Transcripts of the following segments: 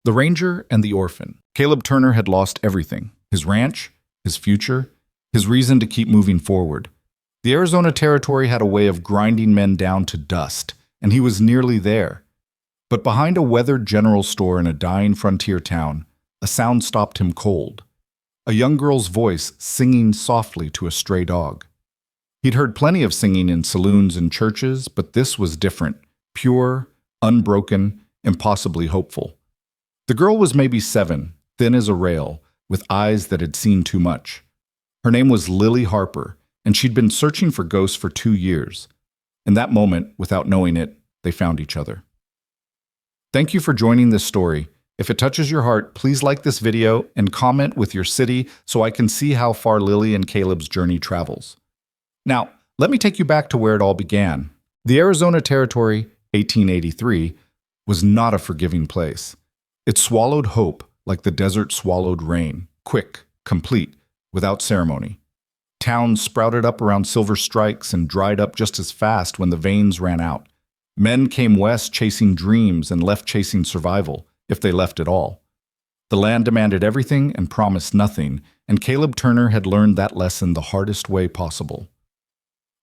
The Ranger and the Orphan. Caleb Turner had lost everything: his ranch, his future, his reason to keep moving forward. The Arizona Territory had a way of grinding men down to dust, and he was nearly there. But behind a weathered general store in a dying frontier town, a sound stopped him cold. A young girl's voice singing softly to a stray dog. He'd heard plenty of singing in saloons and churches, but this was different, pure, unbroken, impossibly hopeful. The girl was maybe 7, thin as a rail, with eyes that had seen too much. Her name was Lily Harper, and she'd been searching for ghosts for 2 years. In that moment, without knowing it, they found each other. Thank you for joining this story. If it touches your heart, please like this video and comment with your city so I can see how far Lily and Caleb's journey travels. Now, let me take you back to where it all began. The Arizona Territory, 1883, was not a forgiving place. It swallowed hope like the desert swallowed rain, quick, complete, without ceremony. Towns sprouted up around silver strikes and dried up just as fast when the veins ran out. Men came west chasing dreams and left chasing survival, if they left at all. The land demanded everything and promised nothing, and Caleb Turner had learned that lesson the hardest way possible.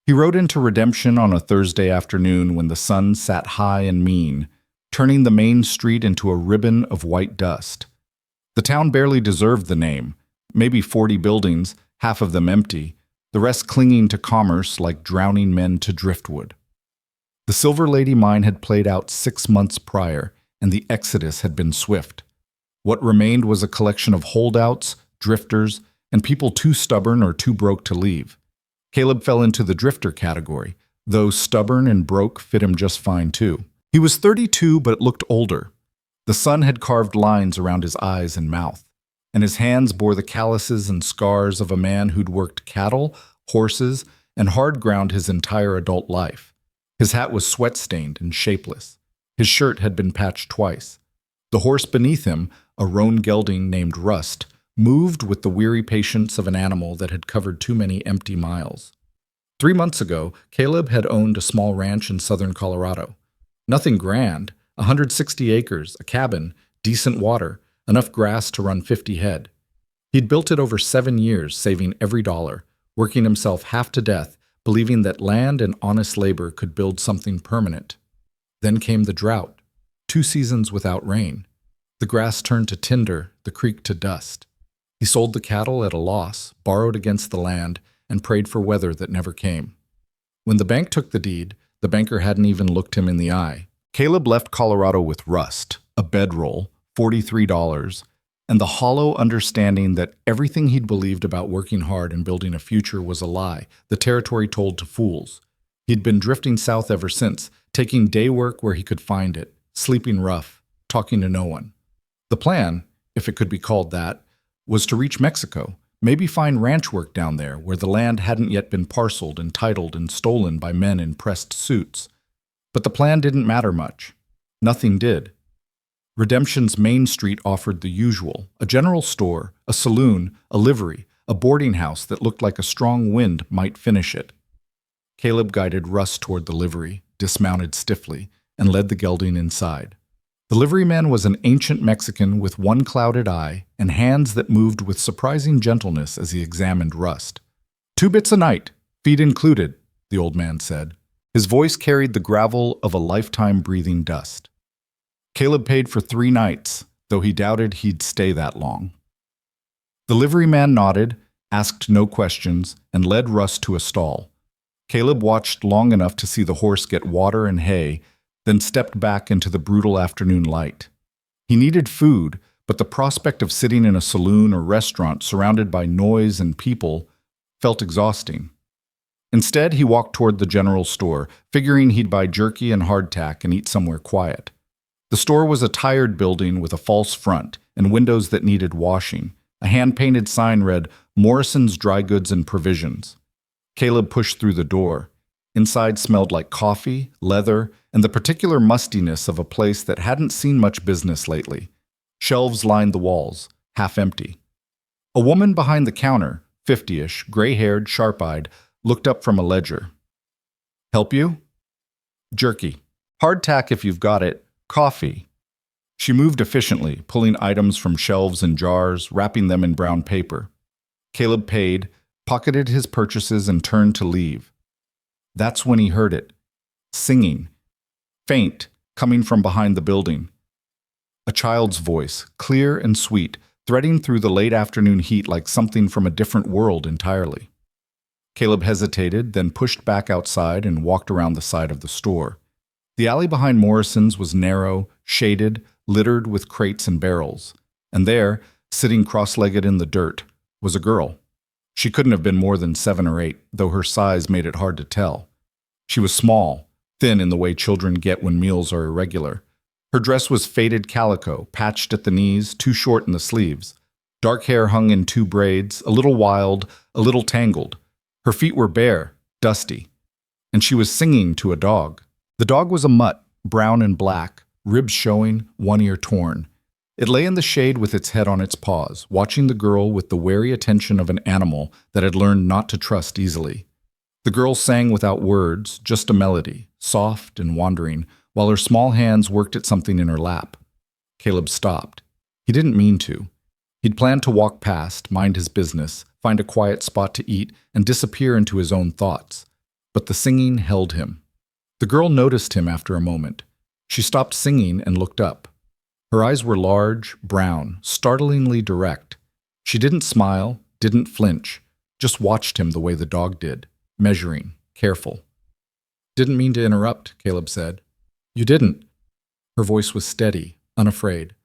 He rode into redemption on a Thursday afternoon when the sun sat high and mean, turning the main street into a ribbon of white dust. The town barely deserved the name, maybe 40 buildings, half of them empty, the rest clinging to commerce like drowning men to driftwood. The Silver Lady mine had played out 6 months prior, and the exodus had been swift. What remained was a collection of holdouts, drifters, and people too stubborn or too broke to leave. Caleb fell into the drifter category, though stubborn and broke fit him just fine too. He was 32 but looked older. The sun had carved lines around his eyes and mouth, and his hands bore the calluses and scars of a man who'd worked cattle, horses, and hard ground his entire adult life. His hat was sweat-stained and shapeless. His shirt had been patched twice. The horse beneath him, a roan gelding named Rust, moved with the weary patience of an animal that had covered too many empty miles. 3 months ago, Caleb had owned a small ranch in southern Colorado. Nothing grand, 160 acres, a cabin, decent water, enough grass to run 50 head. He'd built it over 7 years, saving every dollar, working himself half to death, believing that land and honest labor could build something permanent. Then came the drought, 2 seasons without rain. The grass turned to tinder, the creek to dust. He sold the cattle at a loss, borrowed against the land, and prayed for weather that never came. When the bank took the deed, the banker hadn't even looked him in the eye. Caleb left Colorado with Rust, a bedroll, $43, and the hollow understanding that everything he'd believed about working hard and building a future was a lie, the territory told to fools. He'd been drifting south ever since, taking day work where he could find it, sleeping rough, talking to no one. The plan, if it could be called that, was to reach Mexico, maybe find ranch work down there where the land hadn't yet been parceled and titled and stolen by men in pressed suits. But the plan didn't matter much. Nothing did. Redemption's main street offered the usual: a general store, a saloon, a livery, a boarding house that looked like a strong wind might finish it. Caleb guided Russ toward the livery, dismounted stiffly, and led the gelding inside. The liveryman was an ancient Mexican with one clouded eye and hands that moved with surprising gentleness as he examined Rust. 2 bits a night, feed included, the old man said. His voice carried the gravel of a lifetime breathing dust. Caleb paid for 3 nights, though he doubted he'd stay that long. The liveryman nodded, asked no questions, and led Russ to a stall. Caleb watched long enough to see the horse get water and hay, then stepped back into the brutal afternoon light. He needed food, but the prospect of sitting in a saloon or restaurant surrounded by noise and people felt exhausting. Instead, he walked toward the general store, figuring he'd buy jerky and hardtack and eat somewhere quiet. The store was a tired building with a false front and windows that needed washing. A hand-painted sign read, "Morrison's Dry Goods and Provisions." Caleb pushed through the door. Inside smelled like coffee, leather, and the particular mustiness of a place that hadn't seen much business lately. Shelves lined the walls, half empty. A woman behind the counter, 50-ish, gray-haired, sharp-eyed, looked up from a ledger. "Help you?" "Jerky. Hardtack if you've got it. Coffee." She moved efficiently, pulling items from shelves and jars, wrapping them in brown paper. Caleb paid, pocketed his purchases, and turned to leave. That's when he heard it. Singing. Faint, coming from behind the building. A child's voice, clear and sweet, threading through the late afternoon heat like something from a different world entirely. Caleb hesitated, then pushed back outside and walked around the side of the store. The alley behind Morrison's was narrow, shaded, littered with crates and barrels. And there, sitting cross-legged in the dirt, was a girl. She couldn't have been more than 7 or 8, though her size made it hard to tell. She was small, thin in the way children get when meals are irregular. Her dress was faded calico, patched at the knees, too short in the sleeves. Dark hair hung in 2 braids, a little wild, a little tangled. Her feet were bare, dusty. And she was singing to a dog. The dog was a mutt, brown and black, ribs showing, one ear torn. It lay in the shade with its head on its paws, watching the girl with the wary attention of an animal that had learned not to trust easily. The girl sang without words, just a melody, soft and wandering, while her small hands worked at something in her lap. Caleb stopped. He didn't mean to. He'd planned to walk past, mind his business, find a quiet spot to eat, and disappear into his own thoughts. But the singing held him. The girl noticed him after a moment. She stopped singing and looked up. Her eyes were large, brown, startlingly direct. She didn't smile, didn't flinch, just watched him the way the dog did, measuring, careful. "Didn't mean to interrupt," Caleb said. "You didn't." Her voice was steady, unafraid.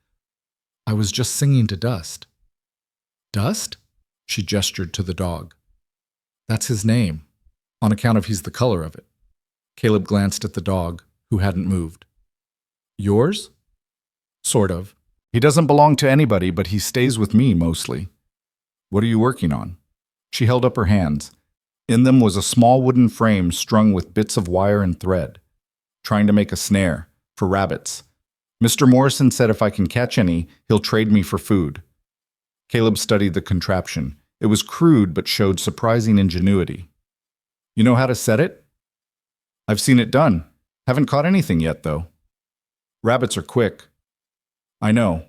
"I was just singing to Dust." "Dust?" She gestured to the dog. "That's his name, on account of he's the color of it." Caleb glanced at the dog, who hadn't moved. "Yours?" "Sort of. He doesn't belong to anybody, but he stays with me mostly." "What are you working on?" She held up her hands. In them was a small wooden frame strung with bits of wire and thread. "Trying to make a snare, for rabbits. Mr. Morrison said if I can catch any, he'll trade me for food." Caleb studied the contraption. It was crude but showed surprising ingenuity. "You know how to set it?" "I've seen it done. Haven't caught anything yet, though." "Rabbits are quick." "I know."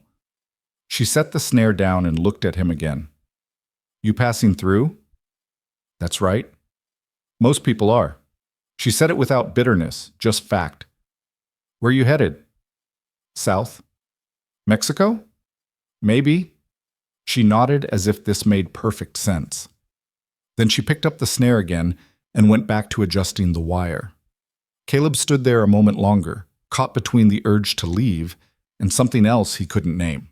She set the snare down and looked at him again. "You passing through?" "That's right." "Most people are." She said it without bitterness, just fact. "Where you headed?" "South." "Mexico?" "Maybe." She nodded as if this made perfect sense. Then she picked up the snare again and went back to adjusting the wire. Caleb stood there a moment longer, caught between the urge to leave and something else he couldn't name.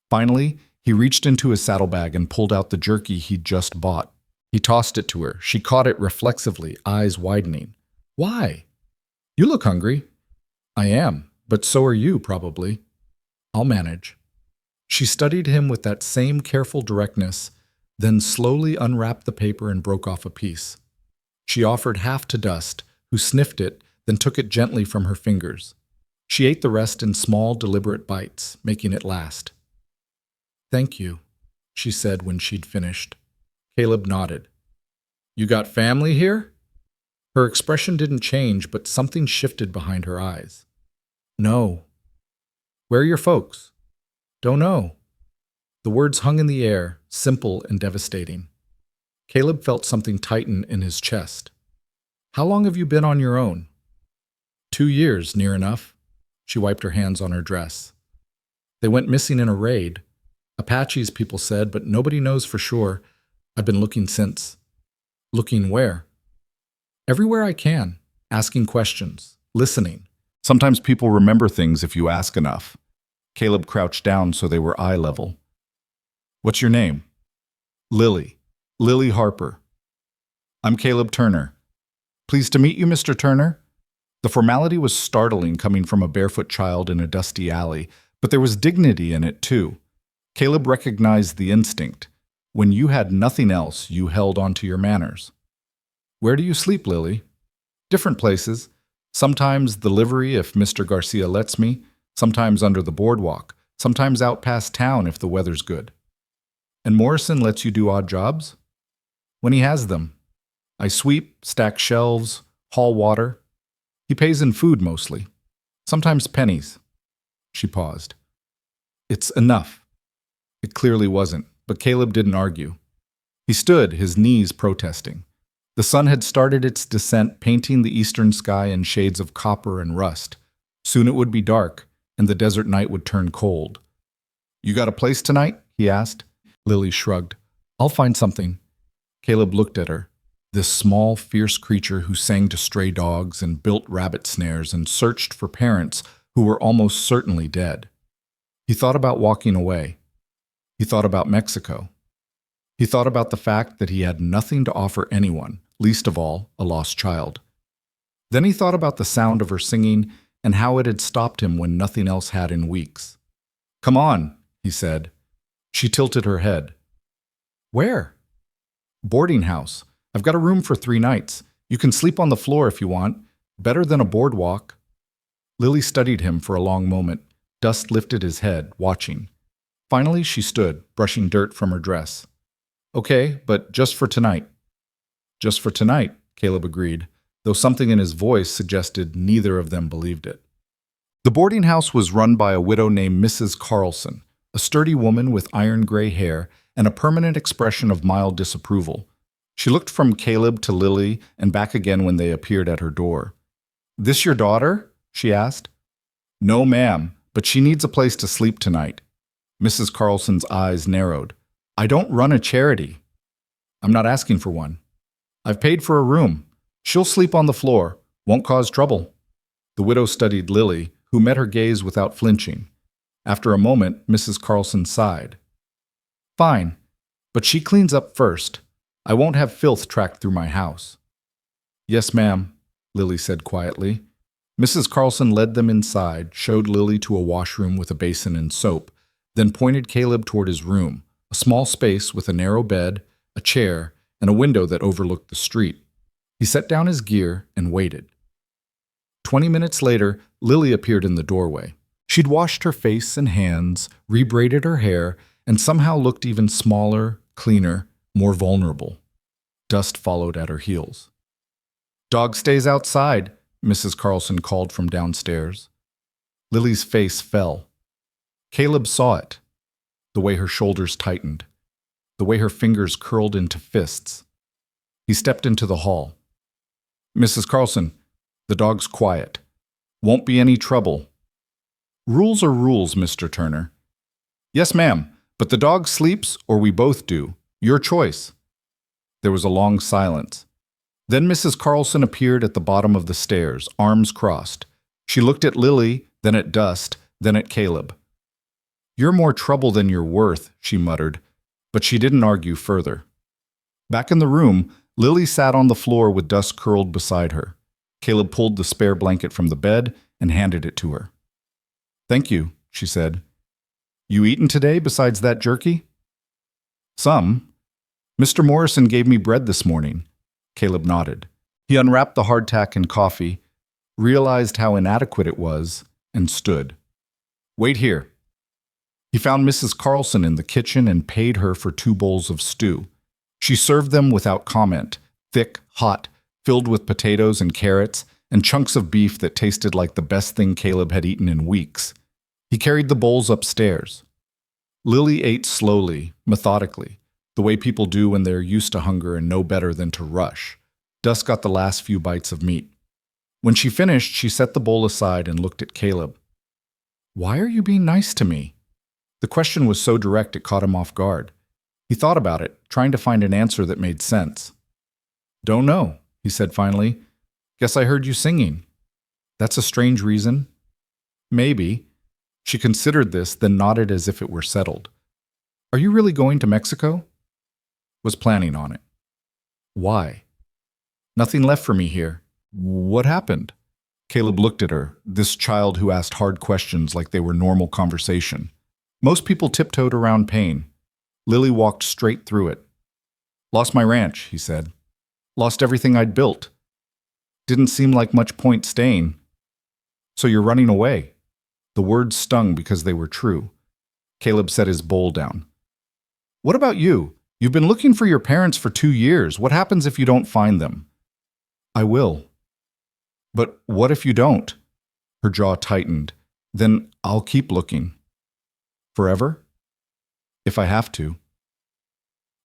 Finally, he reached into his saddlebag and pulled out the jerky he'd just bought. He tossed it to her. She caught it reflexively, eyes widening. "Why?" "You look hungry." "I am, but so are you, probably." "I'll manage." She studied him with that same careful directness, then slowly unwrapped the paper and broke off a piece. She offered half to Dust, who sniffed it, then took it gently from her fingers. She ate the rest in small, deliberate bites, making it last. "Thank you," she said when she'd finished. Caleb nodded. "You got family here?" Her expression didn't change, but something shifted behind her eyes. "No." "Where are your folks?" "Don't know." The words hung in the air, simple and devastating. Caleb felt something tighten in his chest. "How long have you been on your own?" 2 years, near enough." She wiped her hands on her dress. "They went missing in a raid. Apaches, people said, but nobody knows for sure. I've been looking since." "Looking where?" "Everywhere I can, asking questions, listening. Sometimes people remember things if you ask enough." Caleb crouched down so they were eye level. "What's your name?" "Lily. Lily Harper." "I'm Caleb Turner." "Pleased to meet you, Mr. Turner." The formality was startling coming from a barefoot child in a dusty alley, but there was dignity in it too. Caleb recognized the instinct. When you had nothing else, you held onto your manners. "Where do you sleep, Lily?" "Different places. Sometimes the livery if Mr. Garcia lets me, sometimes under the boardwalk, sometimes out past town if the weather's good." "And Morrison lets you do odd jobs?" "When he has them. I sweep, stack shelves, haul water. He pays in food mostly. Sometimes pennies." She paused. It's enough. It clearly wasn't, but Caleb didn't argue. He stood, his knees protesting. The sun had started its descent, painting the eastern sky in shades of copper and rust. Soon it would be dark, and the desert night would turn cold. You got a place tonight? He asked. Lily shrugged. I'll find something. Caleb looked at her. This small, fierce creature who sang to stray dogs and built rabbit snares and searched for parents who were almost certainly dead. He thought about walking away. He thought about Mexico. He thought about the fact that he had nothing to offer anyone, least of all, a lost child. Then he thought about the sound of her singing and how it had stopped him when nothing else had in weeks. Come on, he said. She tilted her head. Where? Boarding house. I've got a room for 3 nights. You can sleep on the floor if you want. Better than a boardwalk. Lily studied him for a long moment. Dust lifted his head, watching. Finally, she stood, brushing dirt from her dress. Okay, but just for tonight. Just for tonight, Caleb agreed, though something in his voice suggested neither of them believed it. The boarding house was run by a widow named Mrs. Carlson, a sturdy woman with iron-gray hair and a permanent expression of mild disapproval. She looked from Caleb to Lily and back again when they appeared at her door. This your daughter? She asked. No, ma'am, but she needs a place to sleep tonight. Mrs. Carlson's eyes narrowed. I don't run a charity. I'm not asking for one. I've paid for a room. She'll sleep on the floor. Won't cause trouble. The widow studied Lily, who met her gaze without flinching. After a moment, Mrs. Carlson sighed. Fine, but she cleans up first. I won't have filth tracked through my house. Yes, ma'am, Lily said quietly. Mrs. Carlson led them inside, showed Lily to a washroom with a basin and soap, then pointed Caleb toward his room, a small space with a narrow bed, a chair, and a window that overlooked the street. He set down his gear and waited. 20 minutes later, Lily appeared in the doorway. She'd washed her face and hands, rebraided her hair, and somehow looked even smaller, cleaner, more vulnerable. Dust followed at her heels. Dog stays outside, Mrs. Carlson called from downstairs. Lily's face fell. Caleb saw it, the way her shoulders tightened, the way her fingers curled into fists. He stepped into the hall. Mrs. Carlson, the dog's quiet. Won't be any trouble. Rules are rules, Mr. Turner. Yes, ma'am, but the dog sleeps or we both do. Your choice. There was a long silence. Then Mrs. Carlson appeared at the bottom of the stairs, arms crossed. She looked at Lily, then at Dust, then at Caleb. You're more trouble than you're worth, she muttered, but she didn't argue further. Back in the room, Lily sat on the floor with Dust curled beside her. Caleb pulled the spare blanket from the bed and handed it to her. Thank you, she said. You eaten today besides that jerky? Some. Mr. Morrison gave me bread this morning. Caleb nodded. He unwrapped the hardtack and coffee, realized how inadequate it was, and stood. Wait here. He found Mrs. Carlson in the kitchen and paid her for 2 bowls of stew. She served them without comment, thick, hot, filled with potatoes and carrots, and chunks of beef that tasted like the best thing Caleb had eaten in weeks. He carried the bowls upstairs. Lily ate slowly, methodically, the way people do when they're used to hunger and know better than to rush. Dust got the last few bites of meat. When she finished, she set the bowl aside and looked at Caleb. Why are you being nice to me? The question was so direct it caught him off guard. He thought about it, trying to find an answer that made sense. Don't know, he said finally. Guess I heard you singing. That's a strange reason. Maybe. She considered this, then nodded as if it were settled. Are you really going to Mexico? Was planning on it. Why? Nothing left for me here. What happened? Caleb looked at her, this child who asked hard questions like they were normal conversation. Most people tiptoed around pain. Lily walked straight through it. Lost my ranch, he said. Lost everything I'd built. Didn't seem like much point staying. So you're running away. The words stung because they were true. Caleb set his bowl down. What about you? You've been looking for your parents for 2 years. What happens if you don't find them? I will. But what if you don't? Her jaw tightened. Then I'll keep looking. Forever? If I have to.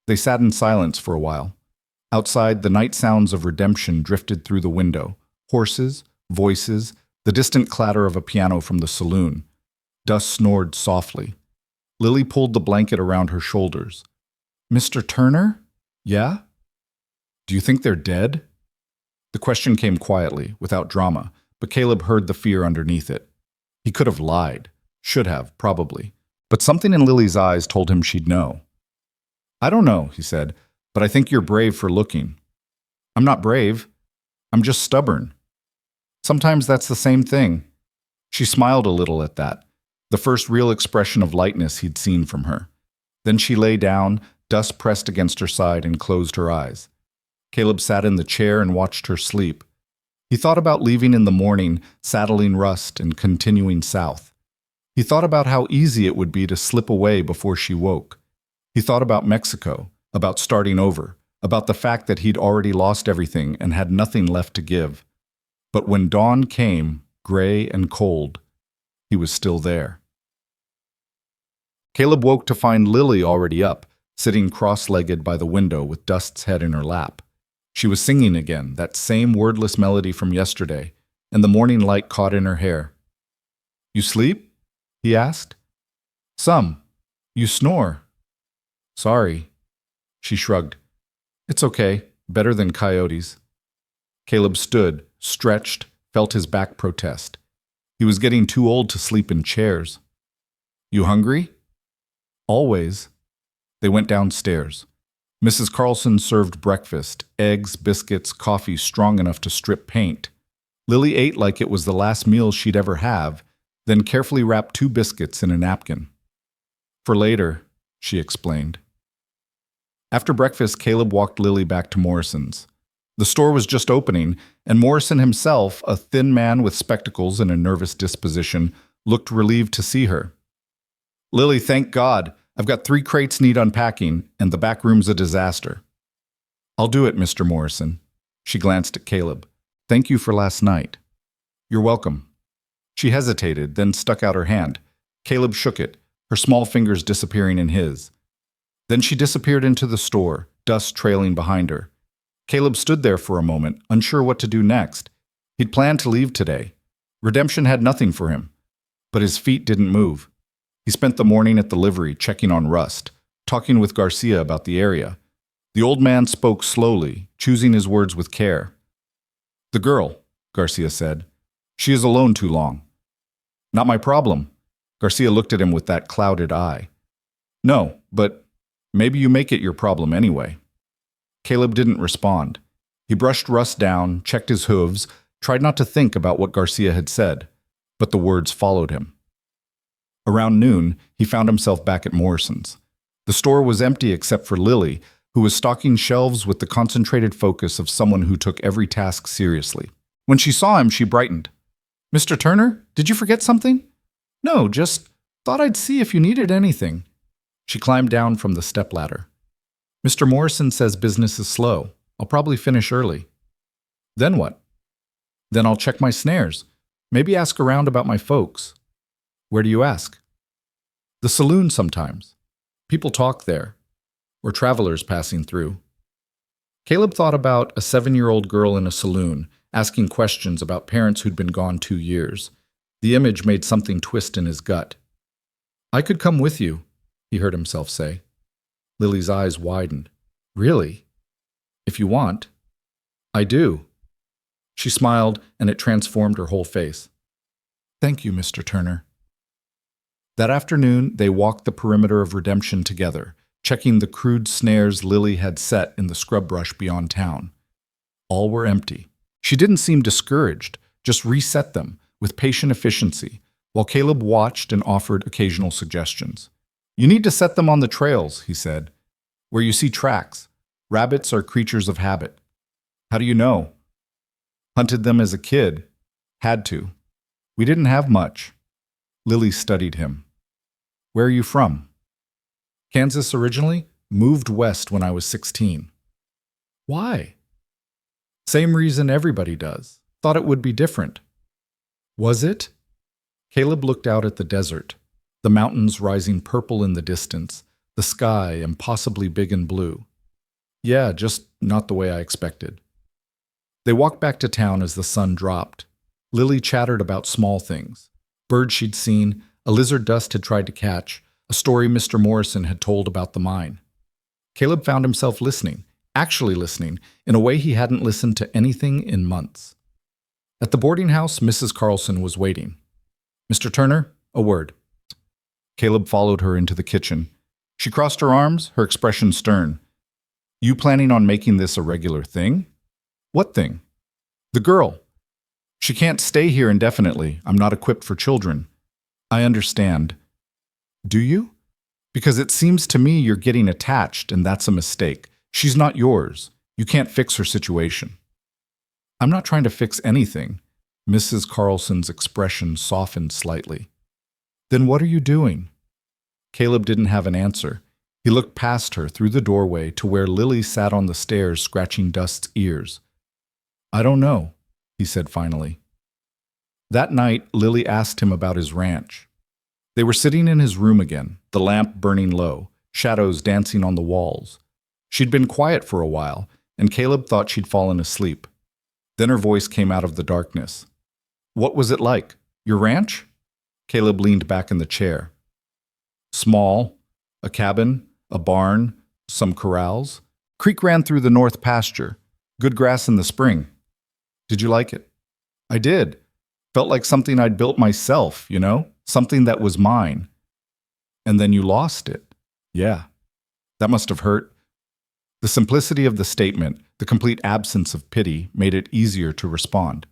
They sat in silence for a while. Outside, the night sounds of redemption drifted through the window. Horses, voices, the distant clatter of a piano from the saloon. Dust snored softly. Lily pulled the blanket around her shoulders. Mr. Turner? Yeah? Do you think they're dead? The question came quietly, without drama, but Caleb heard the fear underneath it. He could have lied. Should have, probably. But something in Lily's eyes told him she'd know. I don't know, he said, but I think you're brave for looking. I'm not brave. I'm just stubborn. Sometimes that's the same thing. She smiled a little at that, the first real expression of lightness he'd seen from her. Then she lay down, dust pressed against her side, and closed her eyes. Caleb sat in the chair and watched her sleep. He thought about leaving in the morning, saddling Rust, and continuing south. He thought about how easy it would be to slip away before she woke. He thought about Mexico, about starting over, about the fact that he'd already lost everything and had nothing left to give. But when dawn came, gray and cold, he was still there. Caleb woke to find Lily already up, sitting cross-legged by the window with Dust's head in her lap. She was singing again, that same wordless melody from yesterday, and the morning light caught in her hair. You sleep? He asked. Some. You snore. Sorry. She shrugged. It's okay. Better than coyotes. Caleb stood, stretched, felt his back protest. He was getting too old to sleep in chairs. You hungry? Always. They went downstairs. Mrs. Carlson served breakfast, eggs, biscuits, coffee strong enough to strip paint. Lily ate like it was the last meal she'd ever have, then carefully wrapped 2 biscuits in a napkin. For later, she explained. After breakfast, Caleb walked Lily back to Morrison's. The store was just opening, and Morrison himself, a thin man with spectacles and a nervous disposition, looked relieved to see her. Lily, thank God. I've got 3 crates need unpacking, and the back room's a disaster. I'll do it, Mr. Morrison. She glanced at Caleb. Thank you for last night. You're welcome. She hesitated, then stuck out her hand. Caleb shook it, her small fingers disappearing in his. Then she disappeared into the store, dust trailing behind her. Caleb stood there for a moment, unsure what to do next. He'd planned to leave today. Redemption had nothing for him. But his feet didn't move. He spent the morning at the livery, checking on Rust, talking with Garcia about the area. The old man spoke slowly, choosing his words with care. The girl, Garcia said. She is alone too long. Not my problem. Garcia looked at him with that clouded eye. No, but maybe you make it your problem anyway. Caleb didn't respond. He brushed Rust down, checked his hooves, tried not to think about what Garcia had said, but the words followed him. Around noon, he found himself back at Morrison's. The store was empty except for Lily, who was stocking shelves with the concentrated focus of someone who took every task seriously. When she saw him, she brightened. Mr. Turner, did you forget something? No, just thought I'd see if you needed anything. She climbed down from the stepladder. Mr. Morrison says business is slow. I'll probably finish early. Then what? Then I'll check my snares. Maybe ask around about my folks. Where do you ask? The saloon sometimes. People talk there. Or travelers passing through. Caleb thought about a 7-year-old girl in a saloon, asking questions about parents who'd been gone 2 years. The image made something twist in his gut. I could come with you, he heard himself say. Lily's eyes widened. Really? If you want. I do. She smiled, and it transformed her whole face. Thank you, Mr. Turner. That afternoon, they walked the perimeter of Redemption together, checking the crude snares Lily had set in the scrub brush beyond town. All were empty. She didn't seem discouraged, just reset them with patient efficiency, while Caleb watched and offered occasional suggestions. You need to set them on the trails, he said, where you see tracks. Rabbits are creatures of habit. How do you know? Hunted them as a kid. Had to. We didn't have much. Lily studied him. Where are you from? Kansas originally, moved west when I was 16. Why? Same reason everybody does. Thought it would be different. Was it? Caleb looked out at the desert, the mountains rising purple in the distance, the sky impossibly big and blue. Yeah, just not the way I expected. They walked back to town as the sun dropped. Lily chattered about small things. Birds she'd seen, a lizard Dust had tried to catch, a story Mr. Morrison had told about the mine. Caleb found himself listening, actually listening, in a way he hadn't listened to anything in months. At the boarding house, Mrs. Carlson was waiting. "Mr. Turner, a word." Caleb followed her into the kitchen. She crossed her arms, her expression stern. "You planning on making this a regular thing?" "What thing?" "The girl. She can't stay here indefinitely. I'm not equipped for children." "I understand." "Do you? Because it seems to me you're getting attached, and that's a mistake. She's not yours. You can't fix her situation." "I'm not trying to fix anything." Mrs. Carlson's expression softened slightly. "Then what are you doing?" Caleb didn't have an answer. He looked past her through the doorway to where Lily sat on the stairs scratching Dust's ears. "I don't know," he said finally. That night, Lily asked him about his ranch. They were sitting in his room again, the lamp burning low, shadows dancing on the walls. She'd been quiet for a while, and Caleb thought she'd fallen asleep. Then her voice came out of the darkness. "What was it like? Your ranch?" Caleb leaned back in the chair. "Small. A cabin, a barn, some corrals. Creek ran through the north pasture. Good grass in the spring." "Did you like it?" "I did. Felt like something I'd built myself, you know? Something that was mine." "And then you lost it." "Yeah. That must have hurt." The simplicity of the statement, the complete absence of pity, made it easier to respond.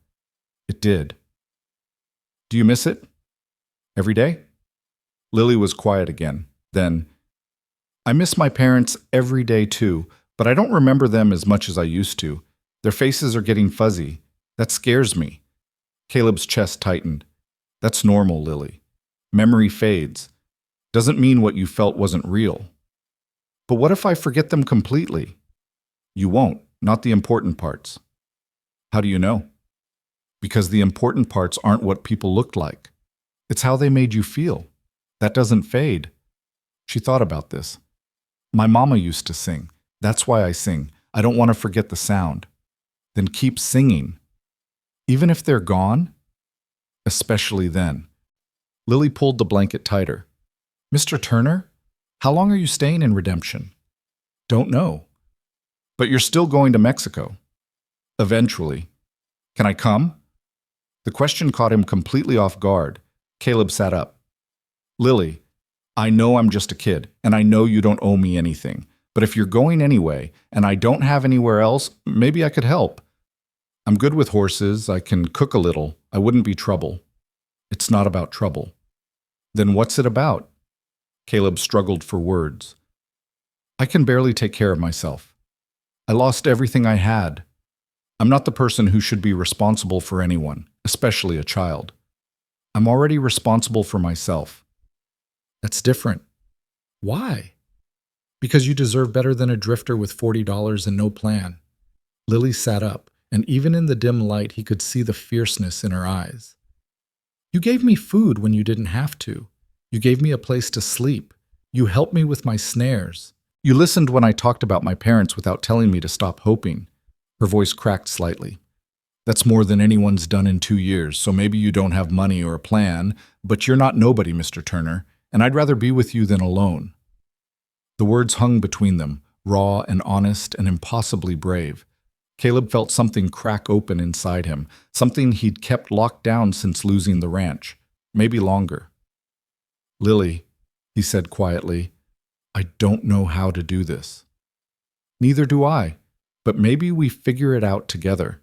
"It did." "Do you miss it? Every day?" Lily was quiet again. Then, "I miss my parents every day too, but I don't remember them as much as I used to. Their faces are getting fuzzy. That scares me." Caleb's chest tightened. "That's normal, Lily. Memory fades. Doesn't mean what you felt wasn't real." "But what if I forget them completely?" "You won't, not the important parts." "How do you know?" "Because the important parts aren't what people looked like. It's how they made you feel. That doesn't fade." She thought about this. "My mama used to sing. That's why I sing. I don't want to forget the sound." "Then keep singing." "Even if they're gone?" "Especially then." Lily pulled the blanket tighter. "Mr. Turner, how long are you staying in Redemption?" "Don't know." "But you're still going to Mexico." "Eventually." "Can I come?" The question caught him completely off guard. Caleb sat up. "Lily, I know I'm just a kid, and I know you don't owe me anything. But if you're going anyway, and I don't have anywhere else, maybe I could help. I'm good with horses, I can cook a little, I wouldn't be trouble." "It's not about trouble." "Then what's it about?" Caleb struggled for words. "I can barely take care of myself. I lost everything I had. I'm not the person who should be responsible for anyone, especially a child. I'm already responsible for myself." "That's different." "Why?" "Because you deserve better than a drifter with $40 and no plan." Lily sat up, and even in the dim light he could see the fierceness in her eyes. "You gave me food when you didn't have to. You gave me a place to sleep. You helped me with my snares. You listened when I talked about my parents without telling me to stop hoping." Her voice cracked slightly. "That's more than anyone's done in 2 years, so maybe you don't have money or a plan, but you're not nobody, Mr. Turner, and I'd rather be with you than alone." The words hung between them, raw and honest and impossibly brave. Caleb felt something crack open inside him, something he'd kept locked down since losing the ranch, maybe longer. "Lily," he said quietly, "I don't know how to do this." "Neither do I, but maybe we figure it out together."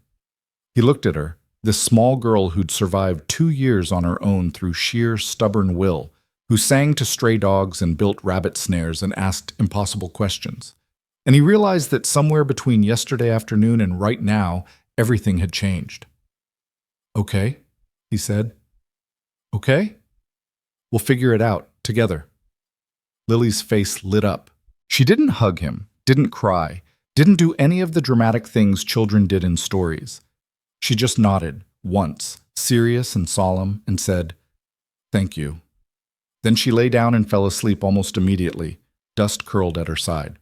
He looked at her, this small girl who'd survived 2 years on her own through sheer stubborn will, who sang to stray dogs and built rabbit snares and asked impossible questions. And he realized that somewhere between yesterday afternoon and right now, everything had changed. "Okay," he said. "Okay? We'll figure it out, together." Lily's face lit up. She didn't hug him, didn't cry, didn't do any of the dramatic things children did in stories. She just nodded, once, serious and solemn, and said, Thank you. Then she lay down and fell asleep almost immediately, dust curled at her side.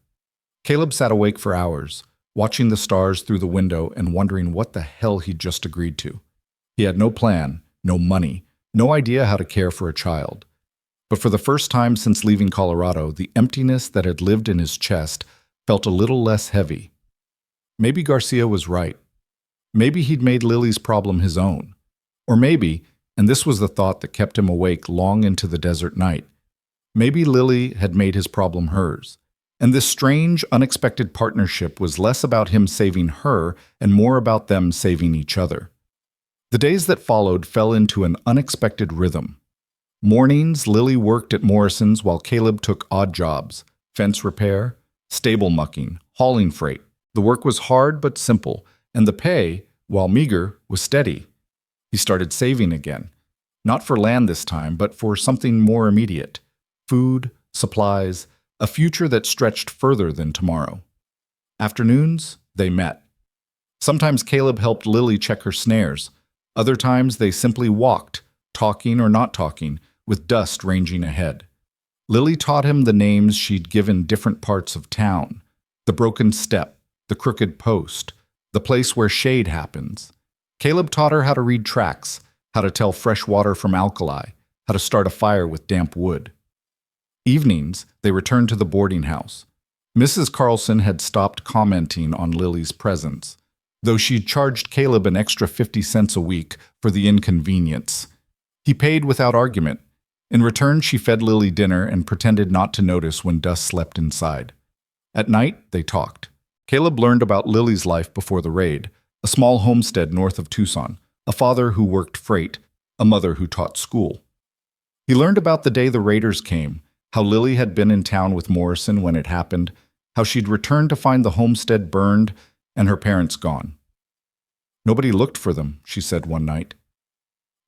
Caleb sat awake for hours, watching the stars through the window and wondering what the hell he'd just agreed to. He had no plan, no money, no idea how to care for a child. But for the first time since leaving Colorado, the emptiness that had lived in his chest felt a little less heavy. Maybe Garcia was right. Maybe he'd made Lily's problem his own. Or maybe, and this was the thought that kept him awake long into the desert night, maybe Lily had made his problem hers. And this strange, unexpected partnership was less about him saving her and more about them saving each other. The days that followed fell into an unexpected rhythm. Mornings, Lily worked at Morrison's while Caleb took odd jobs: fence repair, stable mucking, hauling freight. The work was hard but simple, and the pay, while meager, was steady. He started saving again. Not for land this time, but for something more immediate: food, supplies, a future that stretched further than tomorrow. Afternoons, they met. Sometimes Caleb helped Lily check her snares. Other times they simply walked, talking or not talking, with dust ranging ahead. Lily taught him the names she'd given different parts of town: the broken step, the crooked post, the place where shade happens. Caleb taught her how to read tracks, how to tell fresh water from alkali, how to start a fire with damp wood. Evenings, they returned to the boarding house. Mrs. Carlson had stopped commenting on Lily's presence, though she'd charged Caleb an extra 50 cents a week for the inconvenience. He paid without argument. In return, she fed Lily dinner and pretended not to notice when dust slept inside. At night, they talked. Caleb learned about Lily's life before the raid: a small homestead north of Tucson, a father who worked freight, a mother who taught school. He learned about the day the raiders came, how Lily had been in town with Morrison when it happened, how she'd returned to find the homestead burned and her parents gone. "Nobody looked for them," she said one night.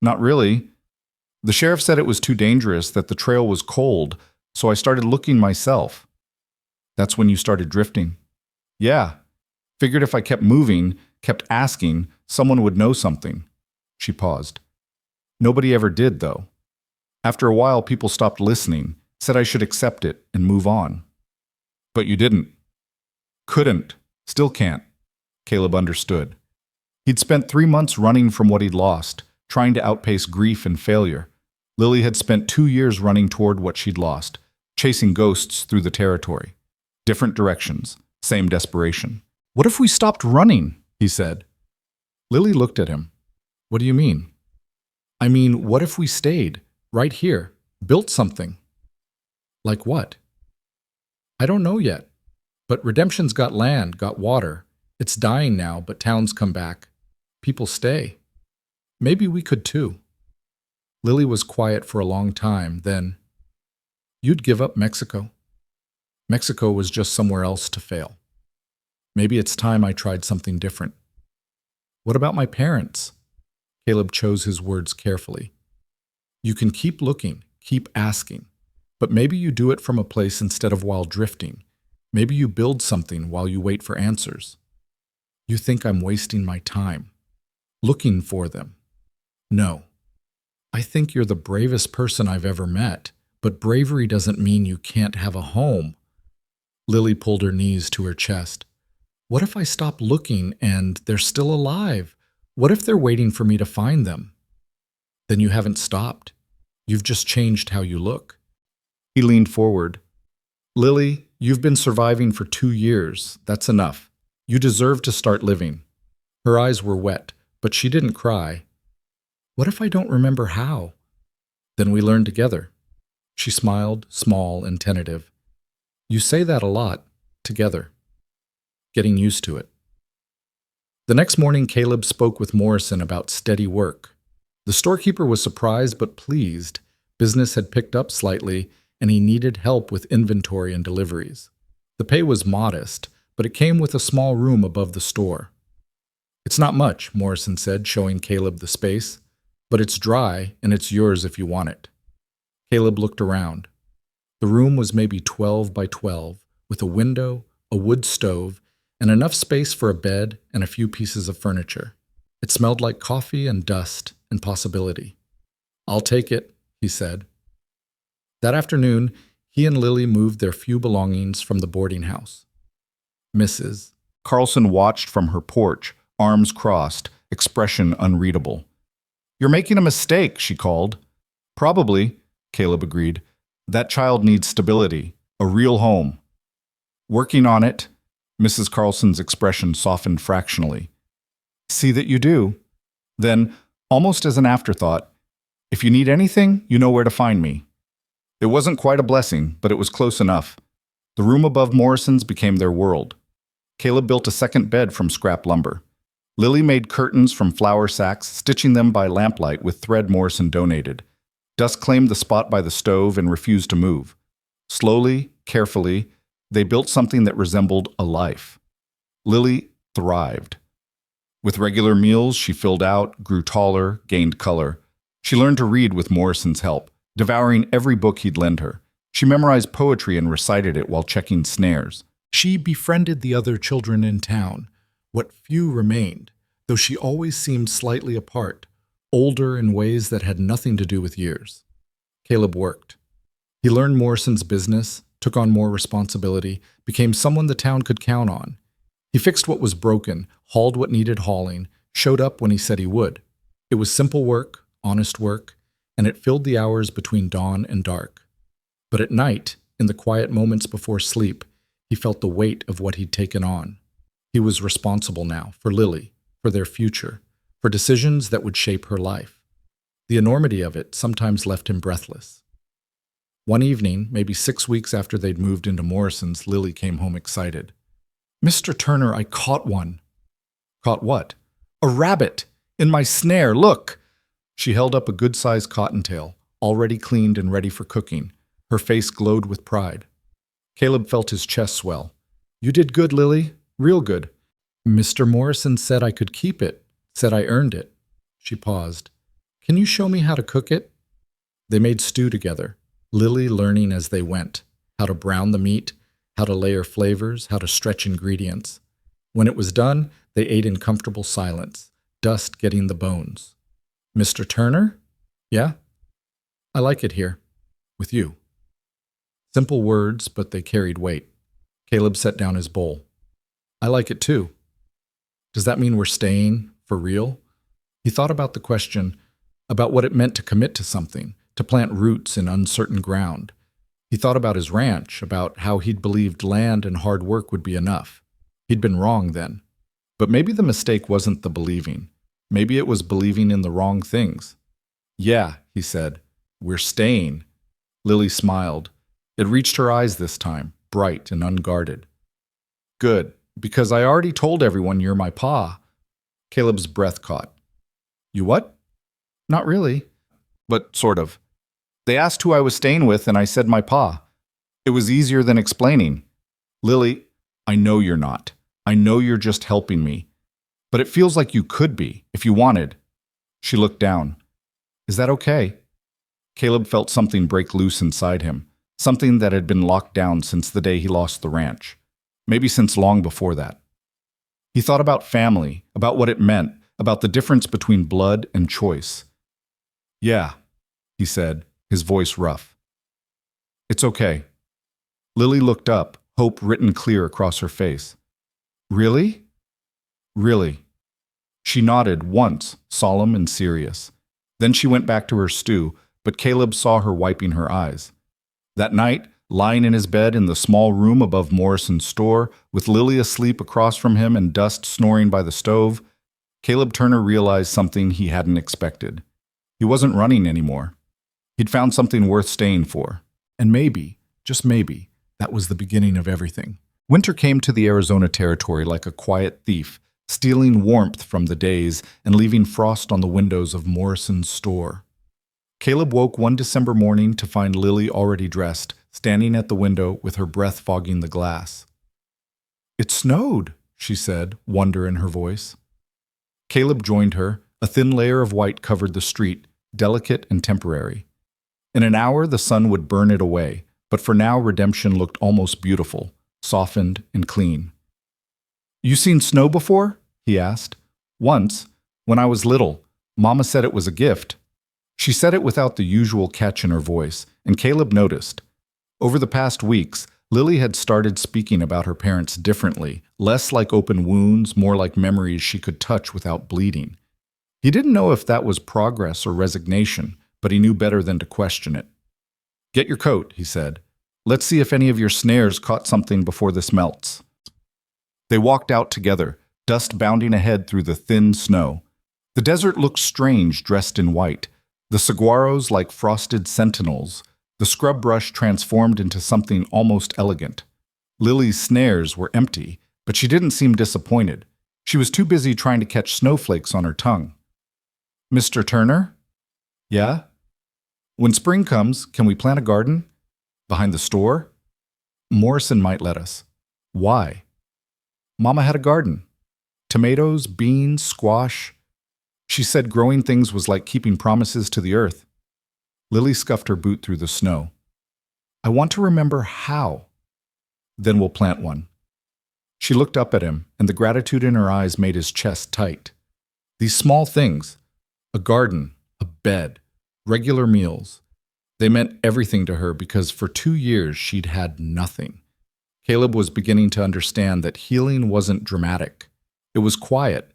"Not really. The sheriff said it was too dangerous, that the trail was cold, so I started looking myself." "That's when you started drifting?" "Yeah. Figured if I kept moving, kept asking, someone would know something." She paused. "Nobody ever did, though. After a while, people stopped listening, said I should accept it and move on." "But you didn't." "Couldn't. Still can't." Caleb understood. He'd spent 3 months running from what he'd lost, trying to outpace grief and failure. Lily had spent 2 years running toward what she'd lost, chasing ghosts through the territory. Different directions, same desperation. "What if we stopped running?" he said. Lily looked at him. "What do you mean?" "I mean, what if we stayed, right here, built something?" "Like what?" "I don't know yet. But Redemption's got land, got water. It's dying now, but towns come back. People stay. Maybe we could too." Lily was quiet for a long time, then, "You'd give up Mexico." Mexico was just somewhere else to fail. "Maybe it's time I tried something different." "What about my parents?" Caleb chose his words carefully. "You can keep looking, keep asking, but maybe you do it from a place instead of while drifting. Maybe you build something while you wait for answers." "You think I'm wasting my time looking for them?" "No. I think you're the bravest person I've ever met, but bravery doesn't mean you can't have a home." Lily pulled her knees to her chest. "What if I stop looking and they're still alive? What if they're waiting for me to find them?" "Then you haven't stopped. You've just changed how you look." He leaned forward. "Lily, you've been surviving for 2 years. That's enough. You deserve to start living." Her eyes were wet, but she didn't cry. "What if I don't remember how?" "Then we learn together." She smiled, small and tentative. "You say that a lot, together." Getting used to it. The next morning, Caleb spoke with Morrison about steady work. The storekeeper was surprised but pleased. Business had picked up slightly, and he needed help with inventory and deliveries. The pay was modest, but it came with a small room above the store. "It's not much," Morrison said, showing Caleb the space, "but it's dry, and it's yours if you want it." Caleb looked around. The room was maybe 12 by 12, with a window, a wood stove, and enough space for a bed and a few pieces of furniture. It smelled like coffee and dust and possibility. "I'll take it," he said. That afternoon, he and Lily moved their few belongings from the boarding house. Mrs. Carlson watched from her porch, arms crossed, expression unreadable. "You're making a mistake," she called. "Probably," Caleb agreed. "That child needs stability, a real home." "Working on it." Mrs. Carlson's expression softened fractionally. "See that you do." Then, almost as an afterthought, "If you need anything, you know where to find me." It wasn't quite a blessing, but it was close enough. The room above Morrison's became their world. Caleb built a second bed from scrap lumber. Lily made curtains from flour sacks, stitching them by lamplight with thread Morrison donated. Dust claimed the spot by the stove and refused to move. Slowly, carefully, they built something that resembled a life. Lily thrived. With regular meals, she filled out, grew taller, gained color. She learned to read with Morrison's help, devouring every book he'd lend her. She memorized poetry and recited it while checking snares. She befriended the other children in town, what few remained, though she always seemed slightly apart, older in ways that had nothing to do with years. Caleb worked. He learned Morrison's business, took on more responsibility, became someone the town could count on. He fixed what was broken, hauled what needed hauling, showed up when he said he would. It was simple work, honest work, and it filled the hours between dawn and dark. But at night, in the quiet moments before sleep, he felt the weight of what he'd taken on. He was responsible now for Lily, for their future, for decisions that would shape her life. The enormity of it sometimes left him breathless. One evening, maybe 6 weeks after they'd moved into Morrison's, Lily came home excited. "Mr. Turner, I caught one." "Caught what?" "A rabbit! In my snare, look!" She held up a good-sized cottontail, already cleaned and ready for cooking. Her face glowed with pride. Caleb felt his chest swell. "You did good, Lily. Real good. Mr. Morrison said I could keep it, said I earned it." She paused. "Can you show me how to cook it?" They made stew together, Lily learning as they went, how to brown the meat, how to layer flavors, how to stretch ingredients. When it was done, they ate in comfortable silence, dust getting the bones. "Mr. Turner?" "Yeah?" "I like it here. With you." Simple words, but they carried weight. Caleb set down his bowl. "I like it too." "Does that mean we're staying, for real?" He thought about the question, about what it meant to commit to something, to plant roots in uncertain ground. He thought about his ranch, about how he'd believed land and hard work would be enough. He'd been wrong then. But maybe the mistake wasn't the believing. Maybe it was believing in the wrong things. "Yeah," he said, "we're staying." Lily smiled. It reached her eyes this time, bright and unguarded. "Good, because I already told everyone you're my pa." Caleb's breath caught. "You what?" "Not really." "But sort of. They asked who I was staying with, and I said my pa. It was easier than explaining." "Lily, I know you're not. I know you're just helping me. But it feels like you could be, if you wanted." She looked down. "Is that okay?" Caleb felt something break loose inside him, something that had been locked down since the day he lost the ranch, maybe since long before that. He thought about family, about what it meant, about the difference between blood and choice. "Yeah," he said, his voice rough. "It's okay." Lily looked up, hope written clear across her face. "Really?" "Really." She nodded once, solemn and serious. Then she went back to her stew, but Caleb saw her wiping her eyes. That night, lying in his bed in the small room above Morrison's store, with Lily asleep across from him and Dust snoring by the stove, Caleb Turner realized something he hadn't expected. He wasn't running anymore. He'd found something worth staying for. And maybe, just maybe, that was the beginning of everything. Winter came to the Arizona Territory like a quiet thief, stealing warmth from the days and leaving frost on the windows of Morrison's store. Caleb woke one December morning to find Lily already dressed, standing at the window with her breath fogging the glass. "It snowed," she said, wonder in her voice. Caleb joined her. A thin layer of white covered the street, delicate and temporary. In an hour, the sun would burn it away, but for now, redemption looked almost beautiful, softened and clean. "You seen snow before?" he asked. "Once, when I was little. Mama said it was a gift." She said it without the usual catch in her voice, and Caleb noticed. Over the past weeks, Lily had started speaking about her parents differently, less like open wounds, more like memories she could touch without bleeding. He didn't know if that was progress or resignation, but he knew better than to question it. "Get your coat," he said. "Let's see if any of your snares caught something before this melts." They walked out together, dust bounding ahead through the thin snow. The desert looked strange dressed in white, the saguaros like frosted sentinels, the scrub brush transformed into something almost elegant. Lily's snares were empty, but she didn't seem disappointed. She was too busy trying to catch snowflakes on her tongue. "Mr. Turner?" "Yeah?" "When spring comes, can we plant a garden? Behind the store?" "Morrison might let us." "Why?" "Mama had a garden. Tomatoes, beans, squash. She said growing things was like keeping promises to the earth." Lily scuffed her boot through the snow. "I want to remember how." "Then we'll plant one." She looked up at him, and the gratitude in her eyes made his chest tight. These small things, a garden, a bed, regular meals, they meant everything to her because for 2 years she'd had nothing. Caleb was beginning to understand that healing wasn't dramatic. It was quiet,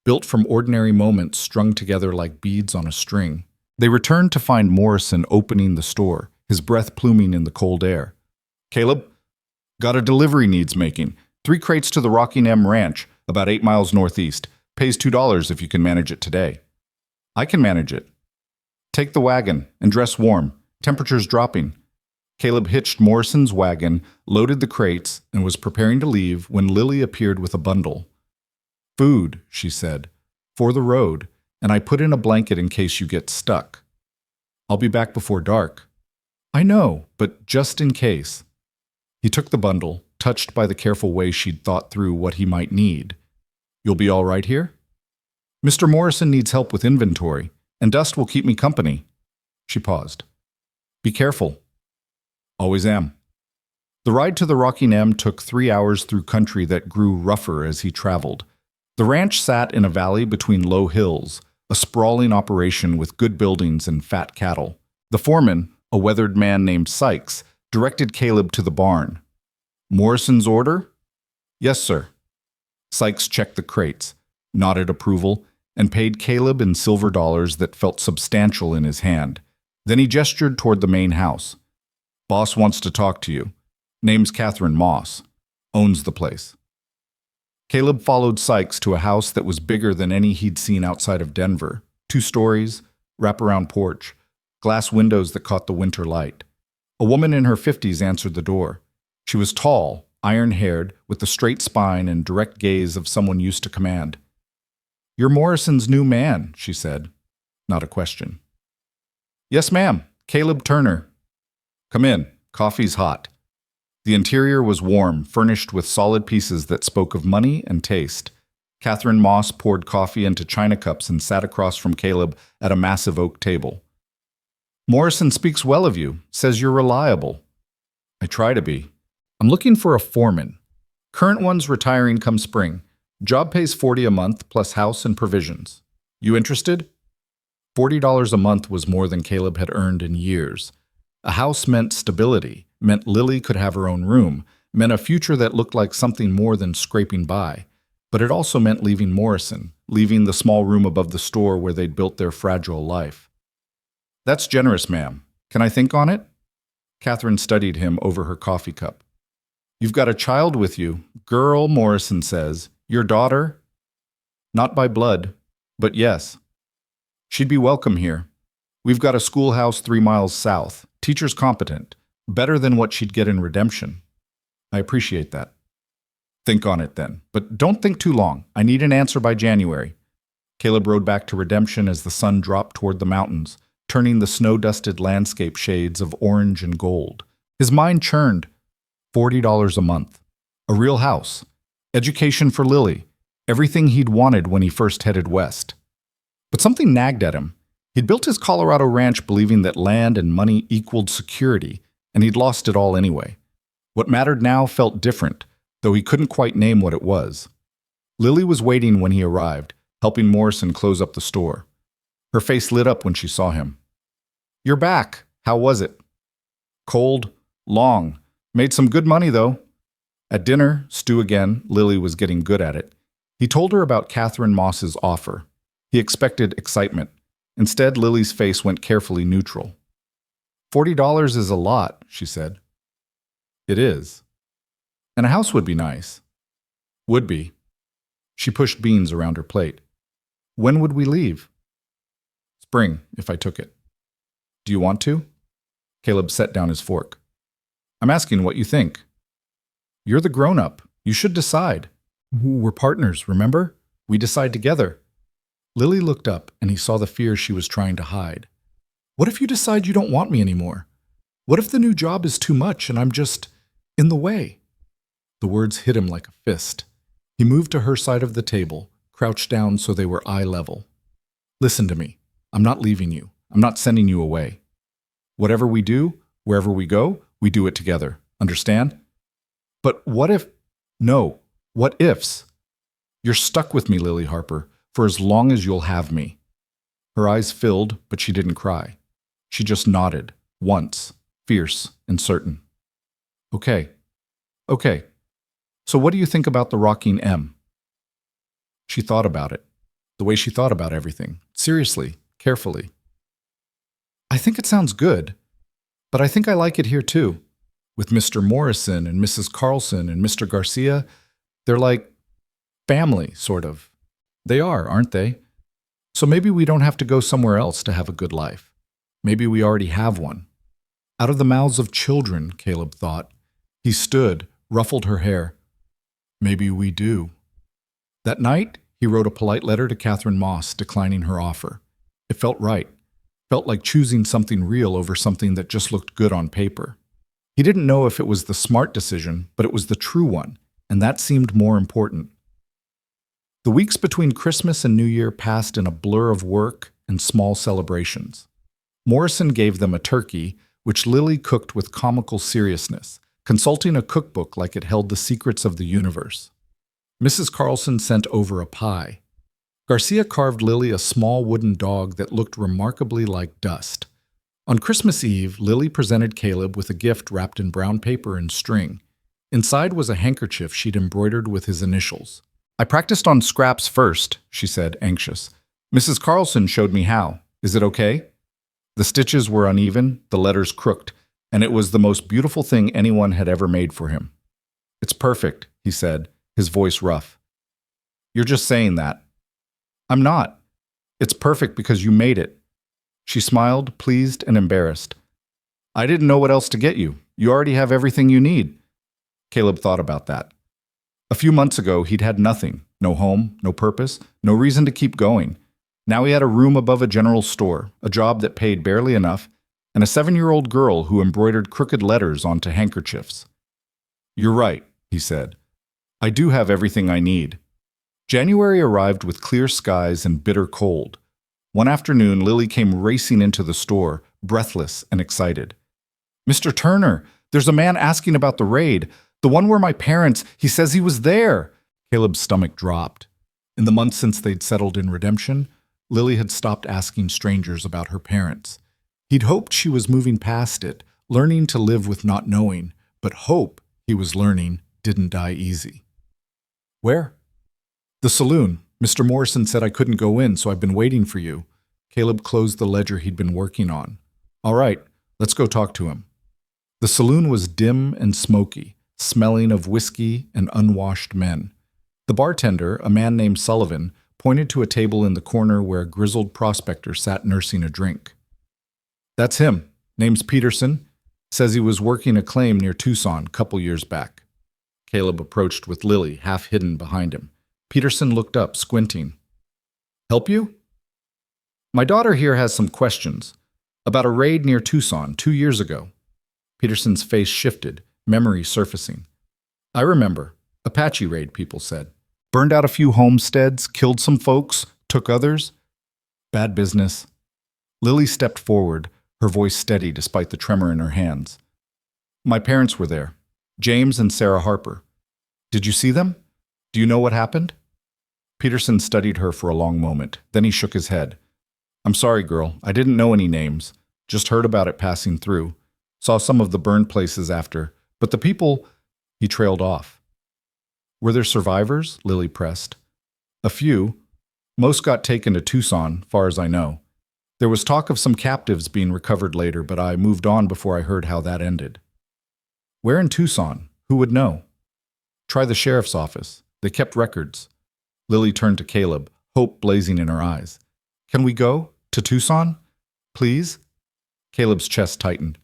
built from ordinary moments strung together like beads on a string. They returned to find Morrison opening the store, his breath pluming in the cold air. "Caleb, got a delivery needs making. 3 crates to the Rockingham Ranch, about 8 miles northeast. Pays $2 if you can manage it today." "I can manage it." "Take the wagon and dress warm. Temperature's dropping." Caleb hitched Morrison's wagon, loaded the crates, and was preparing to leave when Lily appeared with a bundle. "Food," she said, "for the road, and I put in a blanket in case you get stuck." "I'll be back before dark." "I know, but just in case." He took the bundle, touched by the careful way she'd thought through what he might need. "You'll be all right here?" "Mr. Morrison needs help with inventory, and Dust will keep me company." She paused. "Be careful." "Always am." The ride to the Rockingham took 3 hours through country that grew rougher as he traveled. The ranch sat in a valley between low hills, a sprawling operation with good buildings and fat cattle. The foreman, a weathered man named Sykes, directed Caleb to the barn. "Morrison's order?" "Yes, sir." Sykes checked the crates, nodded approval, and paid Caleb in silver dollars that felt substantial in his hand. Then he gestured toward the main house. "Boss wants to talk to you. Name's Catherine Moss. Owns the place." Caleb followed Sykes to a house that was bigger than any he'd seen outside of Denver. 2 stories, wraparound porch, glass windows that caught the winter light. A woman in her 50s answered the door. She was tall, iron-haired, with the straight spine and direct gaze of someone used to command. "You're Morrison's new man," she said. Not a question. "Yes, ma'am. Caleb Turner." "Come in. Coffee's hot." The interior was warm, furnished with solid pieces that spoke of money and taste. Catherine Moss poured coffee into china cups and sat across from Caleb at a massive oak table. "Morrison speaks well of you, says you're reliable." "I try to be." "I'm looking for a foreman. Current one's retiring come spring. Job pays $40 a month plus house and provisions. You interested?" $40 a month was more than Caleb had earned in years. A house meant stability, meant Lily could have her own room, meant a future that looked like something more than scraping by. But it also meant leaving Morrison, leaving the small room above the store where they'd built their fragile life. "That's generous, ma'am. Can I think on it?" Catherine studied him over her coffee cup. "You've got a child with you. Girl, Morrison says. Your daughter?" "Not by blood, but yes. She'd be welcome here. We've got a schoolhouse 3 miles south. Teacher's competent. Better than what she'd get in Redemption." "I appreciate that." "Think on it then. But don't think too long. I need an answer by January." Caleb rode back to Redemption as the sun dropped toward the mountains, turning the snow-dusted landscape shades of orange and gold. His mind churned. $40 a month. A real house. Education for Lily. Everything he'd wanted when he first headed west. But something nagged at him. He'd built his Colorado ranch believing that land and money equaled security, and he'd lost it all anyway. What mattered now felt different, though he couldn't quite name what it was. Lily was waiting when he arrived, helping Morrison close up the store. Her face lit up when she saw him. You're back. How was it? Cold, long. Made some good money, though. At dinner, stew again, Lily was getting good at it. He told her about Catherine Moss's offer. He expected excitement. Instead, Lily's face went carefully neutral. $40 is a lot, she said. It is. And a house would be nice. Would be. She pushed beans around her plate. When would we leave? Spring, if I took it. Do you want to? Caleb set down his fork. I'm asking what you think. You're the grown-up. You should decide. We're partners, remember? We decide together. Lily looked up, and he saw the fear she was trying to hide. What if you decide you don't want me anymore? What if the new job is too much and I'm just in the way? The words hit him like a fist. He moved to her side of the table, crouched down so they were eye level. Listen to me. I'm not leaving you. I'm not sending you away. Whatever we do, wherever we go, we do it together. Understand? But what if... No. What ifs? You're stuck with me, Lily Harper, for as long as you'll have me. Her eyes filled, but she didn't cry. She just nodded, once, fierce and certain. Okay. Okay. So what do you think about the rocking M? She thought about it, the way she thought about everything, seriously, carefully. I think it sounds good, but I think I like it here too. With Mr. Morrison and Mrs. Carlson and Mr. Garcia, they're like family, sort of. They are, aren't they? So maybe we don't have to go somewhere else to have a good life. Maybe we already have one. Out of the mouths of children, Caleb thought. He stood, ruffled her hair. Maybe we do. That night, he wrote a polite letter to Catherine Moss declining her offer. It felt right. Felt like choosing something real over something that just looked good on paper. He didn't know if it was the smart decision, but it was the true one, and that seemed more important. The weeks between Christmas and New Year passed in a blur of work and small celebrations. Morrison gave them a turkey, which Lily cooked with comical seriousness, consulting a cookbook like it held the secrets of the universe. Mrs. Carlson sent over a pie. Garcia carved Lily a small wooden dog that looked remarkably like dust. On Christmas Eve, Lily presented Caleb with a gift wrapped in brown paper and string. Inside was a handkerchief she'd embroidered with his initials. I practiced on scraps first, she said, anxious. Mrs. Carlson showed me how. Is it okay? The stitches were uneven, the letters crooked, and it was the most beautiful thing anyone had ever made for him. It's perfect, he said, his voice rough. You're just saying that. I'm not. It's perfect because you made it. She smiled, pleased and embarrassed. I didn't know what else to get you. You already have everything you need. Caleb thought about that. A few months ago, he'd had nothing. No home, no purpose, no reason to keep going. Now he had a room above a general store, a job that paid barely enough, and a 7-year-old girl who embroidered crooked letters onto handkerchiefs. You're right, he said. I do have everything I need. January arrived with clear skies and bitter cold. One afternoon, Lily came racing into the store, breathless and excited. Mr. Turner, there's a man asking about the raid. The one where my parents, he says he was there. Caleb's stomach dropped. In the months since they'd settled in Redemption, Lily had stopped asking strangers about her parents. He'd hoped she was moving past it, learning to live with not knowing, but hope, he was learning, didn't die easy. Where? The saloon. Mr. Morrison said I couldn't go in, so I've been waiting for you. Caleb closed the ledger he'd been working on. All right, let's go talk to him. The saloon was dim and smoky, smelling of whiskey and unwashed men. The bartender, a man named Sullivan, pointed to a table in the corner where a grizzled prospector sat nursing a drink. That's him. Name's Peterson. Says he was working a claim near Tucson a couple years back. Caleb approached with Lily, half hidden behind him. Peterson looked up, squinting. Help you? My daughter here has some questions. About a raid near Tucson 2 years ago. Peterson's face shifted, memory surfacing. I remember. Apache raid, people said. Burned out a few homesteads, killed some folks, took others. Bad business. Lily stepped forward, her voice steady despite the tremor in her hands. My parents were there. James and Sarah Harper. Did you see them? Do you know what happened? Peterson studied her for a long moment. Then he shook his head. I'm sorry, girl. I didn't know any names. Just heard about it passing through. Saw some of the burned places after. But the people, he trailed off. Were there survivors? Lily pressed. A few. Most got taken to Tucson, far as I know. There was talk of some captives being recovered later, but I moved on before I heard how that ended. Where in Tucson? Who would know? Try the sheriff's office. They kept records. Lily turned to Caleb, hope blazing in her eyes. Can we go? To Tucson? Please? Caleb's chest tightened.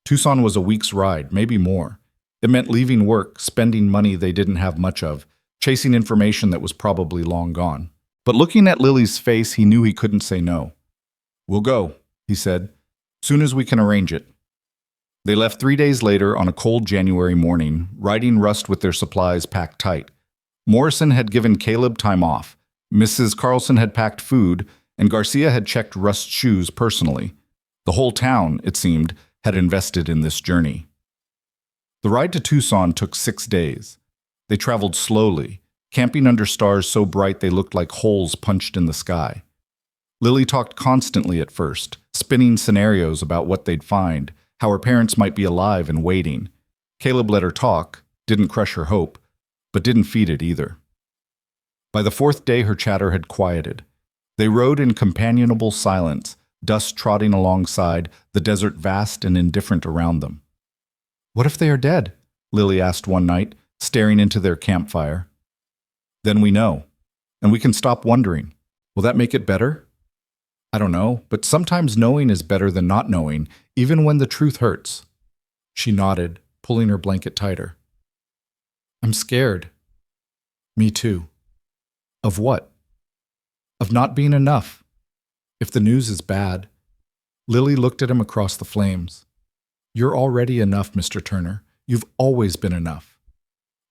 Tucson was a week's ride, maybe more. It meant leaving work, spending money they didn't have much of, chasing information that was probably long gone. But looking at Lily's face, he knew he couldn't say no. We'll go, he said, soon as we can arrange it. They left 3 days later on a cold January morning, riding Rust with their supplies packed tight. Morrison had given Caleb time off. Mrs. Carlson had packed food, and Garcia had checked Rust's shoes personally. The whole town, it seemed, had invested in this journey. The ride to Tucson took 6 days. They traveled slowly, camping under stars so bright they looked like holes punched in the sky. Lily talked constantly at first, spinning scenarios about what they'd find, how her parents might be alive and waiting. Caleb let her talk, didn't crush her hope, but didn't feed it either. By the 4th day, her chatter had quieted. They rode in companionable silence, dust trotting alongside, the desert vast and indifferent around them. What if they are dead? Lily asked one night, staring into their campfire. Then we know, and we can stop wondering. Will that make it better? I don't know, but sometimes knowing is better than not knowing, even when the truth hurts. She nodded, pulling her blanket tighter. I'm scared. Me too. Of what? Of not being enough. If the news is bad. Lily looked at him across the flames. You're already enough, Mr. Turner. You've always been enough.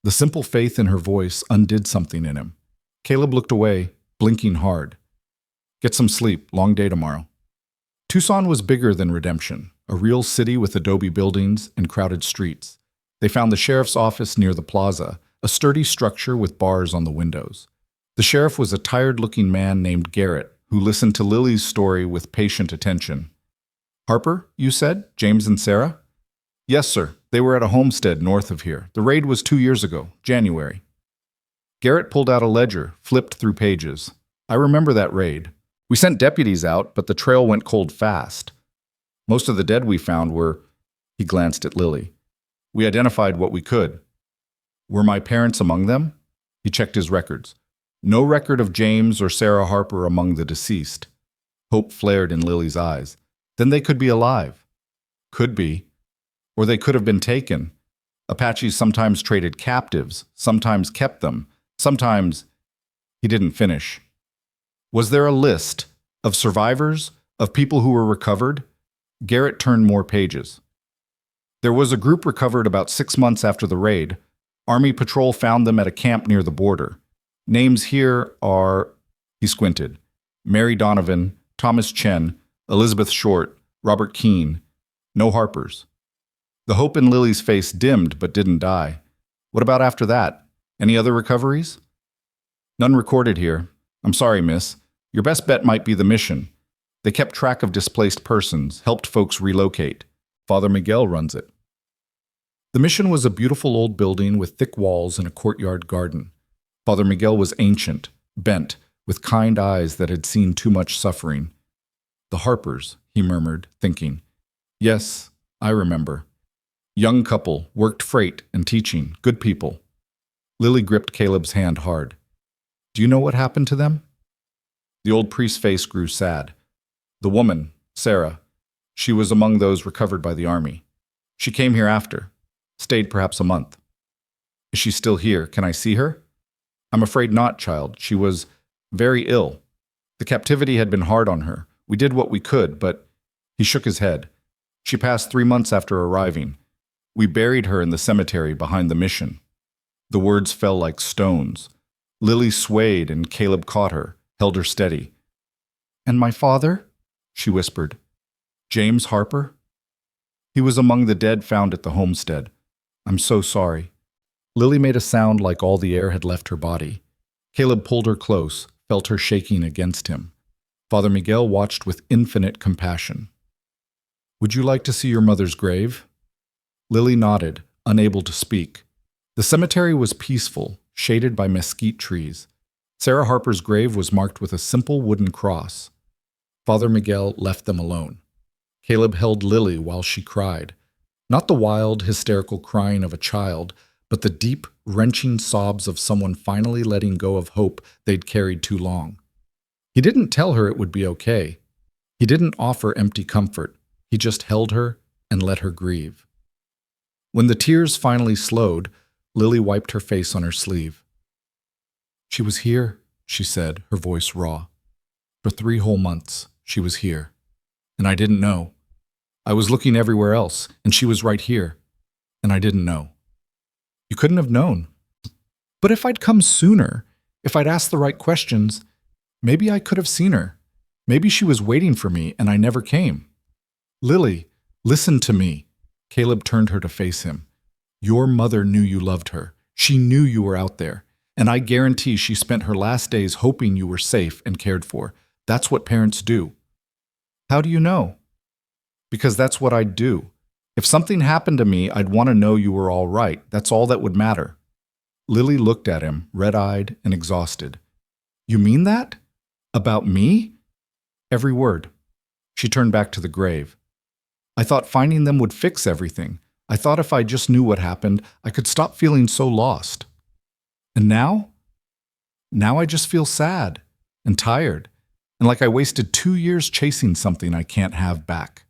The simple faith in her voice undid something in him. Caleb looked away, blinking hard. Get some sleep, long day tomorrow. Tucson was bigger than Redemption, a real city with adobe buildings and crowded streets. They found the sheriff's office near the plaza, a sturdy structure with bars on the windows. The sheriff was a tired-looking man named Garrett, who listened to Lily's story with patient attention. Harper, you said? James and Sarah? Yes, sir. They were at a homestead north of here. The raid was 2 years ago, January. Garrett pulled out a ledger, flipped through pages. I remember that raid. We sent deputies out, but the trail went cold fast. Most of the dead we found were... He glanced at Lily. We identified what we could. Were my parents among them? He checked his records. No record of James or Sarah Harper among the deceased. Hope flared in Lily's eyes. Then they could be alive. Could be. Or they could have been taken. Apaches sometimes traded captives, sometimes kept them, sometimes... He didn't finish. Was there a list of survivors, of people who were recovered? Garrett turned more pages. There was a group recovered about 6 months after the raid. Army patrol found them at a camp near the border. Names here are... He squinted. Mary Donovan, Thomas Chen, Elizabeth Short, Robert Keene. No Harpers. The hope in Lily's face dimmed but didn't die. What about after that? Any other recoveries? None recorded here. I'm sorry, miss. Your best bet might be the mission. They kept track of displaced persons, helped folks relocate. Father Miguel runs it. The mission was a beautiful old building with thick walls and a courtyard garden. Father Miguel was ancient, bent, with kind eyes that had seen too much suffering. The Harpers, he murmured, thinking. Yes, I remember. Young couple, worked freight and teaching, good people. Lily gripped Caleb's hand hard. Do you know what happened to them? The old priest's face grew sad. The woman, Sarah, she was among those recovered by the army. She came here after, stayed perhaps a month. Is she still here? Can I see her? I'm afraid not, child. She was very ill. The captivity had been hard on her. We did what we could, but... He shook his head. She passed 3 months after arriving. We buried her in the cemetery behind the mission. The words fell like stones. Lily swayed and Caleb caught her, held her steady. And my father? She whispered. James Harper? He was among the dead found at the homestead. I'm so sorry. Lily made a sound like all the air had left her body. Caleb pulled her close, felt her shaking against him. Father Miguel watched with infinite compassion. Would you like to see your mother's grave? Lily nodded, unable to speak. The cemetery was peaceful, shaded by mesquite trees. Sarah Harper's grave was marked with a simple wooden cross. Father Miguel left them alone. Caleb held Lily while she cried. Not the wild, hysterical crying of a child, but the deep, wrenching sobs of someone finally letting go of hope they'd carried too long. He didn't tell her it would be okay. He didn't offer empty comfort. He just held her and let her grieve. When the tears finally slowed, Lily wiped her face on her sleeve. "She was here," she said, her voice raw. "For 3 whole months, she was here. And I didn't know. I was looking everywhere else, and she was right here. And I didn't know." "You couldn't have known." "But if I'd come sooner, if I'd asked the right questions, maybe I could have seen her. Maybe she was waiting for me, and I never came." "Lily, listen to me." Caleb turned her to face him. "Your mother knew you loved her. She knew you were out there. And I guarantee she spent her last days hoping you were safe and cared for. That's what parents do." "How do you know?" "Because that's what I'd do. If something happened to me, I'd want to know you were all right. That's all that would matter." Lily looked at him, red-eyed and exhausted. "You mean that? About me?" "Every word." She turned back to the grave. "I thought finding them would fix everything. I thought if I just knew what happened, I could stop feeling so lost. And now? Now I just feel sad and tired, and like I wasted 2 years chasing something I can't have back."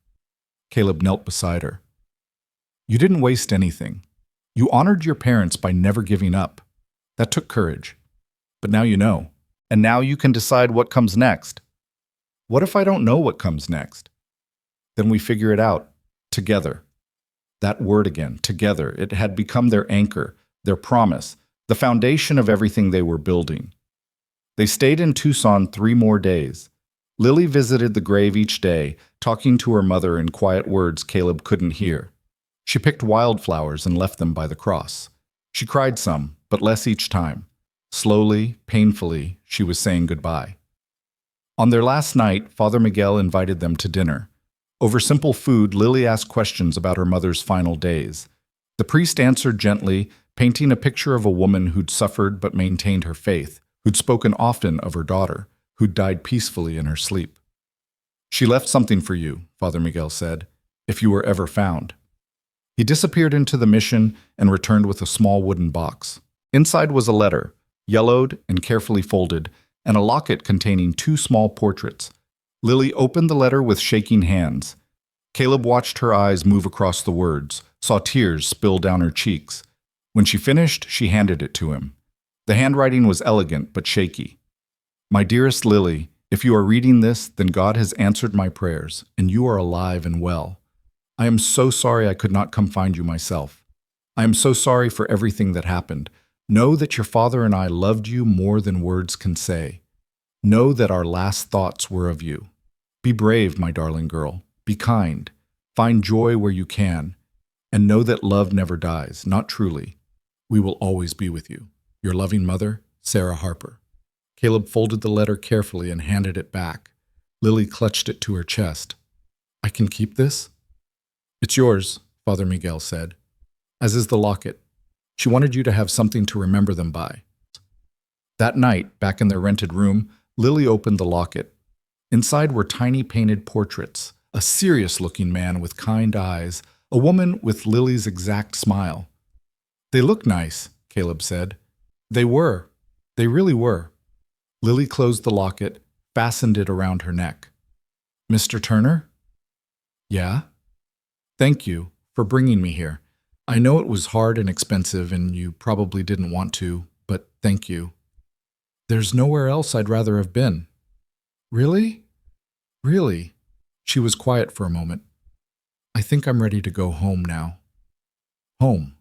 Caleb knelt beside her. "You didn't waste anything. You honored your parents by never giving up. That took courage. But now you know. And now you can decide what comes next." "What if I don't know what comes next?" "Then we figure it out. Together." That word again, together. It had become their anchor, their promise, the foundation of everything they were building. They stayed in Tucson 3 more days. Lily visited the grave each day, talking to her mother in quiet words Caleb couldn't hear. She picked wildflowers and left them by the cross. She cried some, but less each time. Slowly, painfully, she was saying goodbye. On their last night, Father Miguel invited them to dinner. Over simple food, Lily asked questions about her mother's final days. The priest answered gently, painting a picture of a woman who'd suffered but maintained her faith, who'd spoken often of her daughter, who'd died peacefully in her sleep. "She left something for you," Father Miguel said, "if you were ever found." He disappeared into the mission and returned with a small wooden box. Inside was a letter, yellowed and carefully folded, and a locket containing 2 small portraits. Lily opened the letter with shaking hands. Caleb watched her eyes move across the words, saw tears spill down her cheeks. When she finished, she handed it to him. The handwriting was elegant but shaky. "My dearest Lily, if you are reading this, then God has answered my prayers, and you are alive and well. I am so sorry I could not come find you myself. I am so sorry for everything that happened. Know that your father and I loved you more than words can say. Know that our last thoughts were of you. Be brave, my darling girl. Be kind. Find joy where you can. And know that love never dies, not truly. We will always be with you. Your loving mother, Sarah Harper." Caleb folded the letter carefully and handed it back. Lily clutched it to her chest. "I can keep this?" "It's yours," Father Miguel said, "as is the locket. She wanted you to have something to remember them by." That night, back in their rented room, Lily opened the locket. Inside were tiny painted portraits, a serious-looking man with kind eyes, a woman with Lily's exact smile. "They look nice," Caleb said. "They were. They really were." Lily closed the locket, fastened it around her neck. "Mr. Turner?" "Yeah?" "Thank you for bringing me here. I know it was hard and expensive, and you probably didn't want to, but thank you. There's nowhere else I'd rather have been." "Really? Really?" She was quiet for a moment. "I think I'm ready to go home now." Home.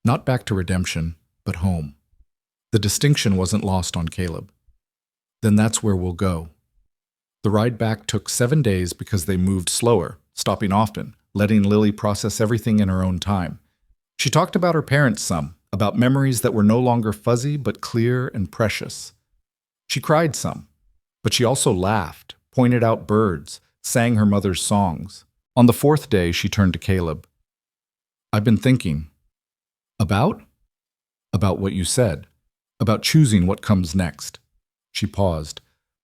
Not back to redemption, but home. The distinction wasn't lost on Caleb. "Then that's where we'll go." The ride back took 7 days because they moved slower, stopping often, letting Lily process everything in her own time. She talked about her parents some, about memories that were no longer fuzzy but clear and precious. She cried some, but she also laughed, pointed out birds, sang her mother's songs. On the fourth day, she turned to Caleb. I've been thinking. About? About what you said. About choosing what comes next. She paused.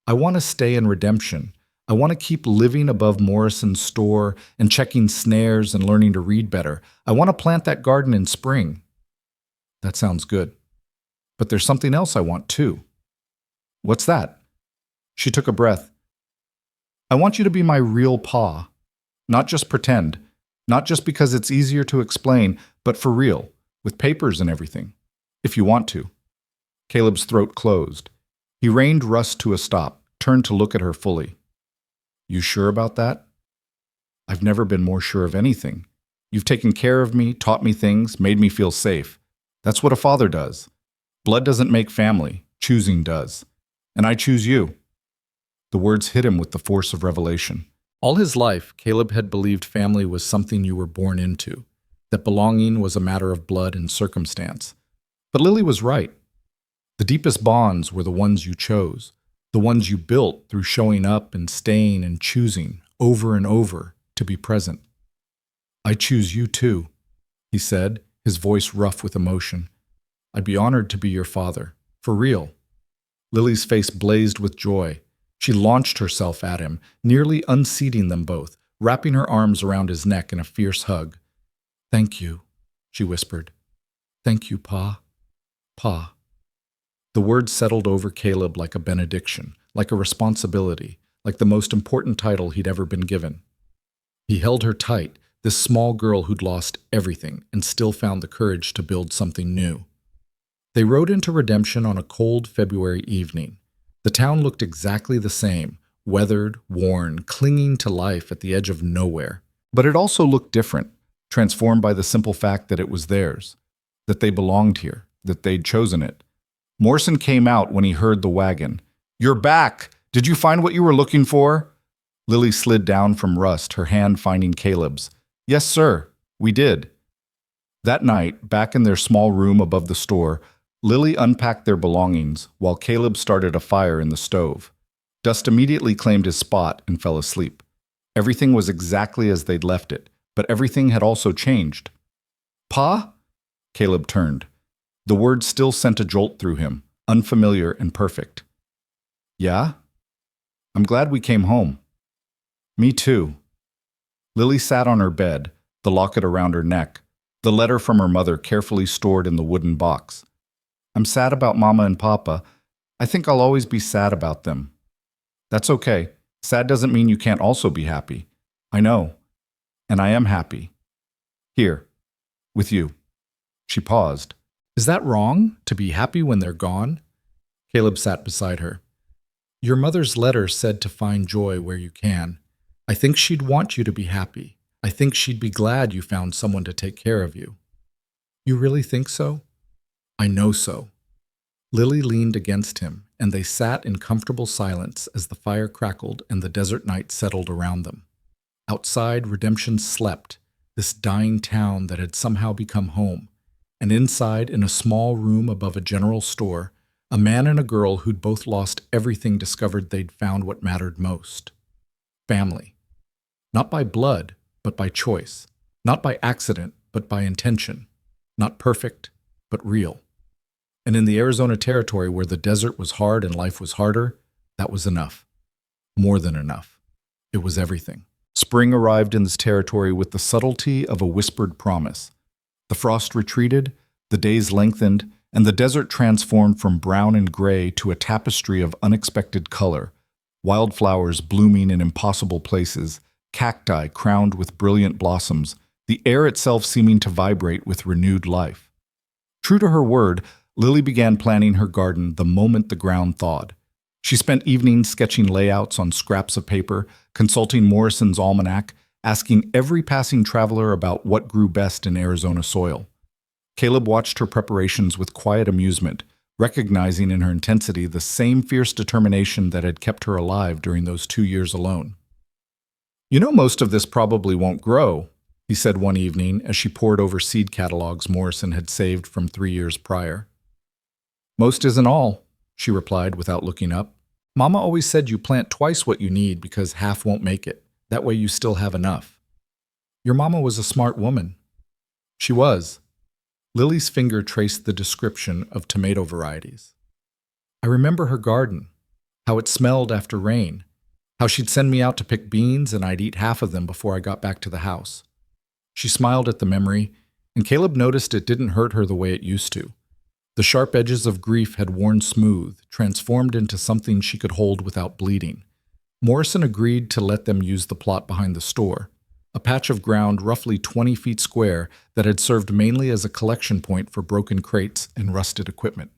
I want to stay in redemption. I want to keep living above Morrison's store and checking snares and learning to read better. I want to plant that garden in spring. That sounds good. But there's something else I want too. What's that? She took a breath. I want you to be my real pa. Not just pretend. Not just because it's easier to explain, but for real, with papers and everything. If you want to. Caleb's throat closed. He reined Russ to a stop, turned to look at her fully. You sure about that? I've never been more sure of anything. You've taken care of me, taught me things, made me feel safe. That's what a father does. Blood doesn't make family. Choosing does. And I choose you. The words hit him with the force of revelation. All his life, Caleb had believed family was something you were born into, that belonging was a matter of blood and circumstance. But Lily was right. The deepest bonds were the ones you chose, the ones you built through showing up and staying and choosing over and over to be present. I choose you too, he said, his voice rough with emotion. I'd be honored to be your father, for real. Lily's face blazed with joy. She launched herself at him, nearly unseating them both, wrapping her arms around his neck in a fierce hug. Thank you, she whispered. Thank you, Pa. Pa. The words settled over Caleb like a benediction, like a responsibility, like the most important title he'd ever been given. He held her tight, this small girl who'd lost everything and still found the courage to build something new. They rode into Redemption on a cold February evening. The town looked exactly the same, weathered, worn, clinging to life at the edge of nowhere. But it also looked different, transformed by the simple fact that it was theirs, that they belonged here, that they'd chosen it. Morrison came out when he heard the wagon. You're back! Did you find what you were looking for? Lily slid down from Rust, her hand finding Caleb's. Yes, sir, we did. That night, back in their small room above the store, Lily unpacked their belongings while Caleb started a fire in the stove. Dust immediately claimed his spot and fell asleep. Everything was exactly as they'd left it, but everything had also changed. Pa? Caleb turned. The word still sent a jolt through him, unfamiliar and perfect. Yeah? I'm glad we came home. Me too. Lily sat on her bed, the locket around her neck, the letter from her mother carefully stored in the wooden box. I'm sad about Mama and Papa. I think I'll always be sad about them. That's okay. Sad doesn't mean you can't also be happy. I know. And I am happy. Here. With you. She paused. Is that wrong, to be happy when they're gone? Caleb sat beside her. Your mother's letter said to find joy where you can. I think she'd want you to be happy. I think she'd be glad you found someone to take care of you. You really think so? I know so. Lily leaned against him, and they sat in comfortable silence as the fire crackled and the desert night settled around them. Outside, Redemption slept, this dying town that had somehow become home. And inside, in a small room above a general store, a man and a girl who'd both lost everything discovered they'd found what mattered most. Family. Not by blood, but by choice. Not by accident, but by intention. Not perfect, but real. And in the Arizona territory where the desert was hard and life was harder, that was enough. More than enough. It was everything. Spring arrived in this territory with the subtlety of a whispered promise. The frost retreated, the days lengthened, and the desert transformed from brown and gray to a tapestry of unexpected color, wildflowers blooming in impossible places, cacti crowned with brilliant blossoms, the air itself seeming to vibrate with renewed life. True to her word, Lily began planning her garden the moment the ground thawed. She spent evenings sketching layouts on scraps of paper, consulting Morrison's almanac, asking every passing traveler about what grew best in Arizona soil. Caleb watched her preparations with quiet amusement, recognizing in her intensity the same fierce determination that had kept her alive during those 2 years alone. You know, most of this probably won't grow, he said one evening as she pored over seed catalogs Morrison had saved from 3 years prior. Most isn't all, she replied without looking up. Mama always said you plant twice what you need because half won't make it. That way you still have enough. Your mama was a smart woman. She was. Lily's finger traced the description of tomato varieties. I remember her garden, how it smelled after rain, how she'd send me out to pick beans and I'd eat half of them before I got back to the house. She smiled at the memory, and Caleb noticed it didn't hurt her the way it used to. The sharp edges of grief had worn smooth, transformed into something she could hold without bleeding. Morrison agreed to let them use the plot behind the store, a patch of ground roughly 20 feet square that had served mainly as a collection point for broken crates and rusted equipment.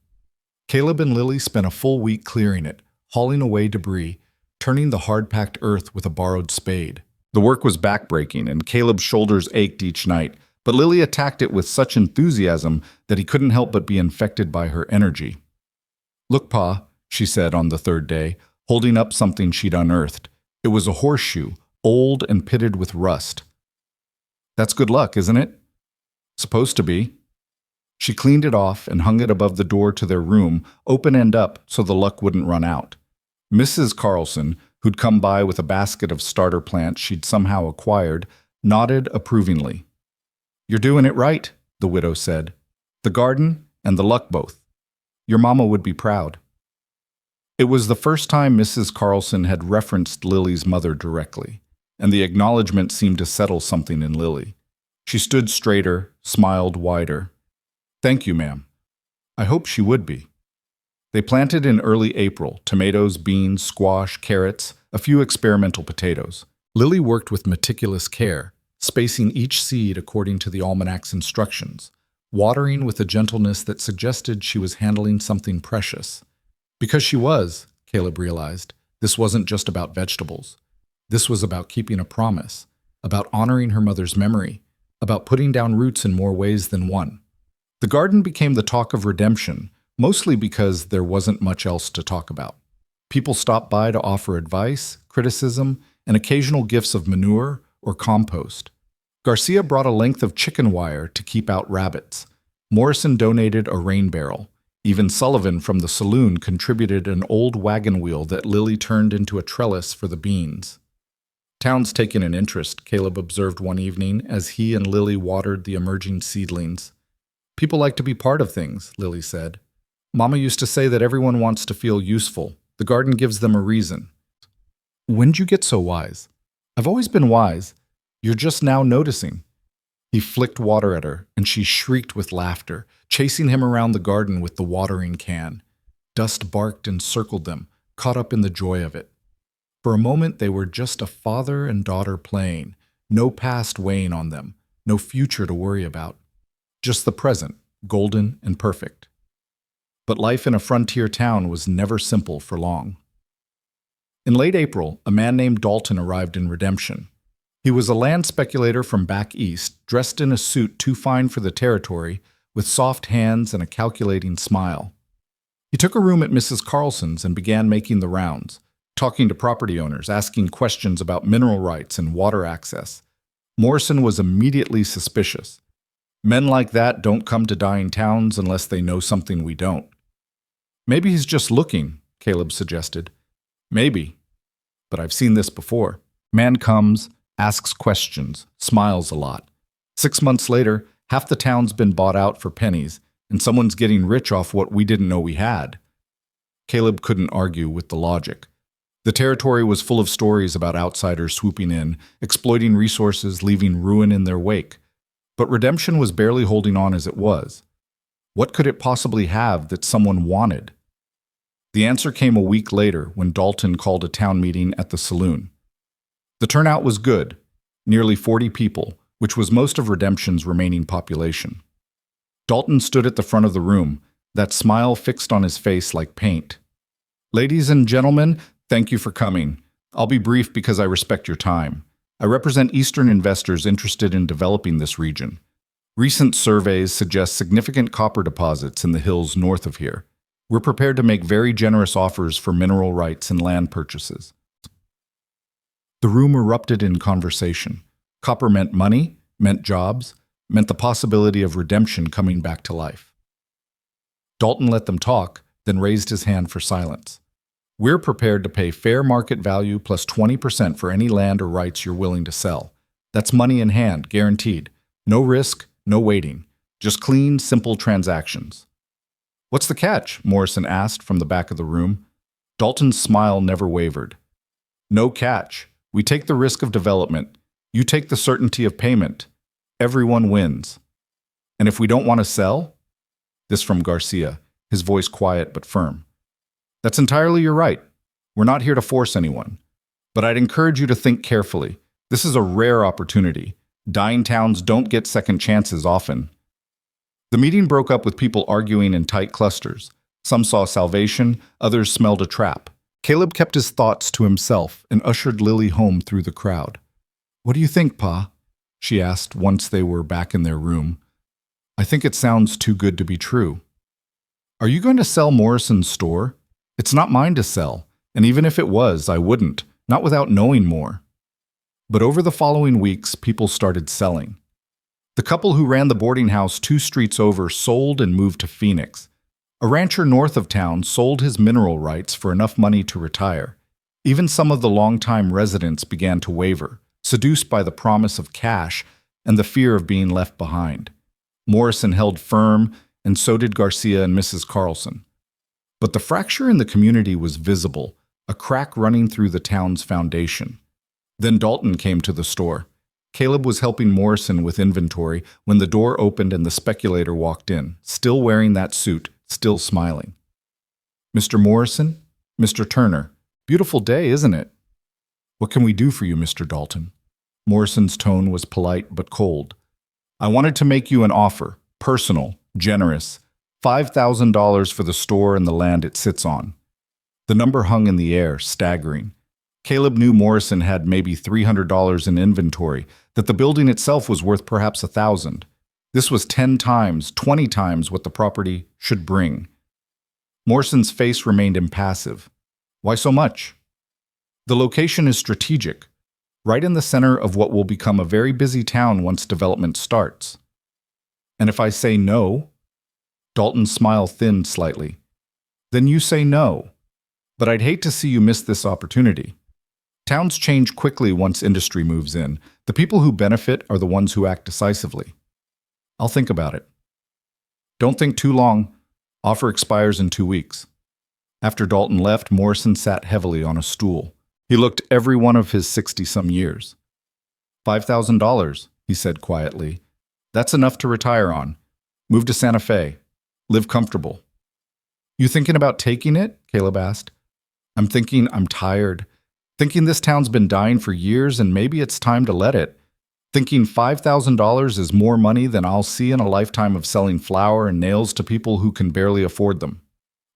Caleb and Lily spent a full week clearing it, hauling away debris, turning the hard-packed earth with a borrowed spade. The work was backbreaking, and Caleb's shoulders ached each night, but Lily attacked it with such enthusiasm that he couldn't help but be infected by her energy. "Look, Pa," she said on the third day, holding up something she'd unearthed. It was a horseshoe, old and pitted with rust. "That's good luck, isn't it?" "Supposed to be." She cleaned it off and hung it above the door to their room, open end up so the luck wouldn't run out. Mrs. Carlson, who'd come by with a basket of starter plants she'd somehow acquired, nodded approvingly. "You're doing it right," the widow said. "The garden and the luck both. Your mama would be proud." It was the first time Mrs. Carlson had referenced Lily's mother directly, and the acknowledgement seemed to settle something in Lily. She stood straighter, smiled wider. "Thank you, ma'am. I hope she would be." They planted in early April tomatoes, beans, squash, carrots, a few experimental potatoes. Lily worked with meticulous care, spacing each seed according to the almanac's instructions, watering with a gentleness that suggested she was handling something precious. Because she was, Caleb realized, this wasn't just about vegetables. This was about keeping a promise, about honoring her mother's memory, about putting down roots in more ways than one. The garden became the talk of redemption, mostly because there wasn't much else to talk about. People stopped by to offer advice, criticism, and occasional gifts of manure or compost. Garcia brought a length of chicken wire to keep out rabbits. Morrison donated a rain barrel. Even Sullivan from the saloon contributed an old wagon wheel that Lily turned into a trellis for the beans. "Town's taking an interest," Caleb observed one evening as he and Lily watered the emerging seedlings. "People like to be part of things," Lily said. "Mama used to say that everyone wants to feel useful. The garden gives them a reason." "When'd you get so wise?" "I've always been wise. You're just now noticing." He flicked water at her, and she shrieked with laughter, chasing him around the garden with the watering can. Dust barked and circled them, caught up in the joy of it. For a moment they were just a father and daughter playing, no past weighing on them, no future to worry about. Just the present, golden and perfect. But life in a frontier town was never simple for long. In late April, a man named Dalton arrived in Redemption. He was a land speculator from back east, dressed in a suit too fine for the territory, with soft hands and a calculating smile. He took a room at Mrs. Carlson's and began making the rounds, talking to property owners, asking questions about mineral rights and water access. Morrison was immediately suspicious. Men like that don't come to dying towns unless they know something we don't. "Maybe he's just looking," Caleb suggested. "Maybe, but I've seen this before. Man comes, asks questions, smiles a lot. 6 months later, half the town's been bought out for pennies, and someone's getting rich off what we didn't know we had." Caleb couldn't argue with the logic. The territory was full of stories about outsiders swooping in, exploiting resources, leaving ruin in their wake. But Redemption was barely holding on as it was. What could it possibly have that someone wanted? The answer came a week later when Dalton called a town meeting at the saloon. The turnout was good, nearly 40 people, which was most of Redemption's remaining population. Dalton stood at the front of the room, that smile fixed on his face like paint. "Ladies and gentlemen, thank you for coming. I'll be brief because I respect your time. I represent Eastern investors interested in developing this region. Recent surveys suggest significant copper deposits in the hills north of here. We're prepared to make very generous offers for mineral rights and land purchases." The room erupted in conversation. Copper meant money, meant jobs, meant the possibility of Redemption coming back to life. Dalton let them talk, then raised his hand for silence. "We're prepared to pay fair market value plus 20% for any land or rights you're willing to sell. That's money in hand, guaranteed. No risk, no waiting. Just clean, simple transactions. What's the catch? Morrison asked from the back of the room. Dalton's smile never wavered. No catch. We take the risk of development. You take the certainty of payment. Everyone wins. And if we don't want to sell? This from Garcia, his voice quiet but firm. That's entirely your right. We're not here to force anyone. But I'd encourage you to think carefully. This is a rare opportunity. Dying towns don't get second chances often. The meeting broke up with people arguing in tight clusters. Some saw salvation, others smelled a trap. Caleb kept his thoughts to himself and ushered Lily home through the crowd. "What do you think, Pa?" she asked once they were back in their room. "I think it sounds too good to be true." "Are you going to sell Morrison's store?" "It's not mine to sell, and even if it was, I wouldn't, not without knowing more." But over the following weeks, people started selling. The couple who ran the boarding house 2 streets over sold and moved to Phoenix. A rancher north of town sold his mineral rights for enough money to retire. Even some of the longtime residents began to waver, seduced by the promise of cash and the fear of being left behind. Morrison held firm, and so did Garcia and Mrs. Carlson. But the fracture in the community was visible, a crack running through the town's foundation. Then Dalton came to the store. Caleb was helping Morrison with inventory when the door opened and the speculator walked in, still wearing that suit, still smiling. "Mr. Morrison? Mr. Turner, beautiful day, isn't it?" "What can we do for you, Mr. Dalton?" Morrison's tone was polite but cold. "I wanted to make you an offer, personal, generous, $5,000 for the store and the land it sits on." The number hung in the air, staggering. Caleb knew Morrison had maybe $300 in inventory, that the building itself was worth perhaps $1,000. This was 10 times, 20 times what the property should bring. Morrison's face remained impassive. "Why so much?" "The location is strategic, right in the center of what will become a very busy town once development starts." "And if I say no?" Dalton's smile thinned slightly. "Then you say no. But I'd hate to see you miss this opportunity. Towns change quickly once industry moves in. The people who benefit are the ones who act decisively." "I'll think about it." "Don't think too long. Offer expires in 2 weeks." After Dalton left, Morrison sat heavily on a stool. He looked every one of his 60-some years. $5,000, he said quietly. "That's enough to retire on. Move to Santa Fe. Live comfortable." "You thinking about taking it?" Caleb asked. "I'm thinking I'm tired. Thinking this town's been dying for years and maybe it's time to let it. Thinking $5,000 is more money than I'll see in a lifetime of selling flour and nails to people who can barely afford them."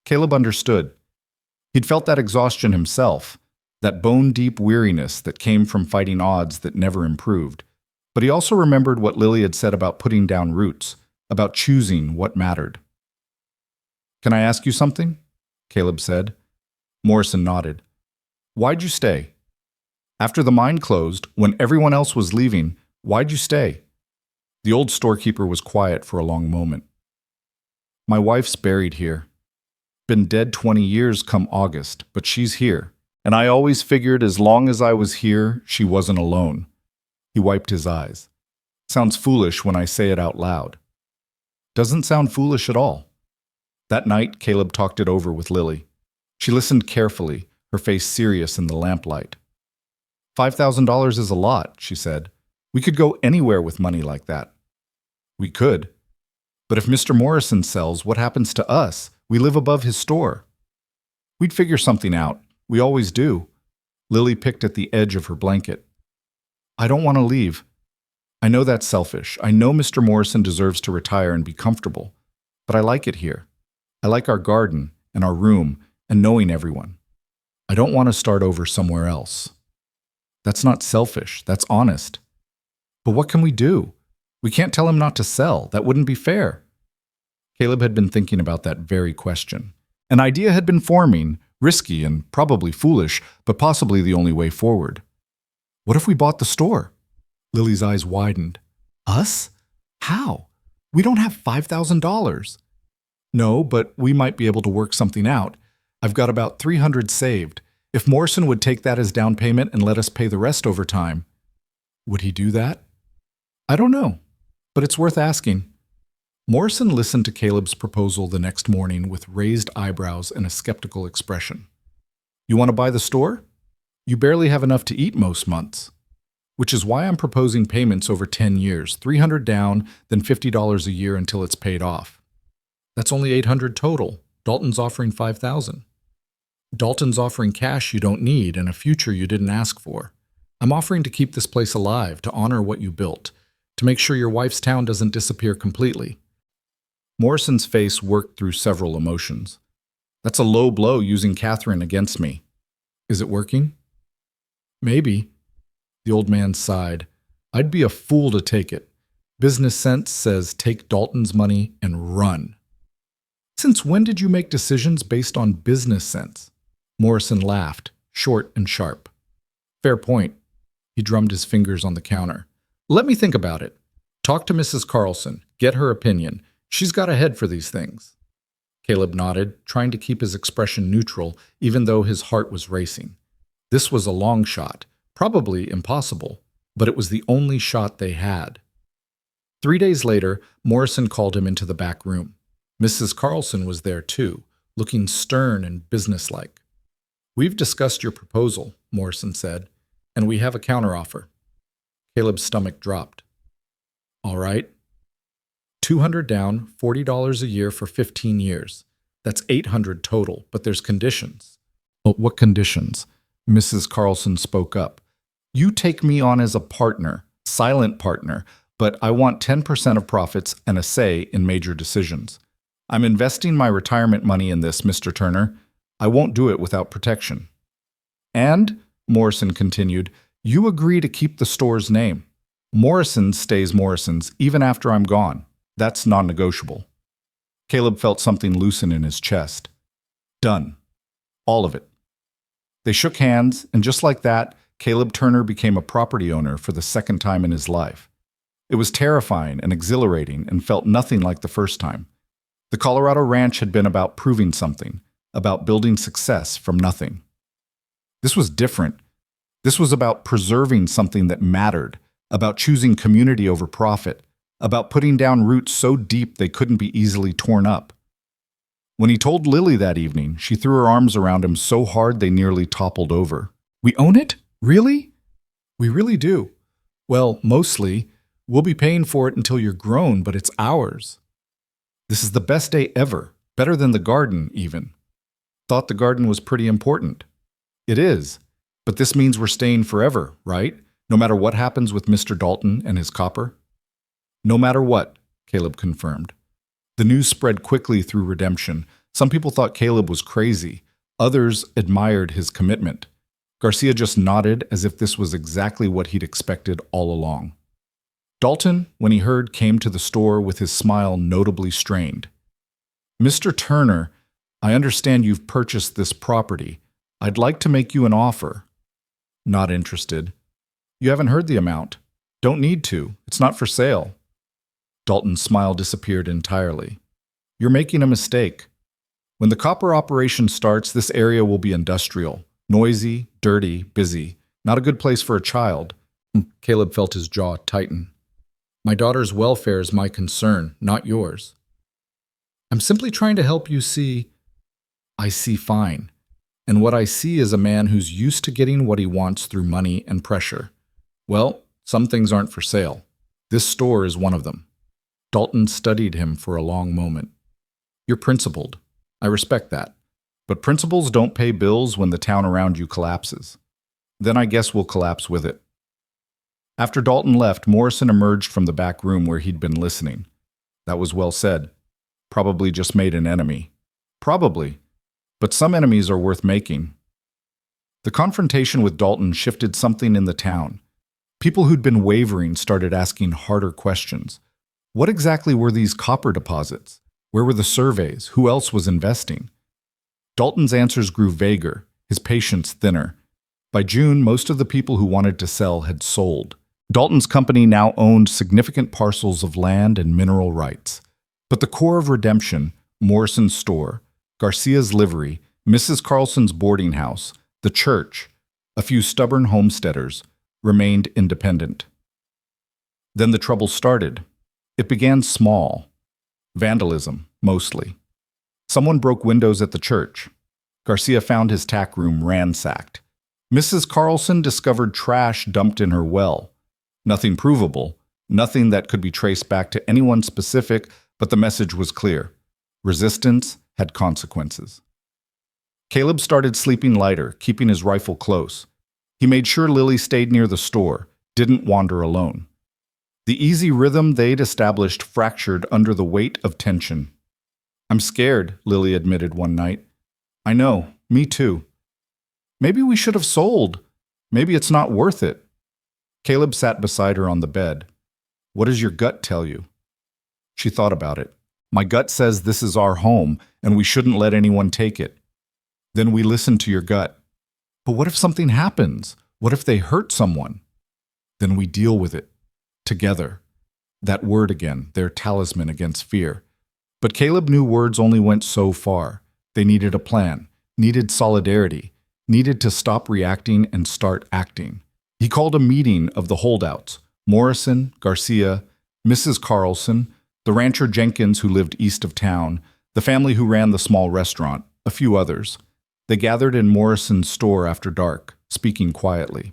Caleb understood. He'd felt that exhaustion himself, that bone-deep weariness that came from fighting odds that never improved. But he also remembered what Lily had said about putting down roots, about choosing what mattered. "Can I ask you something?" Caleb said. Morrison nodded. "Why'd you stay? After the mine closed, when everyone else was leaving, why'd you stay?" The old storekeeper was quiet for a long moment. "My wife's buried here. Been dead 20 years come August, but she's here. And I always figured as long as I was here, she wasn't alone." He wiped his eyes. "Sounds foolish when I say it out loud." "Doesn't sound foolish at all." That night, Caleb talked it over with Lily. She listened carefully, her face serious in the lamplight. $5,000 is a lot, she said. "We could go anywhere with money like that." "We could. But if Mr. Morrison sells, what happens to us? We live above his store." "We'd figure something out. We always do." Lily picked at the edge of her blanket. "I don't want to leave. I know that's selfish. I know Mr. Morrison deserves to retire and be comfortable. But I like it here. I like our garden and our room and knowing everyone. I don't want to start over somewhere else." "That's not selfish. That's honest." "But what can we do? We can't tell him not to sell. That wouldn't be fair." Caleb had been thinking about that very question. An idea had been forming, risky and probably foolish, but possibly the only way forward. "What if we bought the store?" Lily's eyes widened. "Us? How? We don't have $5,000. "No, but we might be able to work something out. I've got about $300 saved. If Morrison would take that as down payment and let us pay the rest over time." Would he do that? I don't know, but it's worth asking. Morrison listened to Caleb's proposal the next morning with raised eyebrows and a skeptical expression. You want to buy the store? You barely have enough to eat most months. Which is why I'm proposing payments over 10 years, $300 down, then $50 a year until it's paid off. That's only $800 total. Dalton's offering $5,000. Dalton's offering cash you don't need and a future you didn't ask for. I'm offering to keep this place alive, to honor what you built, to make sure your wife's town doesn't disappear completely. Morrison's face worked through several emotions. That's a low blow using Catherine against me. Is it working? Maybe. The old man sighed. I'd be a fool to take it. Business sense says take Dalton's money and run. Since when did you make decisions based on business sense? Morrison laughed, short and sharp. Fair point. He drummed his fingers on the counter. Let me think about it. Talk to Mrs. Carlson. Get her opinion. She's got a head for these things. Caleb nodded, trying to keep his expression neutral, even though his heart was racing. This was a long shot. Probably impossible, but it was the only shot they had. 3 days later, Morrison called him into the back room. Mrs. Carlson was there too, looking stern and businesslike. We've discussed your proposal, Morrison said, and we have a counteroffer. Caleb's stomach dropped. All right. $200 down, $40 a year for 15 years. That's $800 total, but there's conditions. Well, what conditions? Mrs. Carlson spoke up. You take me on as a partner, silent partner, but I want 10% of profits and a say in major decisions. I'm investing my retirement money in this, Mr. Turner. I won't do it without protection. And, Morrison continued, you agree to keep the store's name. Morrison stays Morrison's even after I'm gone. That's non-negotiable. Caleb felt something loosen in his chest. Done. All of it. They shook hands, and just like that, Caleb Turner became a property owner for the second time in his life. It was terrifying and exhilarating and felt nothing like the first time. The Colorado ranch had been about proving something, about building success from nothing. This was different. This was about preserving something that mattered, about choosing community over profit, about putting down roots so deep they couldn't be easily torn up. When he told Lily that evening, she threw her arms around him so hard they nearly toppled over. We own it? Really? We really do. Well, mostly. We'll be paying for it until you're grown, but it's ours. This is the best day ever, better than the garden, even. Thought the garden was pretty important. It is, but this means we're staying forever, right? No matter what happens with Mr. Dalton and his copper? No matter what, Caleb confirmed. The news spread quickly through Redemption. Some people thought Caleb was crazy. Others admired his commitment. Garcia just nodded as if this was exactly what he'd expected all along. Dalton, when he heard, came to the store with his smile notably strained. Mr. Turner, I understand you've purchased this property. I'd like to make you an offer. Not interested. You haven't heard the amount. Don't need to. It's not for sale. Dalton's smile disappeared entirely. You're making a mistake. When the copper operation starts, this area will be industrial. Noisy, dirty, busy. Not a good place for a child. Caleb felt his jaw tighten. My daughter's welfare is my concern, not yours. I'm simply trying to help you see. I see fine. And what I see is a man who's used to getting what he wants through money and pressure. Well, some things aren't for sale. This store is one of them. Dalton studied him for a long moment. You're principled. I respect that. But principles don't pay bills when the town around you collapses. Then I guess we'll collapse with it. After Dalton left, Morrison emerged from the back room where he'd been listening. That was well said. Probably just made an enemy. Probably. But some enemies are worth making. The confrontation with Dalton shifted something in the town. People who'd been wavering started asking harder questions. What exactly were these copper deposits? Where were the surveys? Who else was investing? Dalton's answers grew vaguer, his patience thinner. By June, most of the people who wanted to sell had sold. Dalton's company now owned significant parcels of land and mineral rights. But the core of Redemption, Morrison's store, Garcia's livery, Mrs. Carlson's boarding house, the church, a few stubborn homesteaders, remained independent. Then the trouble started. It began small. Vandalism, mostly. Someone broke windows at the church. Garcia found his tack room ransacked. Mrs. Carlson discovered trash dumped in her well. Nothing provable, nothing that could be traced back to anyone specific, but the message was clear. Resistance had consequences. Caleb started sleeping lighter, keeping his rifle close. He made sure Lily stayed near the store, didn't wander alone. The easy rhythm they'd established fractured under the weight of tension. "I'm scared," Lily admitted one night. "I know, me too. Maybe we should have sold. Maybe it's not worth it." Caleb sat beside her on the bed. "What does your gut tell you?" She thought about it. "My gut says this is our home, and we shouldn't let anyone take it." "Then we listen to your gut." "But what if something happens? What if they hurt someone?" "Then we deal with it. Together." That word again, their talisman against fear. But Caleb knew words only went so far. They needed a plan, needed solidarity, needed to stop reacting and start acting. He called a meeting of the holdouts: Morrison, Garcia, Mrs. Carlson, the rancher Jenkins who lived east of town, the family who ran the small restaurant, a few others. They gathered in Morrison's store after dark, speaking quietly.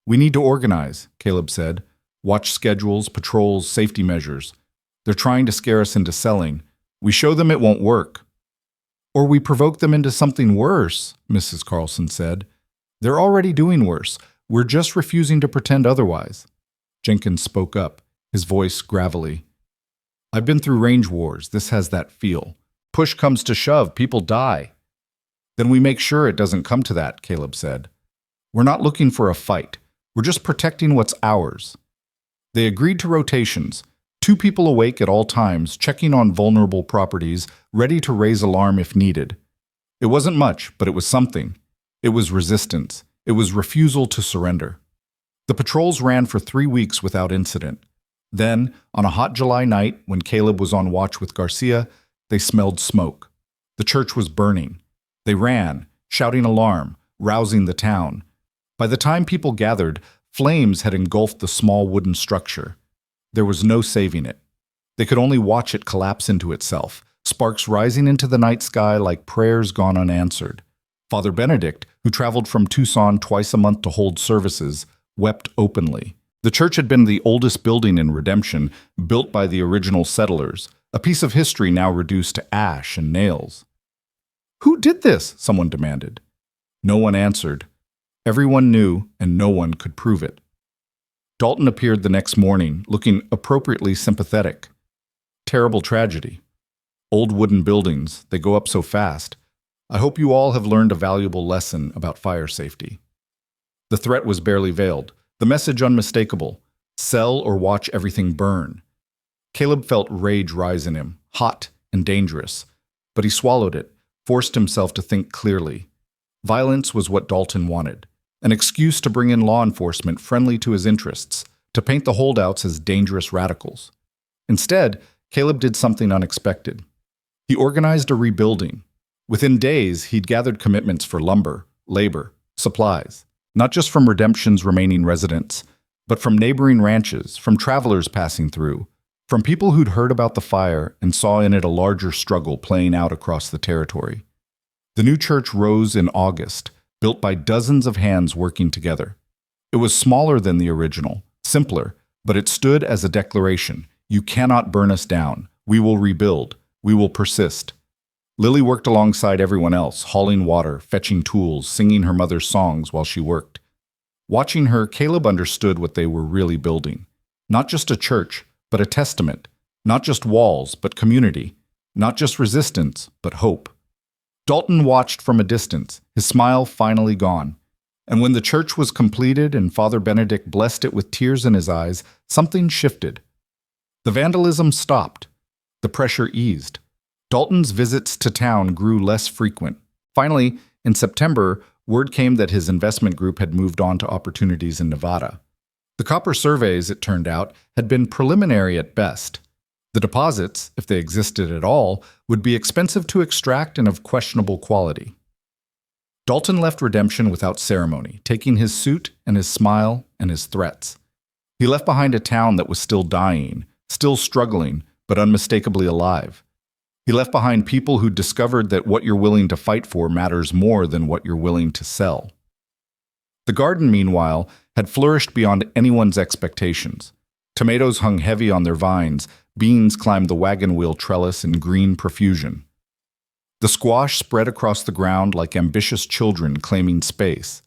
"We need to organize," Caleb said. "Watch schedules, patrols, safety measures. They're trying to scare us into selling. We show them it won't work." "Or we provoke them into something worse," Mrs. Carlson said. "They're already doing worse. We're just refusing to pretend otherwise." Jenkins spoke up, his voice gravelly. "I've been through range wars. This has that feel. Push comes to shove, people die." "Then we make sure it doesn't come to that," Caleb said. "We're not looking for a fight. We're just protecting what's ours." They agreed to rotations, 2 people awake at all times, checking on vulnerable properties, ready to raise alarm if needed. It wasn't much, but it was something. It was resistance. It was refusal to surrender. The patrols ran for 3 weeks without incident. Then, on a hot July night, when Caleb was on watch with Garcia, they smelled smoke. The church was burning. They ran, shouting alarm, rousing the town. By the time people gathered, flames had engulfed the small wooden structure. There was no saving it. They could only watch it collapse into itself, sparks rising into the night sky like prayers gone unanswered. Father Benedict, who traveled from Tucson twice a month to hold services, wept openly. The church had been the oldest building in Redemption, built by the original settlers, a piece of history now reduced to ash and nails. "Who did this?" someone demanded. No one answered. Everyone knew, and no one could prove it. Dalton appeared the next morning, looking appropriately sympathetic. "Terrible tragedy. Old wooden buildings, they go up so fast. I hope you all have learned a valuable lesson about fire safety." The threat was barely veiled, the message unmistakable: sell or watch everything burn. Caleb felt rage rise in him, hot and dangerous, but he swallowed it, forced himself to think clearly. Violence was what Dalton wanted. An excuse to bring in law enforcement friendly to his interests, to paint the holdouts as dangerous radicals. Instead, Caleb did something unexpected. He organized a rebuilding. Within days, he'd gathered commitments for lumber, labor, supplies, not just from Redemption's remaining residents, but from neighboring ranches, from travelers passing through, from people who'd heard about the fire and saw in it a larger struggle playing out across the territory. The new church rose in August, built by dozens of hands working together. It was smaller than the original, simpler, but it stood as a declaration: you cannot burn us down. We will rebuild. We will persist. Lily worked alongside everyone else, hauling water, fetching tools, singing her mother's songs while she worked. Watching her, Caleb understood what they were really building. Not just a church, but a testament. Not just walls, but community. Not just resistance, but hope. Dalton watched from a distance, his smile finally gone. And when the church was completed and Father Benedict blessed it with tears in his eyes, something shifted. The vandalism stopped. The pressure eased. Dalton's visits to town grew less frequent. Finally, in September, word came that his investment group had moved on to opportunities in Nevada. The copper surveys, it turned out, had been preliminary at best. The deposits, if they existed at all, would be expensive to extract and of questionable quality. Dalton left Redemption without ceremony, taking his suit and his smile and his threats. He left behind a town that was still dying, still struggling, but unmistakably alive. He left behind people who discovered that what you're willing to fight for matters more than what you're willing to sell. The garden, meanwhile, had flourished beyond anyone's expectations. Tomatoes hung heavy on their vines, beans climbed the wagon wheel trellis in green profusion. The squash spread across the ground like ambitious children claiming space.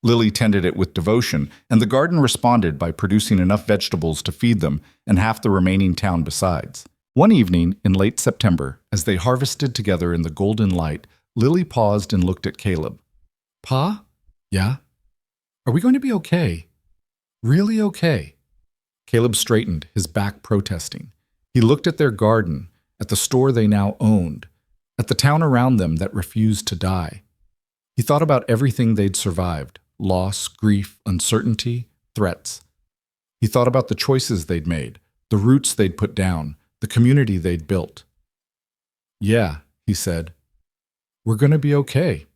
Lily tended it with devotion, and the garden responded by producing enough vegetables to feed them and half the remaining town besides. One evening in late September, as they harvested together in the golden light, Lily paused and looked at Caleb. "Pa? Yeah? Are we going to be okay? Really okay?" Caleb straightened, his back protesting. He looked at their garden, at the store they now owned, at the town around them that refused to die. He thought about everything they'd survived: loss, grief, uncertainty, threats. He thought about the choices they'd made, the roots they'd put down, the community they'd built. "Yeah," he said, "we're going to be okay."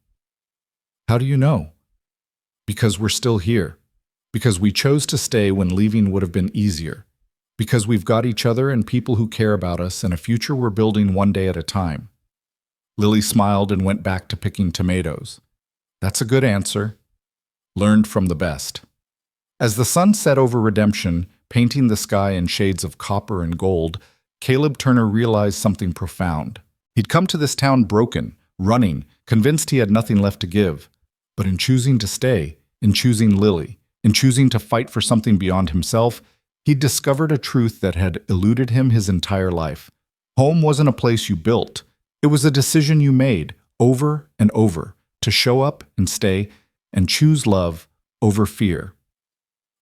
"How do you know?" "Because we're still here. Because we chose to stay when leaving would have been easier. Because we've got each other and people who care about us and a future we're building one day at a time." Lily smiled and went back to picking tomatoes. "That's a good answer. Learned from the best." As the sun set over Redemption, painting the sky in shades of copper and gold, Caleb Turner realized something profound. He'd come to this town broken, running, convinced he had nothing left to give. But in choosing to stay, in choosing Lily, in choosing to fight for something beyond himself, he'd discovered a truth that had eluded him his entire life. Home wasn't a place you built. It was a decision you made, over and over, to show up and stay and choose love over fear.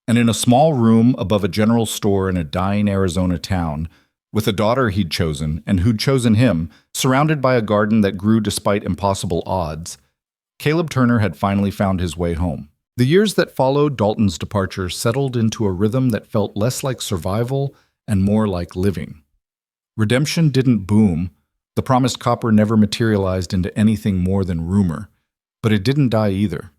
And in a small room above a general store in a dying Arizona town, with a daughter he'd chosen and who'd chosen him, surrounded by a garden that grew despite impossible odds, Caleb Turner had finally found his way home. The years that followed Dalton's departure settled into a rhythm that felt less like survival and more like living. Redemption didn't boom. The promised copper never materialized into anything more than rumor. But it didn't die either.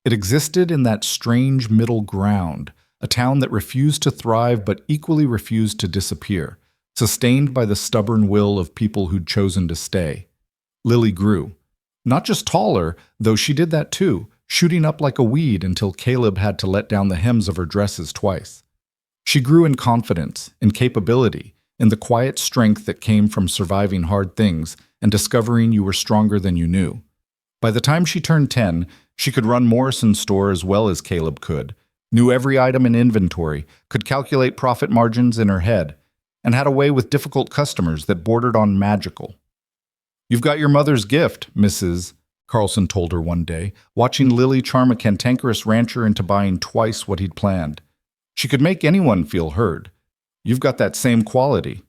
It existed in that strange middle ground, a town that refused to thrive but equally refused to disappear, sustained by the stubborn will of people who'd chosen to stay. Lily grew. Not just taller, though she did that too, shooting up like a weed until Caleb had to let down the hems of her dresses twice. She grew in confidence, in capability, in the quiet strength that came from surviving hard things and discovering you were stronger than you knew. By the time she turned 10, she could run Morrison's store as well as Caleb could, knew every item in inventory, could calculate profit margins in her head, and had a way with difficult customers that bordered on magical. "You've got your mother's gift, Mrs." Carlson told her one day, watching Lily charm a cantankerous rancher into buying twice what he'd planned. "She could make anyone feel heard. You've got that same quality."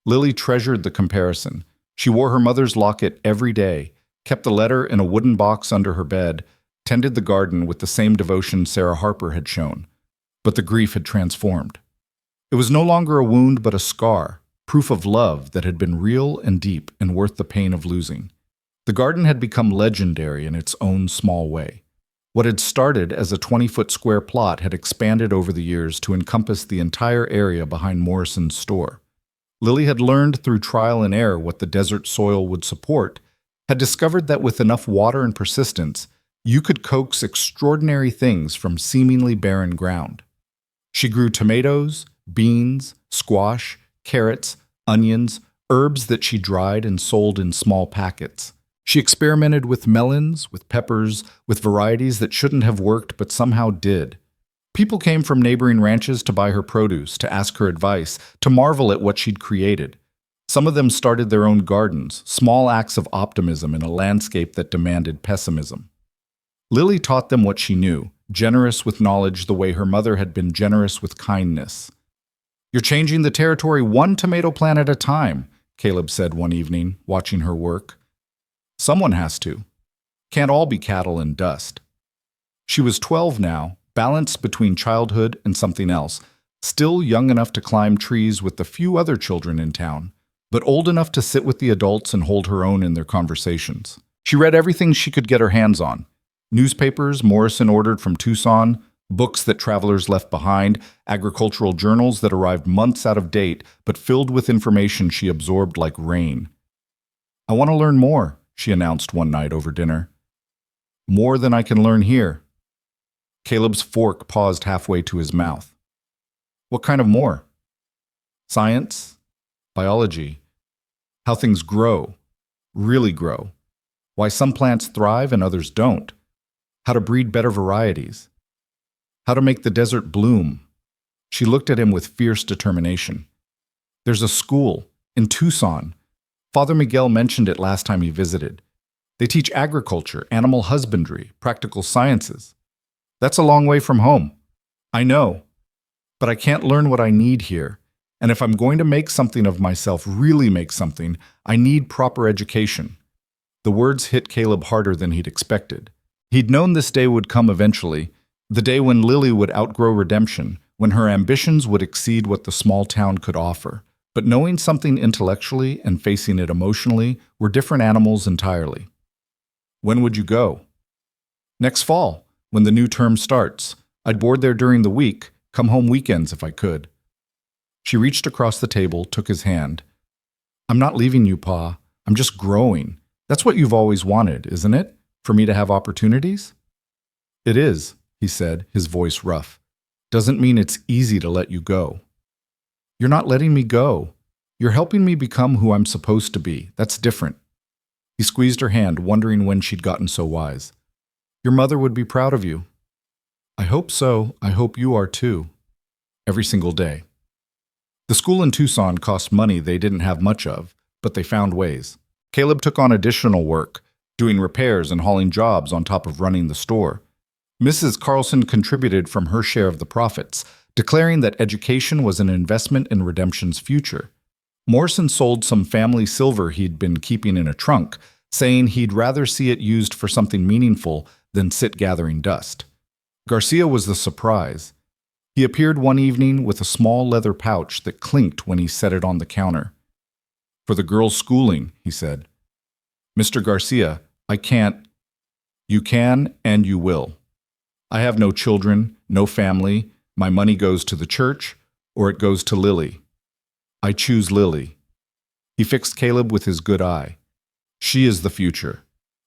Lily treasured the comparison. She wore her mother's locket every day, kept the letter in a wooden box under her bed, tended the garden with the same devotion Sarah Harper had shown. But the grief had transformed. It was no longer a wound but a scar, proof of love that had been real and deep and worth the pain of losing. The garden had become legendary in its own small way. What had started as a 20-foot square plot had expanded over the years to encompass the entire area behind Morrison's store. Lily had learned through trial and error what the desert soil would support, had discovered that with enough water and persistence, you could coax extraordinary things from seemingly barren ground. She grew tomatoes, beans, squash, carrots, onions, herbs that she dried and sold in small packets. She experimented with melons, with peppers, with varieties that shouldn't have worked but somehow did. People came from neighboring ranches to buy her produce, to ask her advice, to marvel at what she'd created. Some of them started their own gardens, small acts of optimism in a landscape that demanded pessimism. Lily taught them what she knew, generous with knowledge the way her mother had been generous with kindness. "You're changing the territory one tomato plant at a time," Caleb said one evening, watching her work. "Someone has to. Can't all be cattle and dust." She was 12 now, balanced between childhood and something else, still young enough to climb trees with the few other children in town, but old enough to sit with the adults and hold her own in their conversations. She read everything she could get her hands on. Newspapers Morrison ordered from Tucson, Books that travelers left behind, agricultural journals that arrived months out of date, but filled with information she absorbed like rain. "I want to learn more," she announced one night over dinner. "More than I can learn here." Caleb's fork paused halfway to his mouth. "What kind of more?" "Science, biology, how things grow, really grow, why some plants thrive and others don't, how to breed better varieties, how to make the desert bloom." She looked at him with fierce determination. "There's a school in Tucson. Father Miguel mentioned it last time he visited. They teach agriculture, animal husbandry, practical sciences. That's a long way from home. I know, but I can't learn what I need here. And if I'm going to make something of myself, really make something, I need proper education." The words hit Caleb harder than he'd expected. He'd known this day would come eventually, the day when Lily would outgrow redemption, when her ambitions would exceed what the small town could offer. But knowing something intellectually and facing it emotionally were different animals entirely. "When would you go?" "Next fall, when the new term starts. I'd board there during the week, come home weekends if I could." She reached across the table, took his hand. "I'm not leaving you, Pa. I'm just growing. That's what you've always wanted, isn't it? For me to have opportunities?" "It is," he said, his voice rough. "Doesn't mean it's easy to let you go." "You're not letting me go. You're helping me become who I'm supposed to be. That's different." He squeezed her hand, wondering when she'd gotten so wise. "Your mother would be proud of you." "I hope so. I hope you are too." Every single day. The school in Tucson cost money they didn't have much of, but they found ways. Caleb took on additional work, doing repairs and hauling jobs on top of running the store. Mrs. Carlson contributed from her share of the profits, declaring that education was an investment in Redemption's future. Morrison sold some family silver he'd been keeping in a trunk, saying he'd rather see it used for something meaningful than sit gathering dust. Garcia was the surprise. He appeared one evening with a small leather pouch that clinked when he set it on the counter. "For the girls' schooling," he said. "Mr. Garcia, I can't—" "You can and you will. I have no children, no family. My money goes to the church, or it goes to Lily. I choose Lily." He fixed Caleb with his good eye. "She is the future.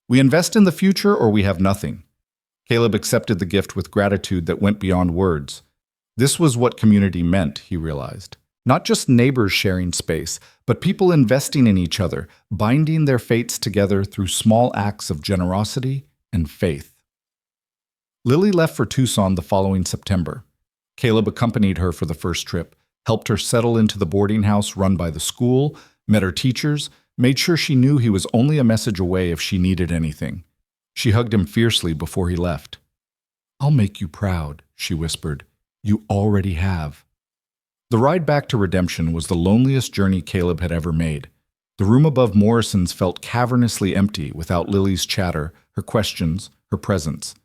We invest in the future or we have nothing." Caleb accepted the gift with gratitude that went beyond words. This was what community meant, he realized. Not just neighbors sharing space, but people investing in each other, binding their fates together through small acts of generosity and faith. Lily left for Tucson the following September. Caleb accompanied her for the first trip, helped her settle into the boarding house run by the school, met her teachers, made sure she knew he was only a message away if she needed anything. She hugged him fiercely before he left. "I'll make you proud," she whispered. "You already have." The ride back to Redemption was the loneliest journey Caleb had ever made. The room above Morrison's felt cavernously empty without Lily's chatter, her questions, her presence.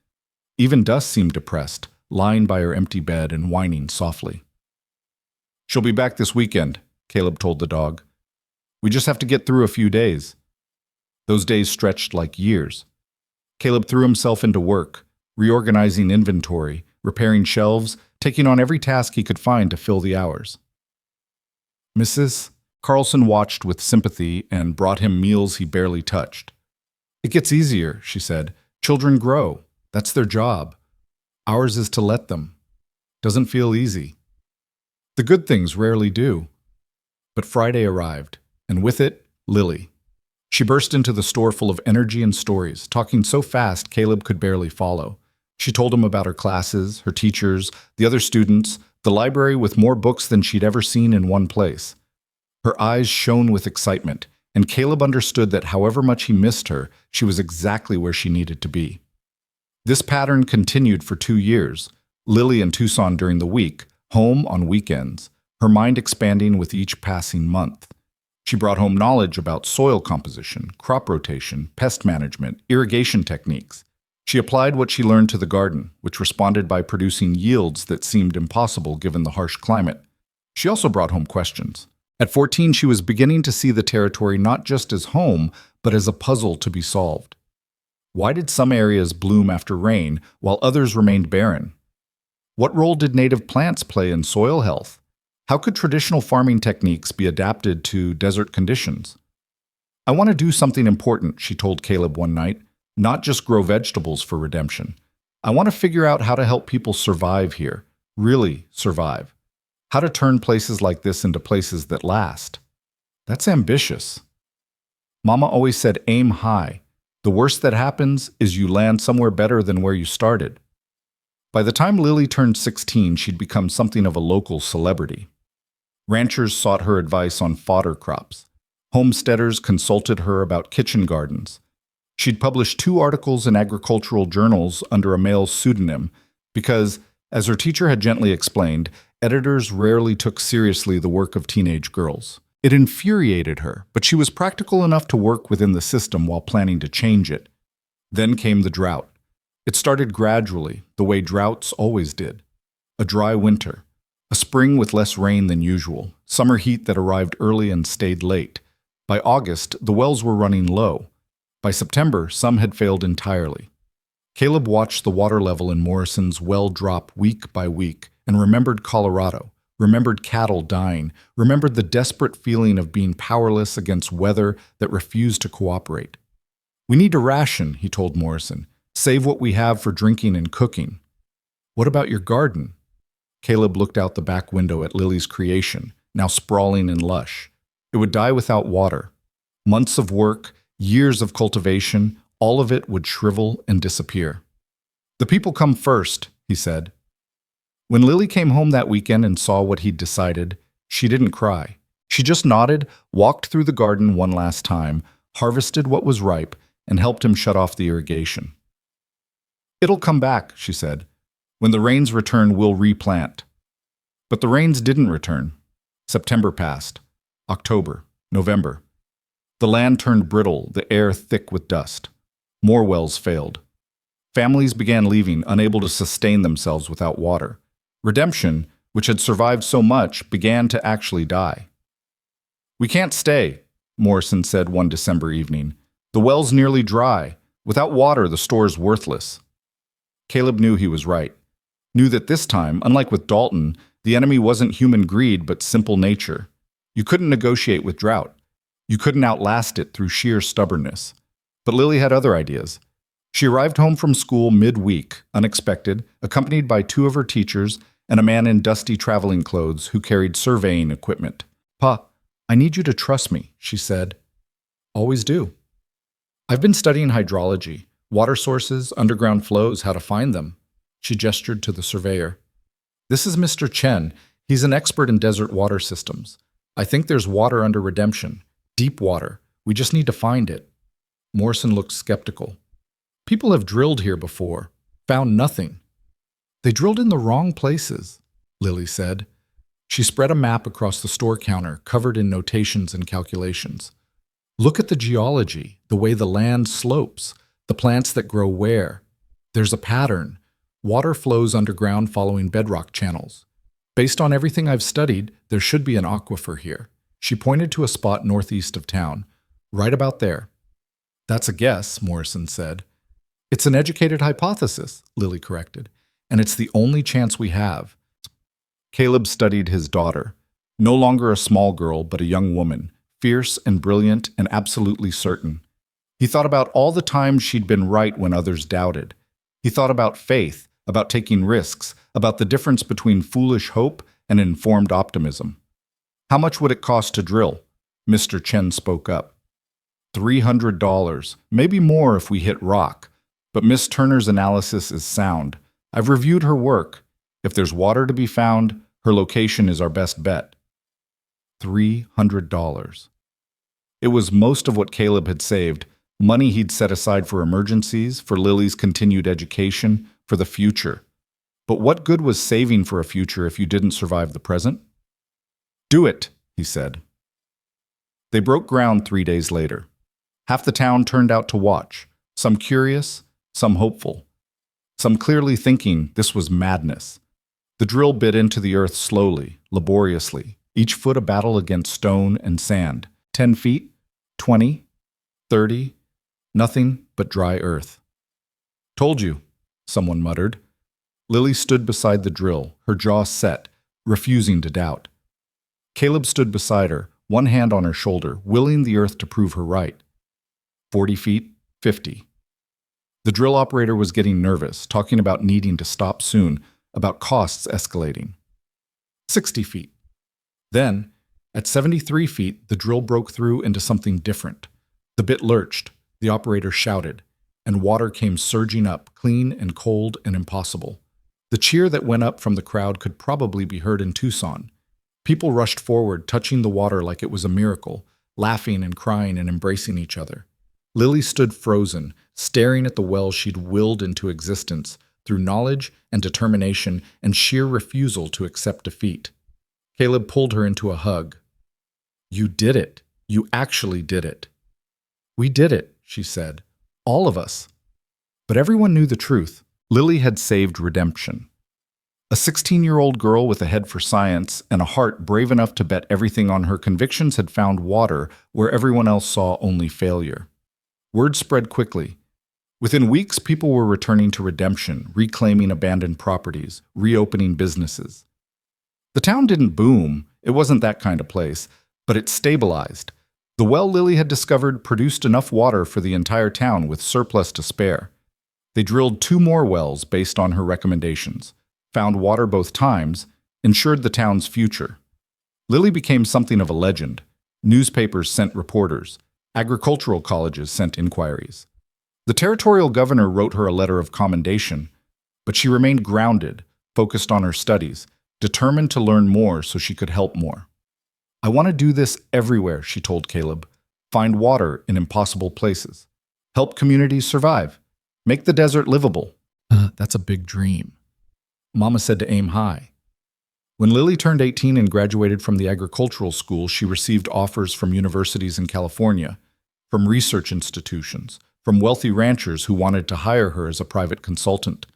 Even Dust seemed depressed, lying by her empty bed and whining softly. "She'll be back this weekend," Caleb told the dog. "We just have to get through a few days." Those days stretched like years. Caleb threw himself into work, reorganizing inventory, repairing shelves, taking on every task he could find to fill the hours. Mrs. Carlson watched with sympathy and brought him meals he barely touched. "It gets easier," she said. "Children grow. That's their job. Ours is to let them. Doesn't feel easy." The good things rarely do. But Friday arrived, and with it, Lily. She burst into the store full of energy and stories, talking so fast Caleb could barely follow. She told him about her classes, her teachers, the other students, the library with more books than she'd ever seen in one place. Her eyes shone with excitement, and Caleb understood that however much he missed her, she was exactly where she needed to be. This pattern continued for 2 years, Lily in Tucson during the week, home on weekends, her mind expanding with each passing month. She brought home knowledge about soil composition, crop rotation, pest management, irrigation techniques. She applied what she learned to the garden, which responded by producing yields that seemed impossible given the harsh climate. She also brought home questions. At 14, she was beginning to see the territory not just as home, but as a puzzle to be solved. Why did some areas bloom after rain, while others remained barren? What role did native plants play in soil health? How could traditional farming techniques be adapted to desert conditions? I want to do something important, she told Caleb one night, not just grow vegetables for redemption. I want to figure out how to help people survive here, really survive. How to turn places like this into places that last. That's ambitious. Mama always said aim high. The worst that happens is you land somewhere better than where you started. By the time Lily turned 16, she'd become something of a local celebrity. Ranchers sought her advice on fodder crops. Homesteaders consulted her about kitchen gardens. She'd published 2 articles in agricultural journals under a male pseudonym because, as her teacher had gently explained, editors rarely took seriously the work of teenage girls. It infuriated her, but she was practical enough to work within the system while planning to change it. Then came the drought. It started gradually, the way droughts always did. A dry winter, a spring with less rain than usual, summer heat that arrived early and stayed late. By August, the wells were running low. By September, some had failed entirely. Caleb watched the water level in Morrison's well drop week by week and remembered Colorado, remembered cattle dying, remembered the desperate feeling of being powerless against weather that refused to cooperate. "We need to ration," he told Morrison. "Save what we have for drinking and cooking." "What about your garden?" Caleb looked out the back window at Lily's creation, now sprawling and lush. It would die without water. Months of work, years of cultivation, all of it would shrivel and disappear. "The people come first," he said. When Lily came home that weekend and saw what he'd decided, she didn't cry. She just nodded, walked through the garden one last time, harvested what was ripe, and helped him shut off the irrigation. "It'll come back," she said. "When the rains return, we'll replant." But the rains didn't return. September passed. October, November. The land turned brittle, the air thick with dust. More wells failed. Families began leaving, unable to sustain themselves without water. Redemption, which had survived so much, began to actually die. "We can't stay," Morrison said one December evening. "The well's nearly dry. Without water, the store's worthless." Caleb knew he was right. Knew that this time, unlike with Dalton, the enemy wasn't human greed but simple nature. You couldn't negotiate with drought. You couldn't outlast it through sheer stubbornness. But Lily had other ideas. She arrived home from school mid-week, unexpected, accompanied by 2 of her teachers and a man in dusty traveling clothes who carried surveying equipment. "Pa, I need you to trust me," she said. "Always do." "I've been studying hydrology, water sources, underground flows, how to find them." She gestured to the surveyor. "This is Mr. Chen. He's an expert in desert water systems. I think there's water under Redemption. Deep water. We just need to find it." Morrison looked skeptical. "People have drilled here before. Found nothing." "They drilled in the wrong places," Lily said. She spread a map across the store counter, covered in notations and calculations. "Look at the geology, the way the land slopes, the plants that grow where. There's a pattern. Water flows underground following bedrock channels. Based on everything I've studied, there should be an aquifer here." She pointed to a spot northeast of town, right about there. "That's a guess," Morrison said. "It's an educated hypothesis," Lily corrected, "and it's the only chance we have." Caleb studied his daughter, no longer a small girl but a young woman, fierce and brilliant and absolutely certain. He thought about all the times she'd been right when others doubted. He thought about faith, about taking risks, about the difference between foolish hope and informed optimism. "How much would it cost to drill?" Mr. Chen spoke up. $300, maybe more if we hit rock. But Miss Turner's analysis is sound. I've reviewed her work. If there's water to be found, her location is our best bet. $300. It was most of what Caleb had saved, money he'd set aside for emergencies, for Lily's continued education, for the future. But what good was saving for a future if you didn't survive the present? "Do it," he said. They broke ground 3 days later. Half the town turned out to watch, some curious, some hopeful, some clearly thinking this was madness. The drill bit into the earth slowly, laboriously, each foot a battle against stone and sand. 10 feet, 20, 30, nothing but dry earth. "Told you," someone muttered. Lily stood beside the drill, her jaw set, refusing to doubt. Caleb stood beside her, one hand on her shoulder, willing the earth to prove her right. 40 feet, 50. The drill operator was getting nervous, talking about needing to stop soon, about costs escalating. 60 feet. Then, at 73 feet, the drill broke through into something different. The bit lurched, the operator shouted, and water came surging up, clean and cold and impossible. The cheer that went up from the crowd could probably be heard in Tucson. People rushed forward, touching the water like it was a miracle, laughing and crying and embracing each other. Lily stood frozen, staring at the well she'd willed into existence through knowledge and determination and sheer refusal to accept defeat. Caleb pulled her into a hug. "You did it. You actually did it." "We did it," she said. "All of us." But everyone knew the truth. Lily had saved redemption. A 16-year-old girl with a head for science and a heart brave enough to bet everything on her convictions had found water where everyone else saw only failure. Word spread quickly. Within weeks, people were returning to redemption, reclaiming abandoned properties, reopening businesses. The town didn't boom, it wasn't that kind of place, but it stabilized. The well Lily had discovered produced enough water for the entire town with surplus to spare. They drilled 2 more wells based on her recommendations, found water both times, ensured the town's future. Lily became something of a legend. Newspapers sent reporters. Agricultural colleges sent inquiries. The territorial governor wrote her a letter of commendation, but she remained grounded, focused on her studies, determined to learn more so she could help more. "I want to do this everywhere," she told Caleb. "Find water in impossible places. Help communities survive. Make the desert livable." That's a big dream. Mama said to aim high. When Lily turned 18 and graduated from the agricultural school, she received offers from universities in California, from research institutions, from wealthy ranchers who wanted to hire her as a private consultant.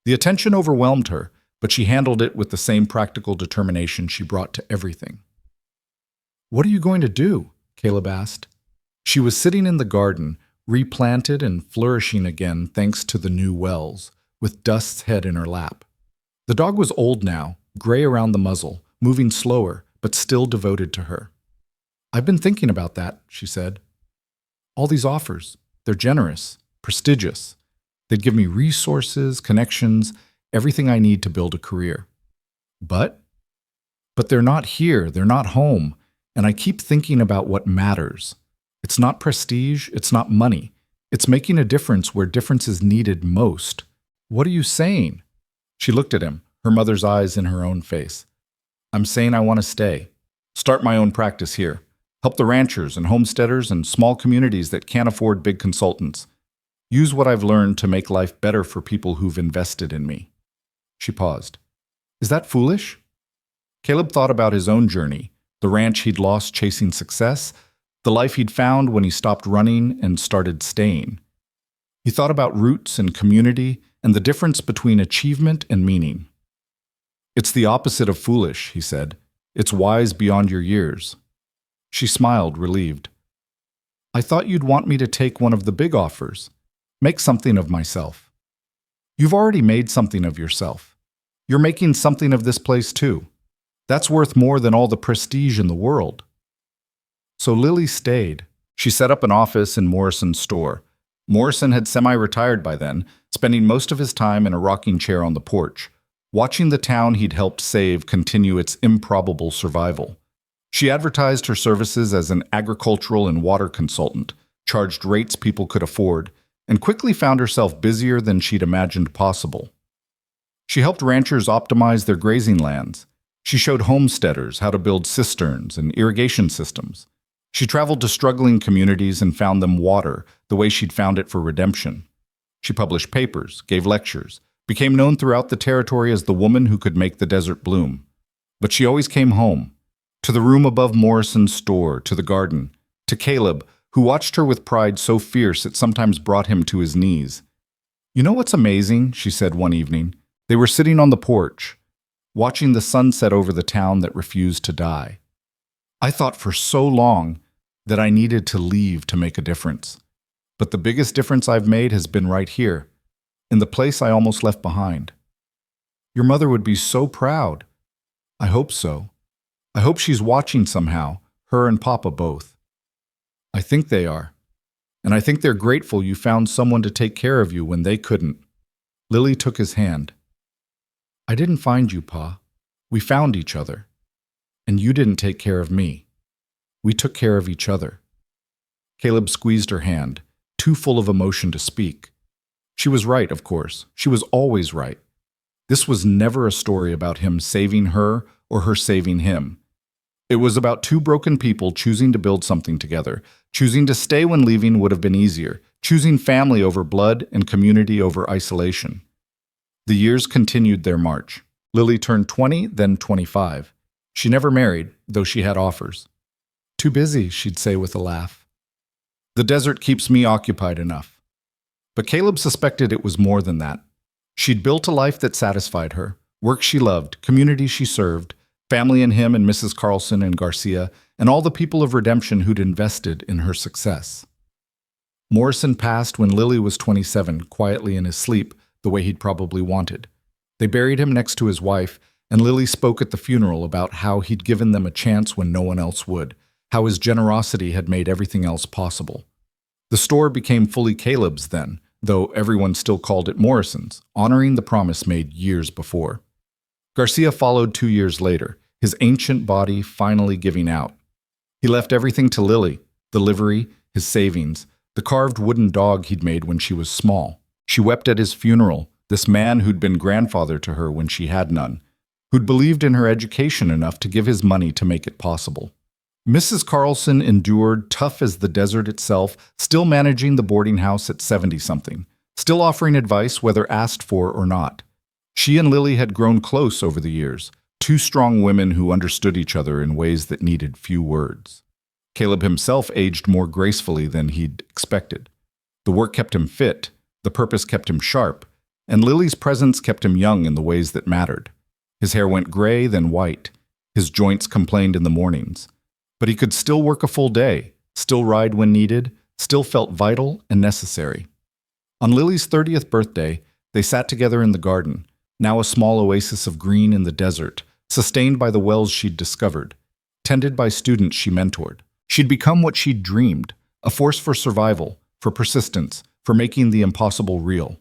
The attention overwhelmed her, but she handled it with the same practical determination she brought to everything. "What are you going to do?" Caleb asked. She was sitting in the garden, replanted and flourishing again thanks to the new wells, with Dust's head in her lap. The dog was old now, gray around the muzzle, moving slower, but still devoted to her. "I've been thinking about that," she said. "All these offers, they're generous, prestigious. They'd give me resources, connections, everything I need to build a career. But they're not here, they're not home, and I keep thinking about what matters. It's not prestige, it's not money. It's making a difference where difference is needed most." "What are you saying?" She looked at him, her mother's eyes in her own face. "I'm saying I want to stay. Start my own practice here. Help the ranchers and homesteaders and small communities that can't afford big consultants. Use what I've learned to make life better for people who've invested in me." She paused. "Is that foolish?" Caleb thought about his own journey, the ranch he'd lost chasing success, the life he'd found when he stopped running and started staying. He thought about roots and community and the difference between achievement and meaning. "It's the opposite of foolish," he said. "It's wise beyond your years." She smiled, relieved. "I thought you'd want me to take one of the big offers. Make something of myself." "You've already made something of yourself. You're making something of this place too. That's worth more than all the prestige in the world." So Lily stayed. She set up an office in Morrison's store. Morrison had semi-retired by then, spending most of his time in a rocking chair on the porch, watching the town he'd helped save continue its improbable survival. She advertised her services as an agricultural and water consultant, charged rates people could afford, and quickly found herself busier than she'd imagined possible. She helped ranchers optimize their grazing lands. She showed homesteaders how to build cisterns and irrigation systems. She traveled to struggling communities and found them water the way she'd found it for redemption. She published papers, gave lectures, became known throughout the territory as the woman who could make the desert bloom. But she always came home, to the room above Morrison's store, to the garden, to Caleb, who watched her with pride so fierce it sometimes brought him to his knees. "You know what's amazing?" she said one evening. They were sitting on the porch, watching the sunset over the town that refused to die. "I thought for so long that I needed to leave to make a difference. But the biggest difference I've made has been right here, in the place I almost left behind." Your mother would be so proud. I hope so. I hope she's watching somehow, her and Papa both. I think they are. And I think they're grateful you found someone to take care of you when they couldn't. Lily took his hand. I didn't find you, Pa. We found each other. And you didn't take care of me. We took care of each other. Caleb squeezed her hand, too full of emotion to speak. She was right, of course. She was always right. This was never a story about him saving her or her saving him. It was about two broken people choosing to build something together, choosing to stay when leaving would have been easier, choosing family over blood and community over isolation. The years continued their march. Lily turned 20, then 25. She never married, though she had offers. Too busy, she'd say with a laugh. The desert keeps me occupied enough. But Caleb suspected it was more than that. She'd built a life that satisfied her, work she loved, community she served, family in him and Mrs. Carlson and Garcia, and all the people of Redemption who'd invested in her success. Morrison passed when Lily was 27, quietly in his sleep, the way he'd probably wanted. They buried him next to his wife, and Lily spoke at the funeral about how he'd given them a chance when no one else would, how his generosity had made everything else possible. The store became fully Caleb's then, though everyone still called it Morrison's, honoring the promise made years before. Garcia followed 2 years later, his ancient body finally giving out. He left everything to Lily, the livery, his savings, the carved wooden dog he'd made when she was small. She wept at his funeral, this man who'd been grandfather to her when she had none, who'd believed in her education enough to give his money to make it possible. Mrs. Carlson endured, tough as the desert itself, still managing the boarding house at 70-something, still offering advice whether asked for or not. She and Lily had grown close over the years, two strong women who understood each other in ways that needed few words. Caleb himself aged more gracefully than he'd expected. The work kept him fit, the purpose kept him sharp, and Lily's presence kept him young in the ways that mattered. His hair went gray, then white. His joints complained in the mornings. But he could still work a full day, still ride when needed, still felt vital and necessary. On Lily's 30th birthday, they sat together in the garden, now a small oasis of green in the desert, sustained by the wells she'd discovered, tended by students she mentored. She'd become what she'd dreamed, a force for survival, for persistence, for making the impossible real.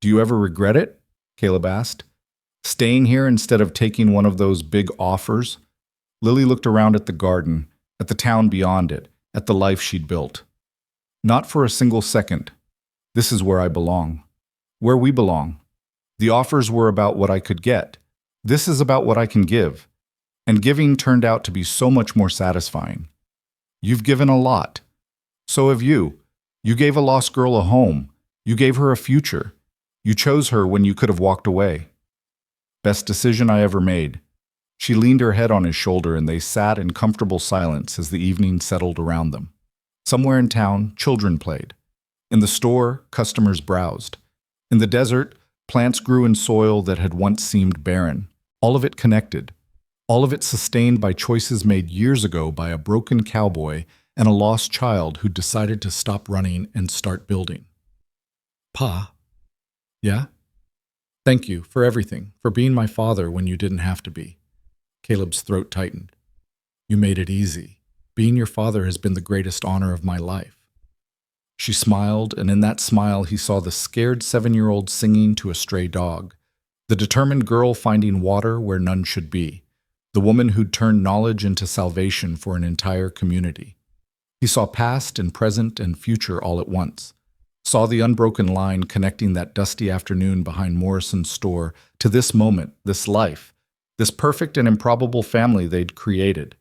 Do you ever regret it? Caleb asked. Staying here instead of taking one of those big offers? Lily looked around at the garden, at the town beyond it, at the life she'd built. Not for a single second. This is where I belong. Where we belong. The offers were about what I could get. This is about what I can give. And giving turned out to be so much more satisfying. You've given a lot. So have you. You gave a lost girl a home. You gave her a future. You chose her when you could have walked away. Best decision I ever made. She leaned her head on his shoulder and they sat in comfortable silence as the evening settled around them. Somewhere in town, children played. In the store, customers browsed. In the desert, plants grew in soil that had once seemed barren. All of it connected. All of it sustained by choices made years ago by a broken cowboy and a lost child who decided to stop running and start building. Pa. Yeah? Thank you for everything, for being my father when you didn't have to be. Caleb's throat tightened. You made it easy. Being your father has been the greatest honor of my life. She smiled, and in that smile he saw the scared 7-year-old singing to a stray dog, the determined girl finding water where none should be, the woman who'd turned knowledge into salvation for an entire community. He saw past and present and future all at once, saw the unbroken line connecting that dusty afternoon behind Morrison's store to this moment, this life, this perfect and improbable family they'd created.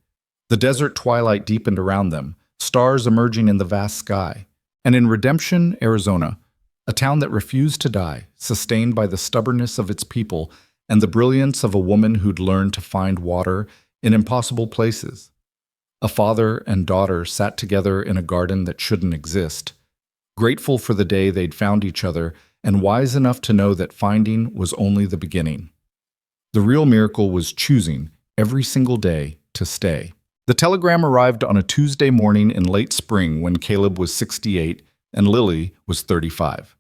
The desert twilight deepened around them, stars emerging in the vast sky. And in Redemption, Arizona, a town that refused to die, sustained by the stubbornness of its people and the brilliance of a woman who'd learned to find water in impossible places. A father and daughter sat together in a garden that shouldn't exist, grateful for the day they'd found each other and wise enough to know that finding was only the beginning. The real miracle was choosing, every single day, to stay. The telegram arrived on a Tuesday morning in late spring when Caleb was 68 and Lily was 35.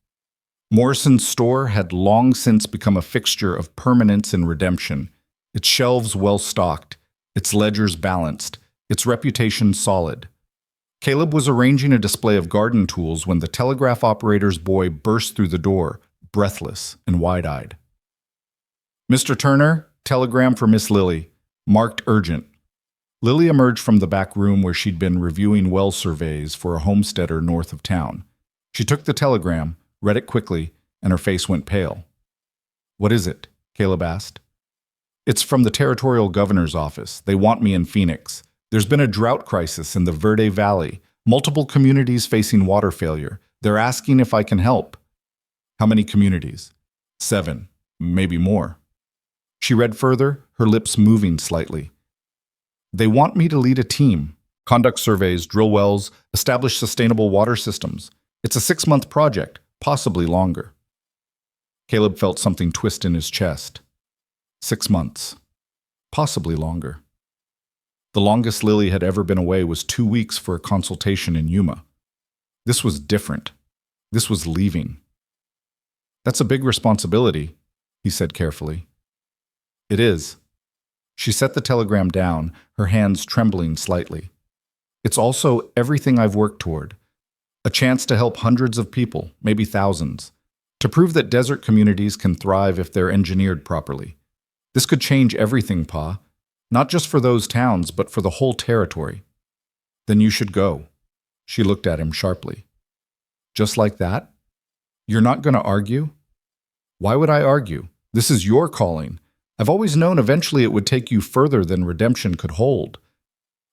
Morrison's store had long since become a fixture of permanence and redemption, its shelves well stocked, its ledgers balanced, its reputation solid. Caleb was arranging a display of garden tools when the telegraph operator's boy burst through the door, breathless and wide-eyed. "Mr. Turner, telegram for Miss Lily, marked urgent." Lily emerged from the back room where she'd been reviewing well surveys for a homesteader north of town. She took the telegram, read it quickly, and her face went pale. "What is it?" Caleb asked. "It's from the territorial governor's office. They want me in Phoenix. There's been a drought crisis in the Verde Valley, multiple communities facing water failure. They're asking if I can help." "How many communities?" 7, maybe more. She read further, her lips moving slightly. "They want me to lead a team, conduct surveys, drill wells, establish sustainable water systems. It's a 6-month project, possibly longer." Caleb felt something twist in his chest. 6 months. Possibly longer. The longest Lily had ever been away was 2 weeks for a consultation in Yuma. This was different. This was leaving. "That's a big responsibility," he said carefully. "It is." She set the telegram down, her hands trembling slightly. "It's also everything I've worked toward. A chance to help hundreds of people, maybe thousands. To prove that desert communities can thrive if they're engineered properly. This could change everything, Pa. Not just for those towns, but for the whole territory." "Then you should go." She looked at him sharply. "Just like that? You're not going to argue?" "Why would I argue? This is your calling. I've always known eventually it would take you further than redemption could hold."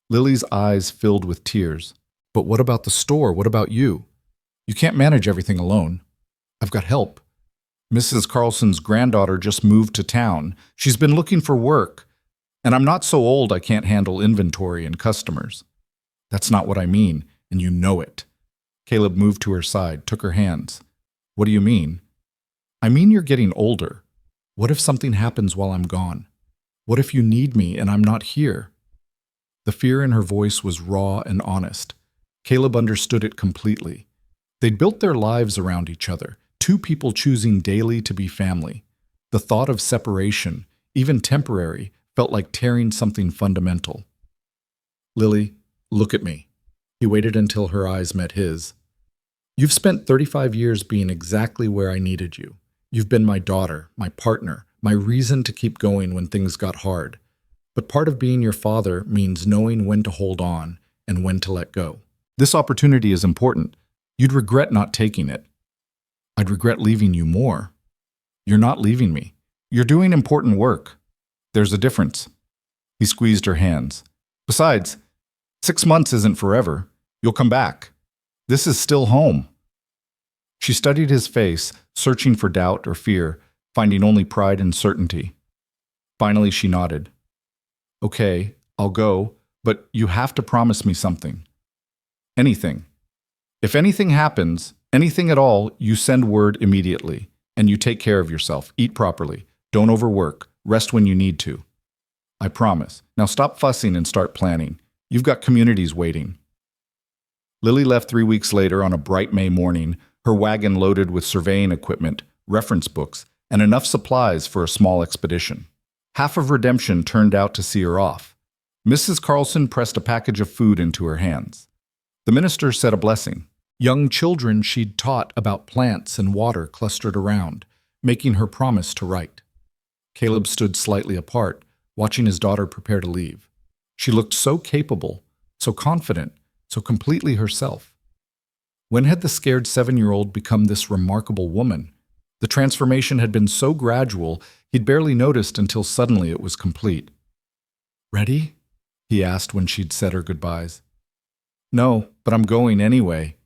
Lily's eyes filled with tears. "But what about the store? What about you? You can't manage everything alone. I've got help. Mrs. Carlson's granddaughter just moved to town. She's been looking for work. And I'm not so old I can't handle inventory and customers." "That's not what I mean, and you know it." Caleb moved to her side, took her hands. "What do you mean?" "I mean you're getting older. What if something happens while I'm gone? What if you need me and I'm not here?" The fear in her voice was raw and honest. Caleb understood it completely. They'd built their lives around each other, 2 people choosing daily to be family. The thought of separation, even temporary, felt like tearing something fundamental. "Lily, look at me." He waited until her eyes met his. "You've spent 35 years being exactly where I needed you. You've been my daughter, my partner, my reason to keep going when things got hard. But part of being your father means knowing when to hold on and when to let go. This opportunity is important. You'd regret not taking it." "I'd regret leaving you more." "You're not leaving me. You're doing important work. There's a difference." He squeezed her hands. "Besides, 6 months isn't forever. You'll come back. This is still home." She studied his face, searching for doubt or fear, finding only pride and certainty. Finally, she nodded. "Okay, I'll go, but you have to promise me something." "Anything. If anything happens, anything at all, you send word immediately, and you take care of yourself. Eat properly. Don't overwork. Rest when you need to." "I promise. Now stop fussing and start planning. You've got communities waiting." Lily left 3 weeks later on a bright May morning, her wagon loaded with surveying equipment, reference books, and enough supplies for a small expedition. Half of redemption turned out to see her off. Mrs. Carlson pressed a package of food into her hands. The minister said a blessing. Young children she'd taught about plants and water clustered around, making her promise to write. Caleb stood slightly apart, watching his daughter prepare to leave. She looked so capable, so confident, so completely herself. When had the scared 7-year-old become this remarkable woman? The transformation had been so gradual, he'd barely noticed until suddenly it was complete. "Ready?" he asked when she'd said her goodbyes. "No, but I'm going anyway."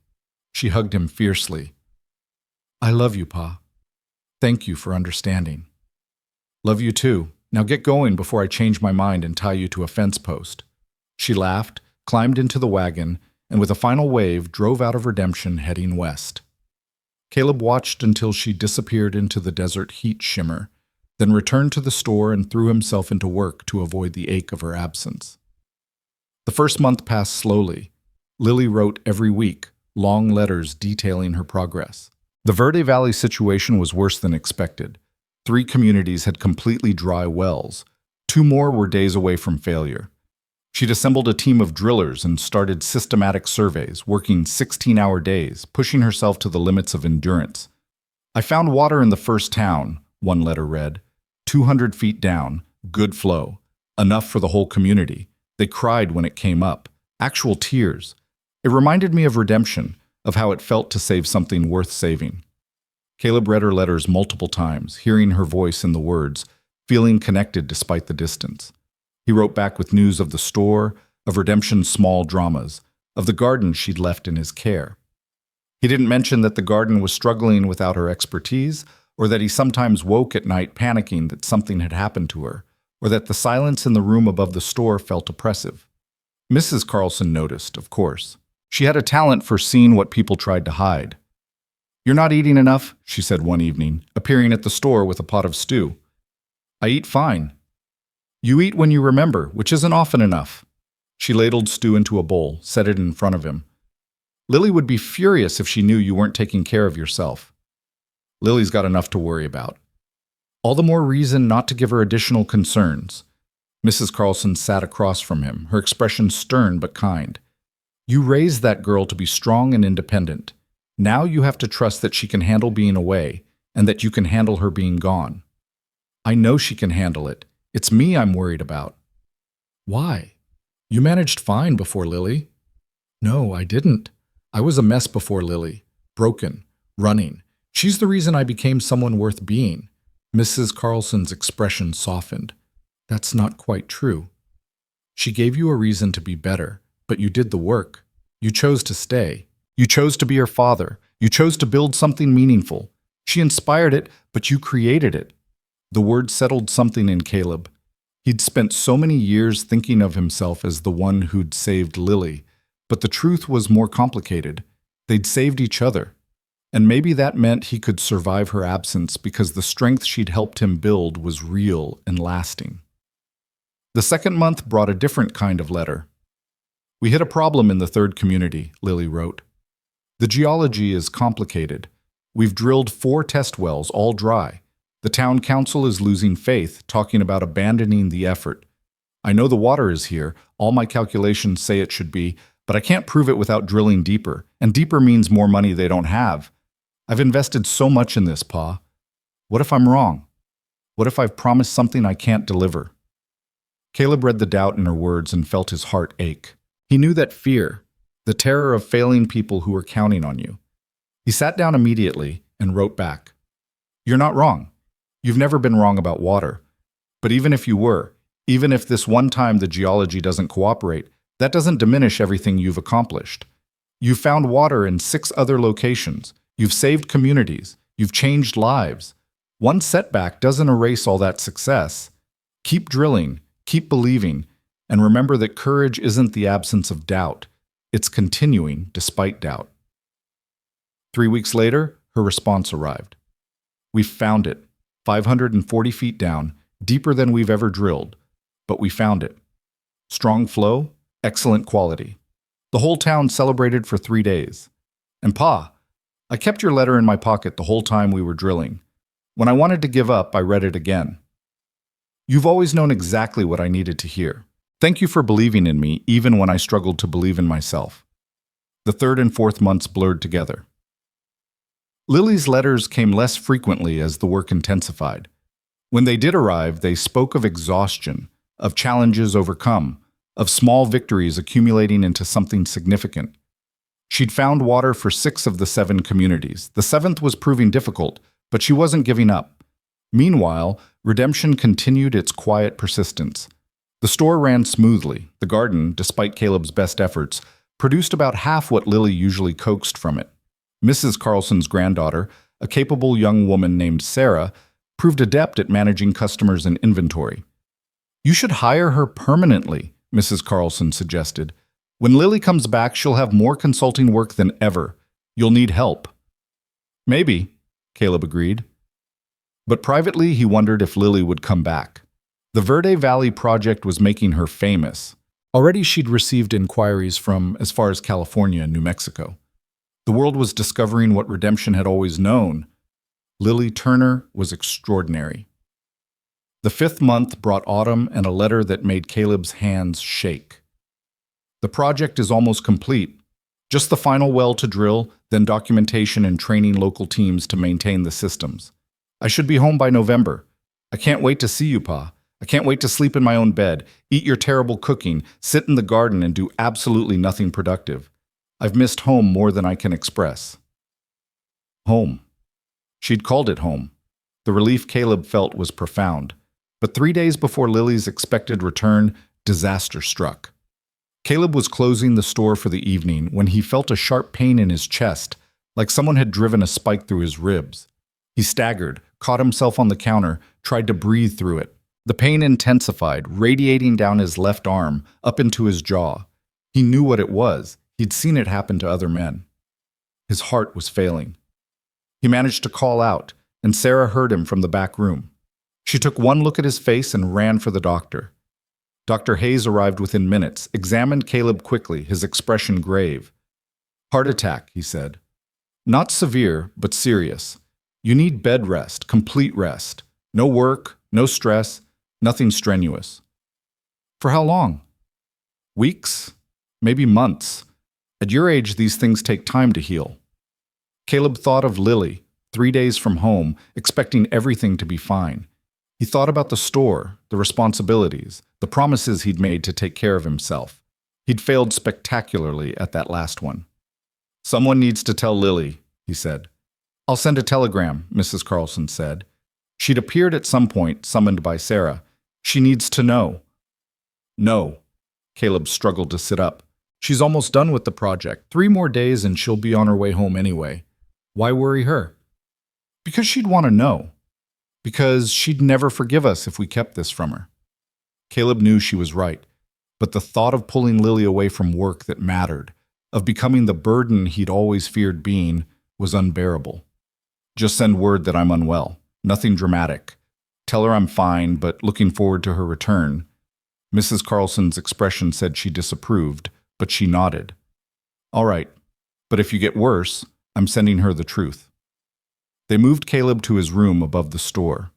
She hugged him fiercely. "I love you, Pa. Thank you for understanding." "Love you too. Now get going before I change my mind and tie you to a fence post." She laughed, climbed into the wagon, and with a final wave drove out of redemption heading west. Caleb watched until she disappeared into the desert heat shimmer, then returned to the store and threw himself into work to avoid the ache of her absence. The first month passed slowly. Lily wrote every week, long letters detailing her progress. The Verde Valley situation was worse than expected. 3 communities had completely dry wells. 2 more were days away from failure. She'd assembled a team of drillers and started systematic surveys, working 16-hour days, pushing herself to the limits of endurance. "I found water in the first town," one letter read. 200 feet down, good flow. Enough for the whole community. They cried when it came up. Actual tears. It reminded me of redemption, of how it felt to save something worth saving. Caleb read her letters multiple times, hearing her voice in the words, feeling connected despite the distance. He wrote back with news of the store, of Redemption's small dramas, of the garden she'd left in his care. He didn't mention that the garden was struggling without her expertise, or that he sometimes woke at night panicking that something had happened to her, or that the silence in the room above the store felt oppressive. Mrs. Carlson noticed, of course. She had a talent for seeing what people tried to hide. "You're not eating enough," she said one evening, appearing at the store with a pot of stew. "I eat fine." "You eat when you remember, which isn't often enough." She ladled stew into a bowl, set it in front of him. "Lily would be furious if she knew you weren't taking care of yourself." "Lily's got enough to worry about." "All the more reason not to give her additional concerns." Mrs. Carlson sat across from him, her expression stern but kind. "You raised that girl to be strong and independent. Now you have to trust that she can handle being away, and that you can handle her being gone." "I know she can handle it. It's me I'm worried about." "Why? You managed fine before Lily." "No, I didn't. I was a mess before Lily. Broken. Running. She's the reason I became someone worth being." Mrs. Carlson's expression softened. "That's not quite true. She gave you a reason to be better, but you did the work. You chose to stay. You chose to be her father. You chose to build something meaningful. She inspired it, but you created it." The word settled something in Caleb. He'd spent so many years thinking of himself as the one who'd saved Lily, but the truth was more complicated. They'd saved each other. And maybe that meant he could survive her absence because the strength she'd helped him build was real and lasting. The second month brought a different kind of letter. "We hit a problem in the 3rd community," Lily wrote. "The geology is complicated. We've drilled 4 test wells, all dry. The town council is losing faith, talking about abandoning the effort. I know the water is here, all my calculations say it should be, but I can't prove it without drilling deeper, and deeper means more money they don't have. I've invested so much in this, Pa. What if I'm wrong? What if I've promised something I can't deliver?" Caleb read the doubt in her words and felt his heart ache. He knew that fear, the terror of failing people who were counting on you. He sat down immediately and wrote back, "You're not wrong. You've never been wrong about water. But even if you were, even if this one time the geology doesn't cooperate, that doesn't diminish everything you've accomplished. You've found water in 6 other locations. You've saved communities. You've changed lives. One setback doesn't erase all that success. Keep drilling, keep believing, and remember that courage isn't the absence of doubt. It's continuing despite doubt." 3 weeks later, her response arrived. "We've found it. 540 feet down, deeper than we've ever drilled. But we found it. Strong flow, excellent quality. The whole town celebrated for 3 days. And Pa, I kept your letter in my pocket the whole time we were drilling. When I wanted to give up, I read it again. You've always known exactly what I needed to hear. Thank you for believing in me, even when I struggled to believe in myself." The 3rd and 4th months blurred together. Lily's letters came less frequently as the work intensified. When they did arrive, they spoke of exhaustion, of challenges overcome, of small victories accumulating into something significant. She'd found water for 6 of the 7 communities. The 7th was proving difficult, but she wasn't giving up. Meanwhile, Redemption continued its quiet persistence. The store ran smoothly. The garden, despite Caleb's best efforts, produced about half what Lily usually coaxed from it. Mrs. Carlson's granddaughter, a capable young woman named Sarah, proved adept at managing customers and inventory. "You should hire her permanently," Mrs. Carlson suggested. "When Lily comes back, she'll have more consulting work than ever. You'll need help." "Maybe," Caleb agreed. But privately, he wondered if Lily would come back. The Verde Valley project was making her famous. Already she'd received inquiries from as far as California and New Mexico. The world was discovering what redemption had always known. Lily Turner was extraordinary. The 5th month brought autumn and a letter that made Caleb's hands shake. The project is almost complete. Just the final well to drill, then documentation and training local teams to maintain the systems. I should be home by November. I can't wait to see you, Pa. I can't wait to sleep in my own bed, eat your terrible cooking, sit in the garden and do absolutely nothing productive. I've missed home more than I can express. Home. She'd called it home. The relief Caleb felt was profound. But 3 days before Lily's expected return, disaster struck. Caleb was closing the store for the evening when he felt a sharp pain in his chest, like someone had driven a spike through his ribs. He staggered, caught himself on the counter, tried to breathe through it. The pain intensified, radiating down his left arm, up into his jaw. He knew what it was. He'd seen it happen to other men. His heart was failing. He managed to call out, and Sarah heard him from the back room. She took one look at his face and ran for the doctor. Dr. Hayes arrived within minutes, examined Caleb quickly, his expression grave. "Heart attack," he said. "Not severe, but serious. You need bed rest, complete rest. No work, no stress, nothing strenuous." "For how long?" "Weeks, maybe months. At your age, these things take time to heal." Caleb thought of Lily, 3 days from home, expecting everything to be fine. He thought about the store, the responsibilities, the promises he'd made to take care of himself. He'd failed spectacularly at that last one. "Someone needs to tell Lily," he said. "I'll send a telegram," Mrs. Carlson said. She'd appeared at some point, summoned by Sarah. "She needs to know." "No." Caleb struggled to sit up. "She's almost done with the project. 3 more days and she'll be on her way home anyway. Why worry her?" "Because she'd want to know. Because she'd never forgive us if we kept this from her." Caleb knew she was right, but the thought of pulling Lily away from work that mattered, of becoming the burden he'd always feared being, was unbearable. "Just send word that I'm unwell. Nothing dramatic. Tell her I'm fine, but looking forward to her return." Mrs. Carlson's expression said she disapproved, but she nodded. "All right, but if you get worse, I'm sending her the truth." They moved Caleb to his room above the store.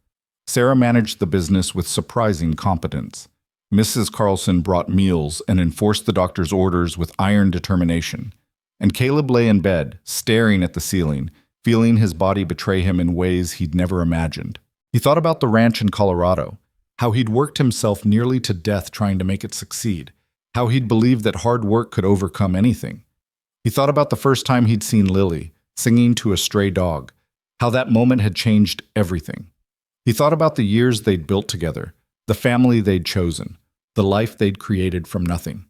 Sarah managed the business with surprising competence. Mrs. Carlson brought meals and enforced the doctor's orders with iron determination. And Caleb lay in bed, staring at the ceiling, feeling his body betray him in ways he'd never imagined. He thought about the ranch in Colorado, how he'd worked himself nearly to death trying to make it succeed, how he'd believed that hard work could overcome anything. He thought about the first time he'd seen Lily, singing to a stray dog, how that moment had changed everything. He thought about the years they'd built together, the family they'd chosen, the life they'd created from nothing.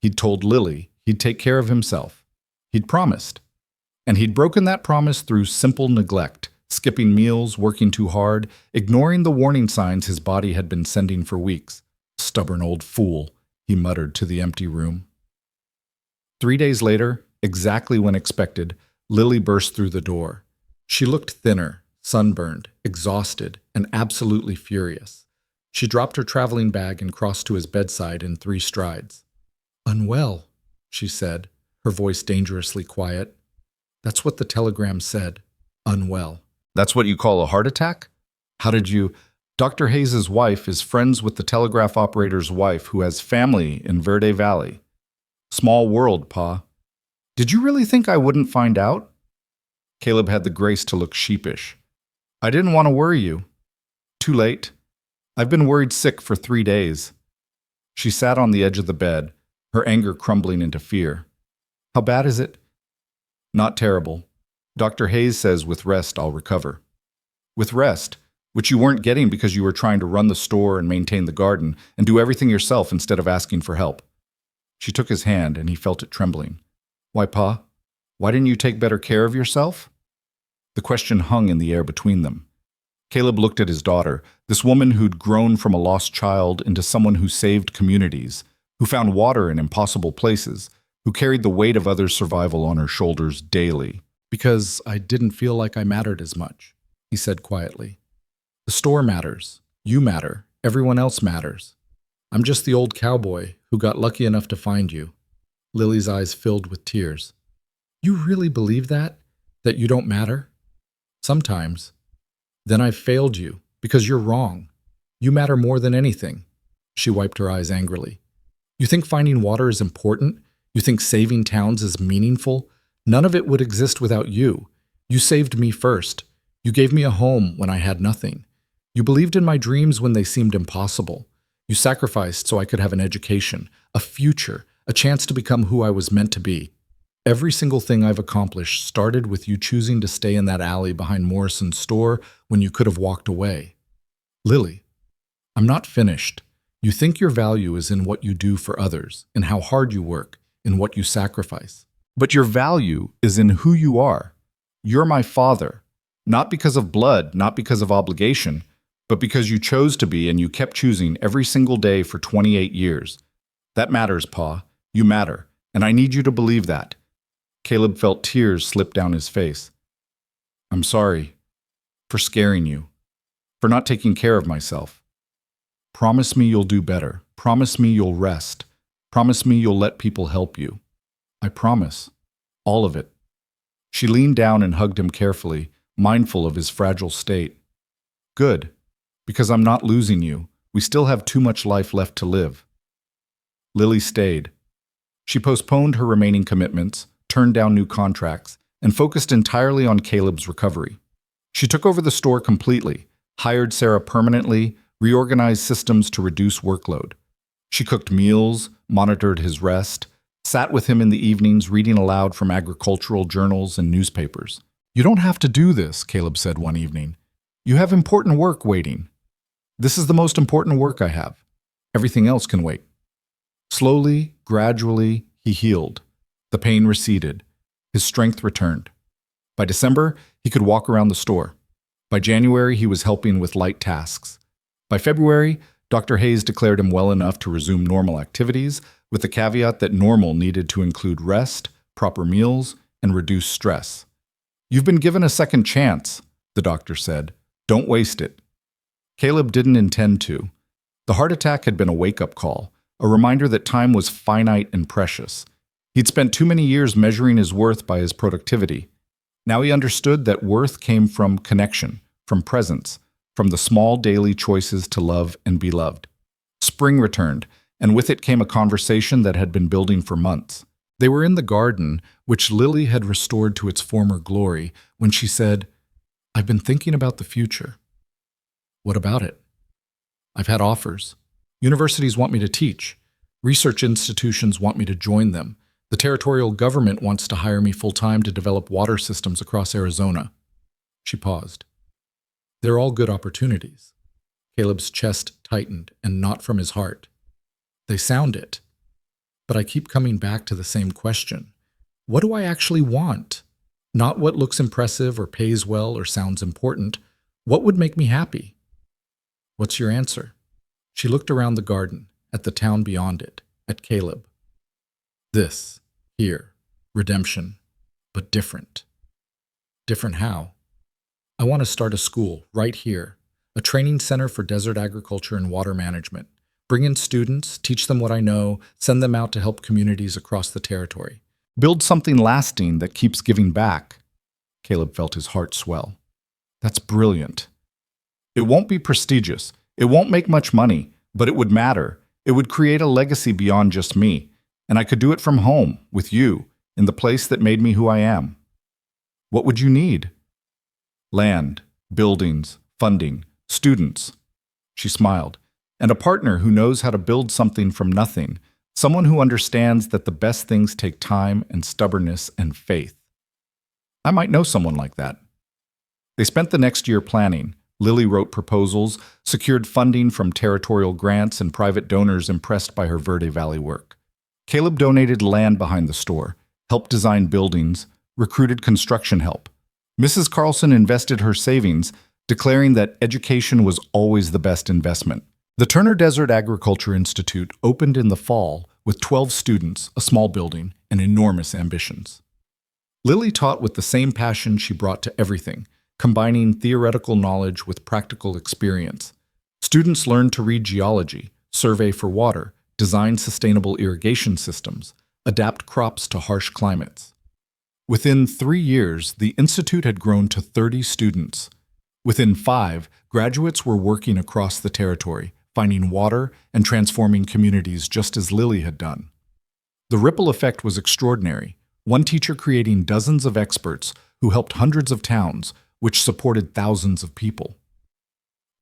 He'd told Lily he'd take care of himself. He'd promised. And he'd broken that promise through simple neglect, skipping meals, working too hard, ignoring the warning signs his body had been sending for weeks. "Stubborn old fool," he muttered to the empty room. 3 days later, exactly when expected, Lily burst through the door. She looked thinner, sunburned, exhausted, and absolutely furious. She dropped her traveling bag and crossed to his bedside in 3 strides. "Unwell," she said, her voice dangerously quiet. "That's what the telegram said. Unwell." "That's what you call a heart attack? How did you—" "Dr. Hayes' wife is friends with the telegraph operator's wife who has family in Verde Valley. Small world, Pa. Did you really think I wouldn't find out?" Caleb had the grace to look sheepish. "I didn't want to worry you." "Too late. I've been worried sick for 3 days." She sat on the edge of the bed, her anger crumbling into fear. "How bad is it?" "Not terrible. Dr. Hayes says with rest I'll recover." "With rest, which you weren't getting because you were trying to run the store and maintain the garden and do everything yourself instead of asking for help." She took his hand and he felt it trembling. "Why, Pa? Why didn't you take better care of yourself?" The question hung in the air between them. Caleb looked at his daughter, this woman who'd grown from a lost child into someone who saved communities, who found water in impossible places, who carried the weight of others' survival on her shoulders daily. "Because I didn't feel like I mattered as much," he said quietly. "The store matters. You matter. Everyone else matters. I'm just the old cowboy who got lucky enough to find you." Lily's eyes filled with tears. You really believe that? That you don't matter? Sometimes. Then I've failed you, because you're wrong. You matter more than anything. She wiped her eyes angrily. You think finding water is important? You think saving towns is meaningful? None of it would exist without you. You saved me first. You gave me a home when I had nothing. You believed in my dreams when they seemed impossible. You sacrificed so I could have an education, a future, a chance to become who I was meant to be. Every single thing I've accomplished started with you choosing to stay in that alley behind Morrison's store when you could have walked away. Lily, I'm not finished. You think your value is in what you do for others, in how hard you work, in what you sacrifice. But your value is in who you are. You're my father, not because of blood, not because of obligation, but because you chose to be and you kept choosing every single day for 28 years. That matters, Pa. You matter, and I need you to believe that. Caleb felt tears slip down his face. I'm sorry for scaring you, for not taking care of myself. Promise me you'll do better. Promise me you'll rest. Promise me you'll let people help you. I promise. All of it. She leaned down and hugged him carefully, mindful of his fragile state. Good, because I'm not losing you. We still have too much life left to live. Lily stayed. She postponed her remaining commitments, turned down new contracts, and focused entirely on Caleb's recovery. She took over the store completely, hired Sarah permanently, reorganized systems to reduce workload. She cooked meals, monitored his rest, sat with him in the evenings reading aloud from agricultural journals and newspapers. You don't have to do this, Caleb said one evening. You have important work waiting. This is the most important work I have. Everything else can wait. Slowly, gradually, he healed. The pain receded. His strength returned. By December, he could walk around the store. By January, he was helping with light tasks. By February, Dr. Hayes declared him well enough to resume normal activities, with the caveat that normal needed to include rest, proper meals, and reduced stress. You've been given a second chance, the doctor said. Don't waste it. Caleb didn't intend to. The heart attack had been a wake-up call, a reminder that time was finite and precious. He'd spent too many years measuring his worth by his productivity. Now he understood that worth came from connection, from presence, from the small daily choices to love and be loved. Spring returned, and with it came a conversation that had been building for months. They were in the garden, which Lily had restored to its former glory, when she said, I've been thinking about the future. What about it? I've had offers. Universities want me to teach. Research institutions want me to join them. The territorial government wants to hire me full-time to develop water systems across Arizona. She paused. They're all good opportunities. Caleb's chest tightened, and not from his heart. They sound it. But I keep coming back to the same question. What do I actually want? Not what looks impressive or pays well or sounds important. What would make me happy? What's your answer? She looked around the garden, at the town beyond it, at Caleb. This, here, redemption, but different. Different how? I want to start a school, right here, a training center for desert agriculture and water management. Bring in students, teach them what I know, send them out to help communities across the territory. Build something lasting that keeps giving back. Caleb felt his heart swell. That's brilliant. It won't be prestigious. It won't make much money, but it would matter. It would create a legacy beyond just me. And I could do it from home, with you, in the place that made me who I am. What would you need? Land, buildings, funding, students. She smiled. And a partner who knows how to build something from nothing, someone who understands that the best things take time and stubbornness and faith. I might know someone like that. They spent the next year planning. Lily wrote proposals, secured funding from territorial grants and private donors impressed by her Verde Valley work. Caleb donated land behind the store, helped design buildings, recruited construction help. Mrs. Carlson invested her savings, declaring that education was always the best investment. The Turner Desert Agriculture Institute opened in the fall with 12 students, a small building, and enormous ambitions. Lily taught with the same passion she brought to everything, combining theoretical knowledge with practical experience. Students learned to read geology, survey for water, design sustainable irrigation systems, adapt crops to harsh climates. Within 3 years, the institute had grown to 30 students. Within 5, graduates were working across the territory, finding water and transforming communities just as Lily had done. The ripple effect was extraordinary, one teacher creating dozens of experts who helped hundreds of towns, which supported thousands of people.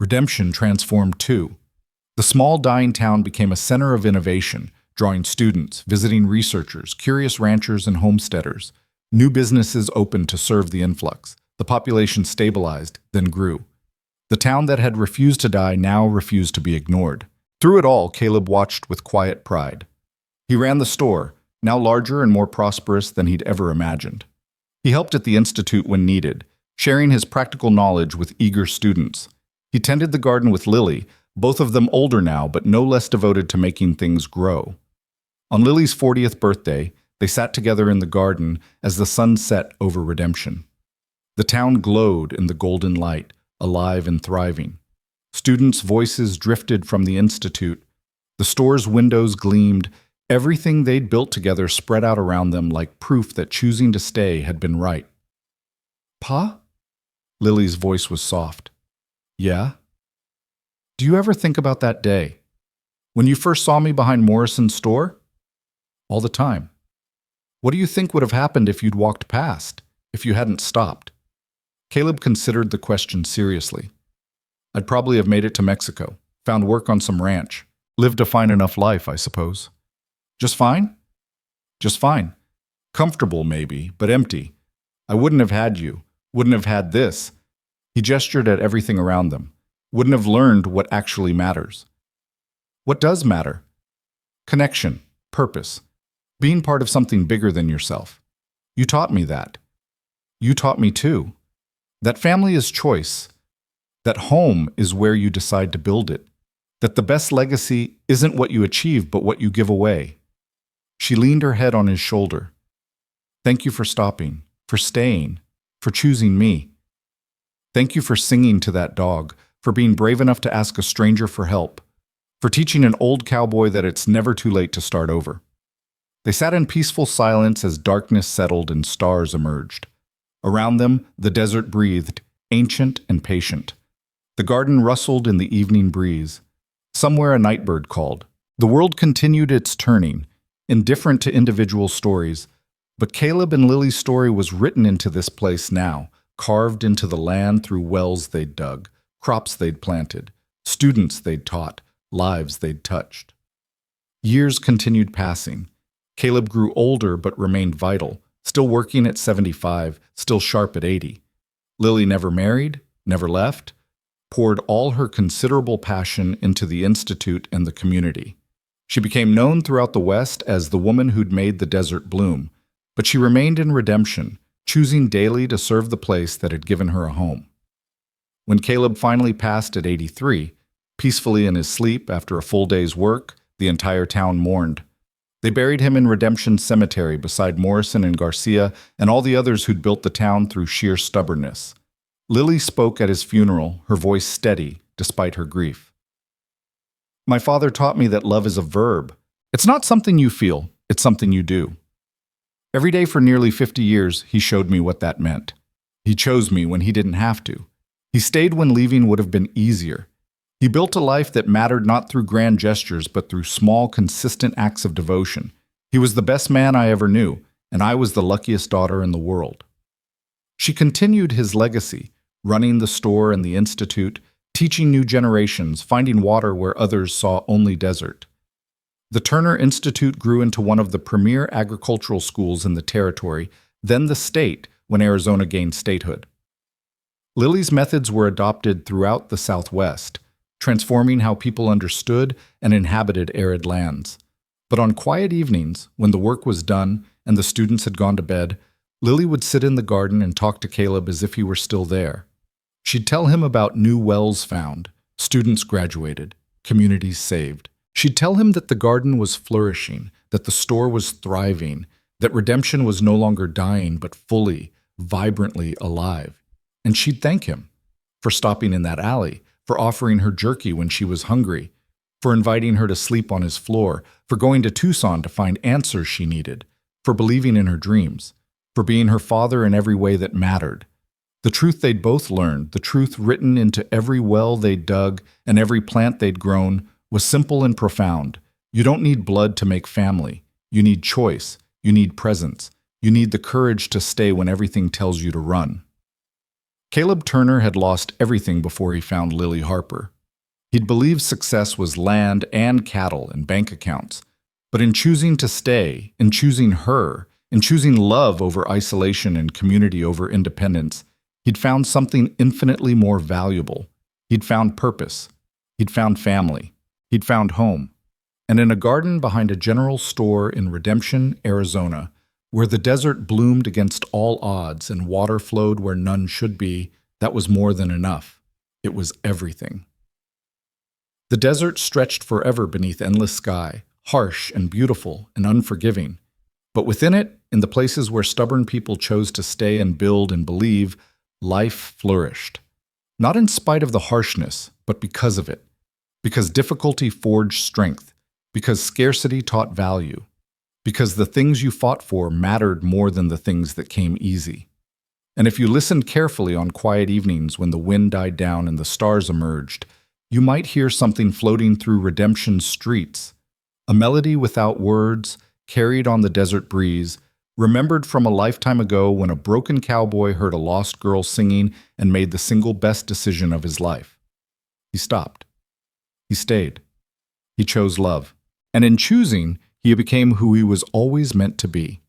Redemption transformed too. The small dying town became a center of innovation, drawing students, visiting researchers, curious ranchers and homesteaders. New businesses opened to serve the influx. The population stabilized, then grew. The town that had refused to die now refused to be ignored. Through it all, Caleb watched with quiet pride. He ran the store, now larger and more prosperous than he'd ever imagined. He helped at the institute when needed, sharing his practical knowledge with eager students. He tended the garden with Lily, both of them older now, but no less devoted to making things grow. On Lily's 40th birthday, they sat together in the garden as the sun set over Redemption. The town glowed in the golden light, alive and thriving. Students' voices drifted from the institute. The store's windows gleamed. Everything they'd built together spread out around them like proof that choosing to stay had been right. "Pa?" Lily's voice was soft. "Yeah?" "Do you ever think about that day? When you first saw me behind Morrison's store?" "All the time." "What do you think would have happened if you'd walked past, if you hadn't stopped?" Caleb considered the question seriously. "I'd probably have made it to Mexico, found work on some ranch, lived a fine enough life, I suppose." "Just fine?" "Just fine. Comfortable, maybe, but empty. I wouldn't have had you, wouldn't have had this." He gestured at everything around them. "Wouldn't have learned what actually matters." "What does matter?" "Connection, purpose, being part of something bigger than yourself. You taught me that. You taught me too. That family is choice. That home is where you decide to build it. That the best legacy isn't what you achieve, but what you give away." She leaned her head on his shoulder. "Thank you for stopping, for staying, for choosing me. Thank you for singing to that dog, for being brave enough to ask a stranger for help, for teaching an old cowboy that it's never too late to start over." They sat in peaceful silence as darkness settled and stars emerged. Around them, the desert breathed, ancient and patient. The garden rustled in the evening breeze. Somewhere a nightbird called. The world continued its turning, indifferent to individual stories, but Caleb and Lily's story was written into this place now, carved into the land through wells they'd dug, crops they'd planted, students they'd taught, lives they'd touched. Years continued passing. Caleb grew older but remained vital, still working at 75, still sharp at 80. Lily never married, never left, poured all her considerable passion into the institute and the community. She became known throughout the West as the woman who'd made the desert bloom, but she remained in Redemption, choosing daily to serve the place that had given her a home. When Caleb finally passed at 83, peacefully in his sleep after a full day's work, the entire town mourned. They buried him in Redemption Cemetery beside Morrison and Garcia and all the others who'd built the town through sheer stubbornness. Lily spoke at his funeral, her voice steady despite her grief. "My father taught me that love is a verb. It's not something you feel, it's something you do. Every day for nearly 50 years, he showed me what that meant. He chose me when he didn't have to. He stayed when leaving would have been easier. He built a life that mattered not through grand gestures, but through small, consistent acts of devotion. He was the best man I ever knew, and I was the luckiest daughter in the world." She continued his legacy, running the store and the institute, teaching new generations, finding water where others saw only desert. The Turner Institute grew into one of the premier agricultural schools in the territory, then the state when Arizona gained statehood. Lily's methods were adopted throughout the Southwest, transforming how people understood and inhabited arid lands. But on quiet evenings, when the work was done and the students had gone to bed, Lily would sit in the garden and talk to Caleb as if he were still there. She'd tell him about new wells found, students graduated, communities saved. She'd tell him that the garden was flourishing, that the store was thriving, that Redemption was no longer dying but fully, vibrantly alive. And she'd thank him for stopping in that alley, for offering her jerky when she was hungry, for inviting her to sleep on his floor, for going to Tucson to find answers she needed, for believing in her dreams. for being her father in every way that mattered. The truth they'd both learned, the truth written into every well they'd dug and every plant they'd grown, was simple and profound. You don't need blood to make family. You need choice. You need presence. You need the courage to stay when everything tells you to run. Caleb Turner had lost everything before he found Lily Harper. He'd believed success was land and cattle and bank accounts. But in choosing to stay, in choosing her, in choosing love over isolation and community over independence, he'd found something infinitely more valuable. He'd found purpose. He'd found family. He'd found home. And in a garden behind a general store in Redemption, Arizona, where the desert bloomed against all odds and water flowed where none should be, that was more than enough. It was everything. The desert stretched forever beneath endless sky, harsh and beautiful and unforgiving. But within it, in the places where stubborn people chose to stay and build and believe, life flourished. Not in spite of the harshness, but because of it. Because difficulty forged strength. Because scarcity taught value. Because the things you fought for mattered more than the things that came easy. And if you listened carefully on quiet evenings when the wind died down and the stars emerged, you might hear something floating through Redemption's streets. A melody without words, carried on the desert breeze, remembered from a lifetime ago when a broken cowboy heard a lost girl singing and made the single best decision of his life. He stopped. He stayed. He chose love. And in choosing, he became who he was always meant to be.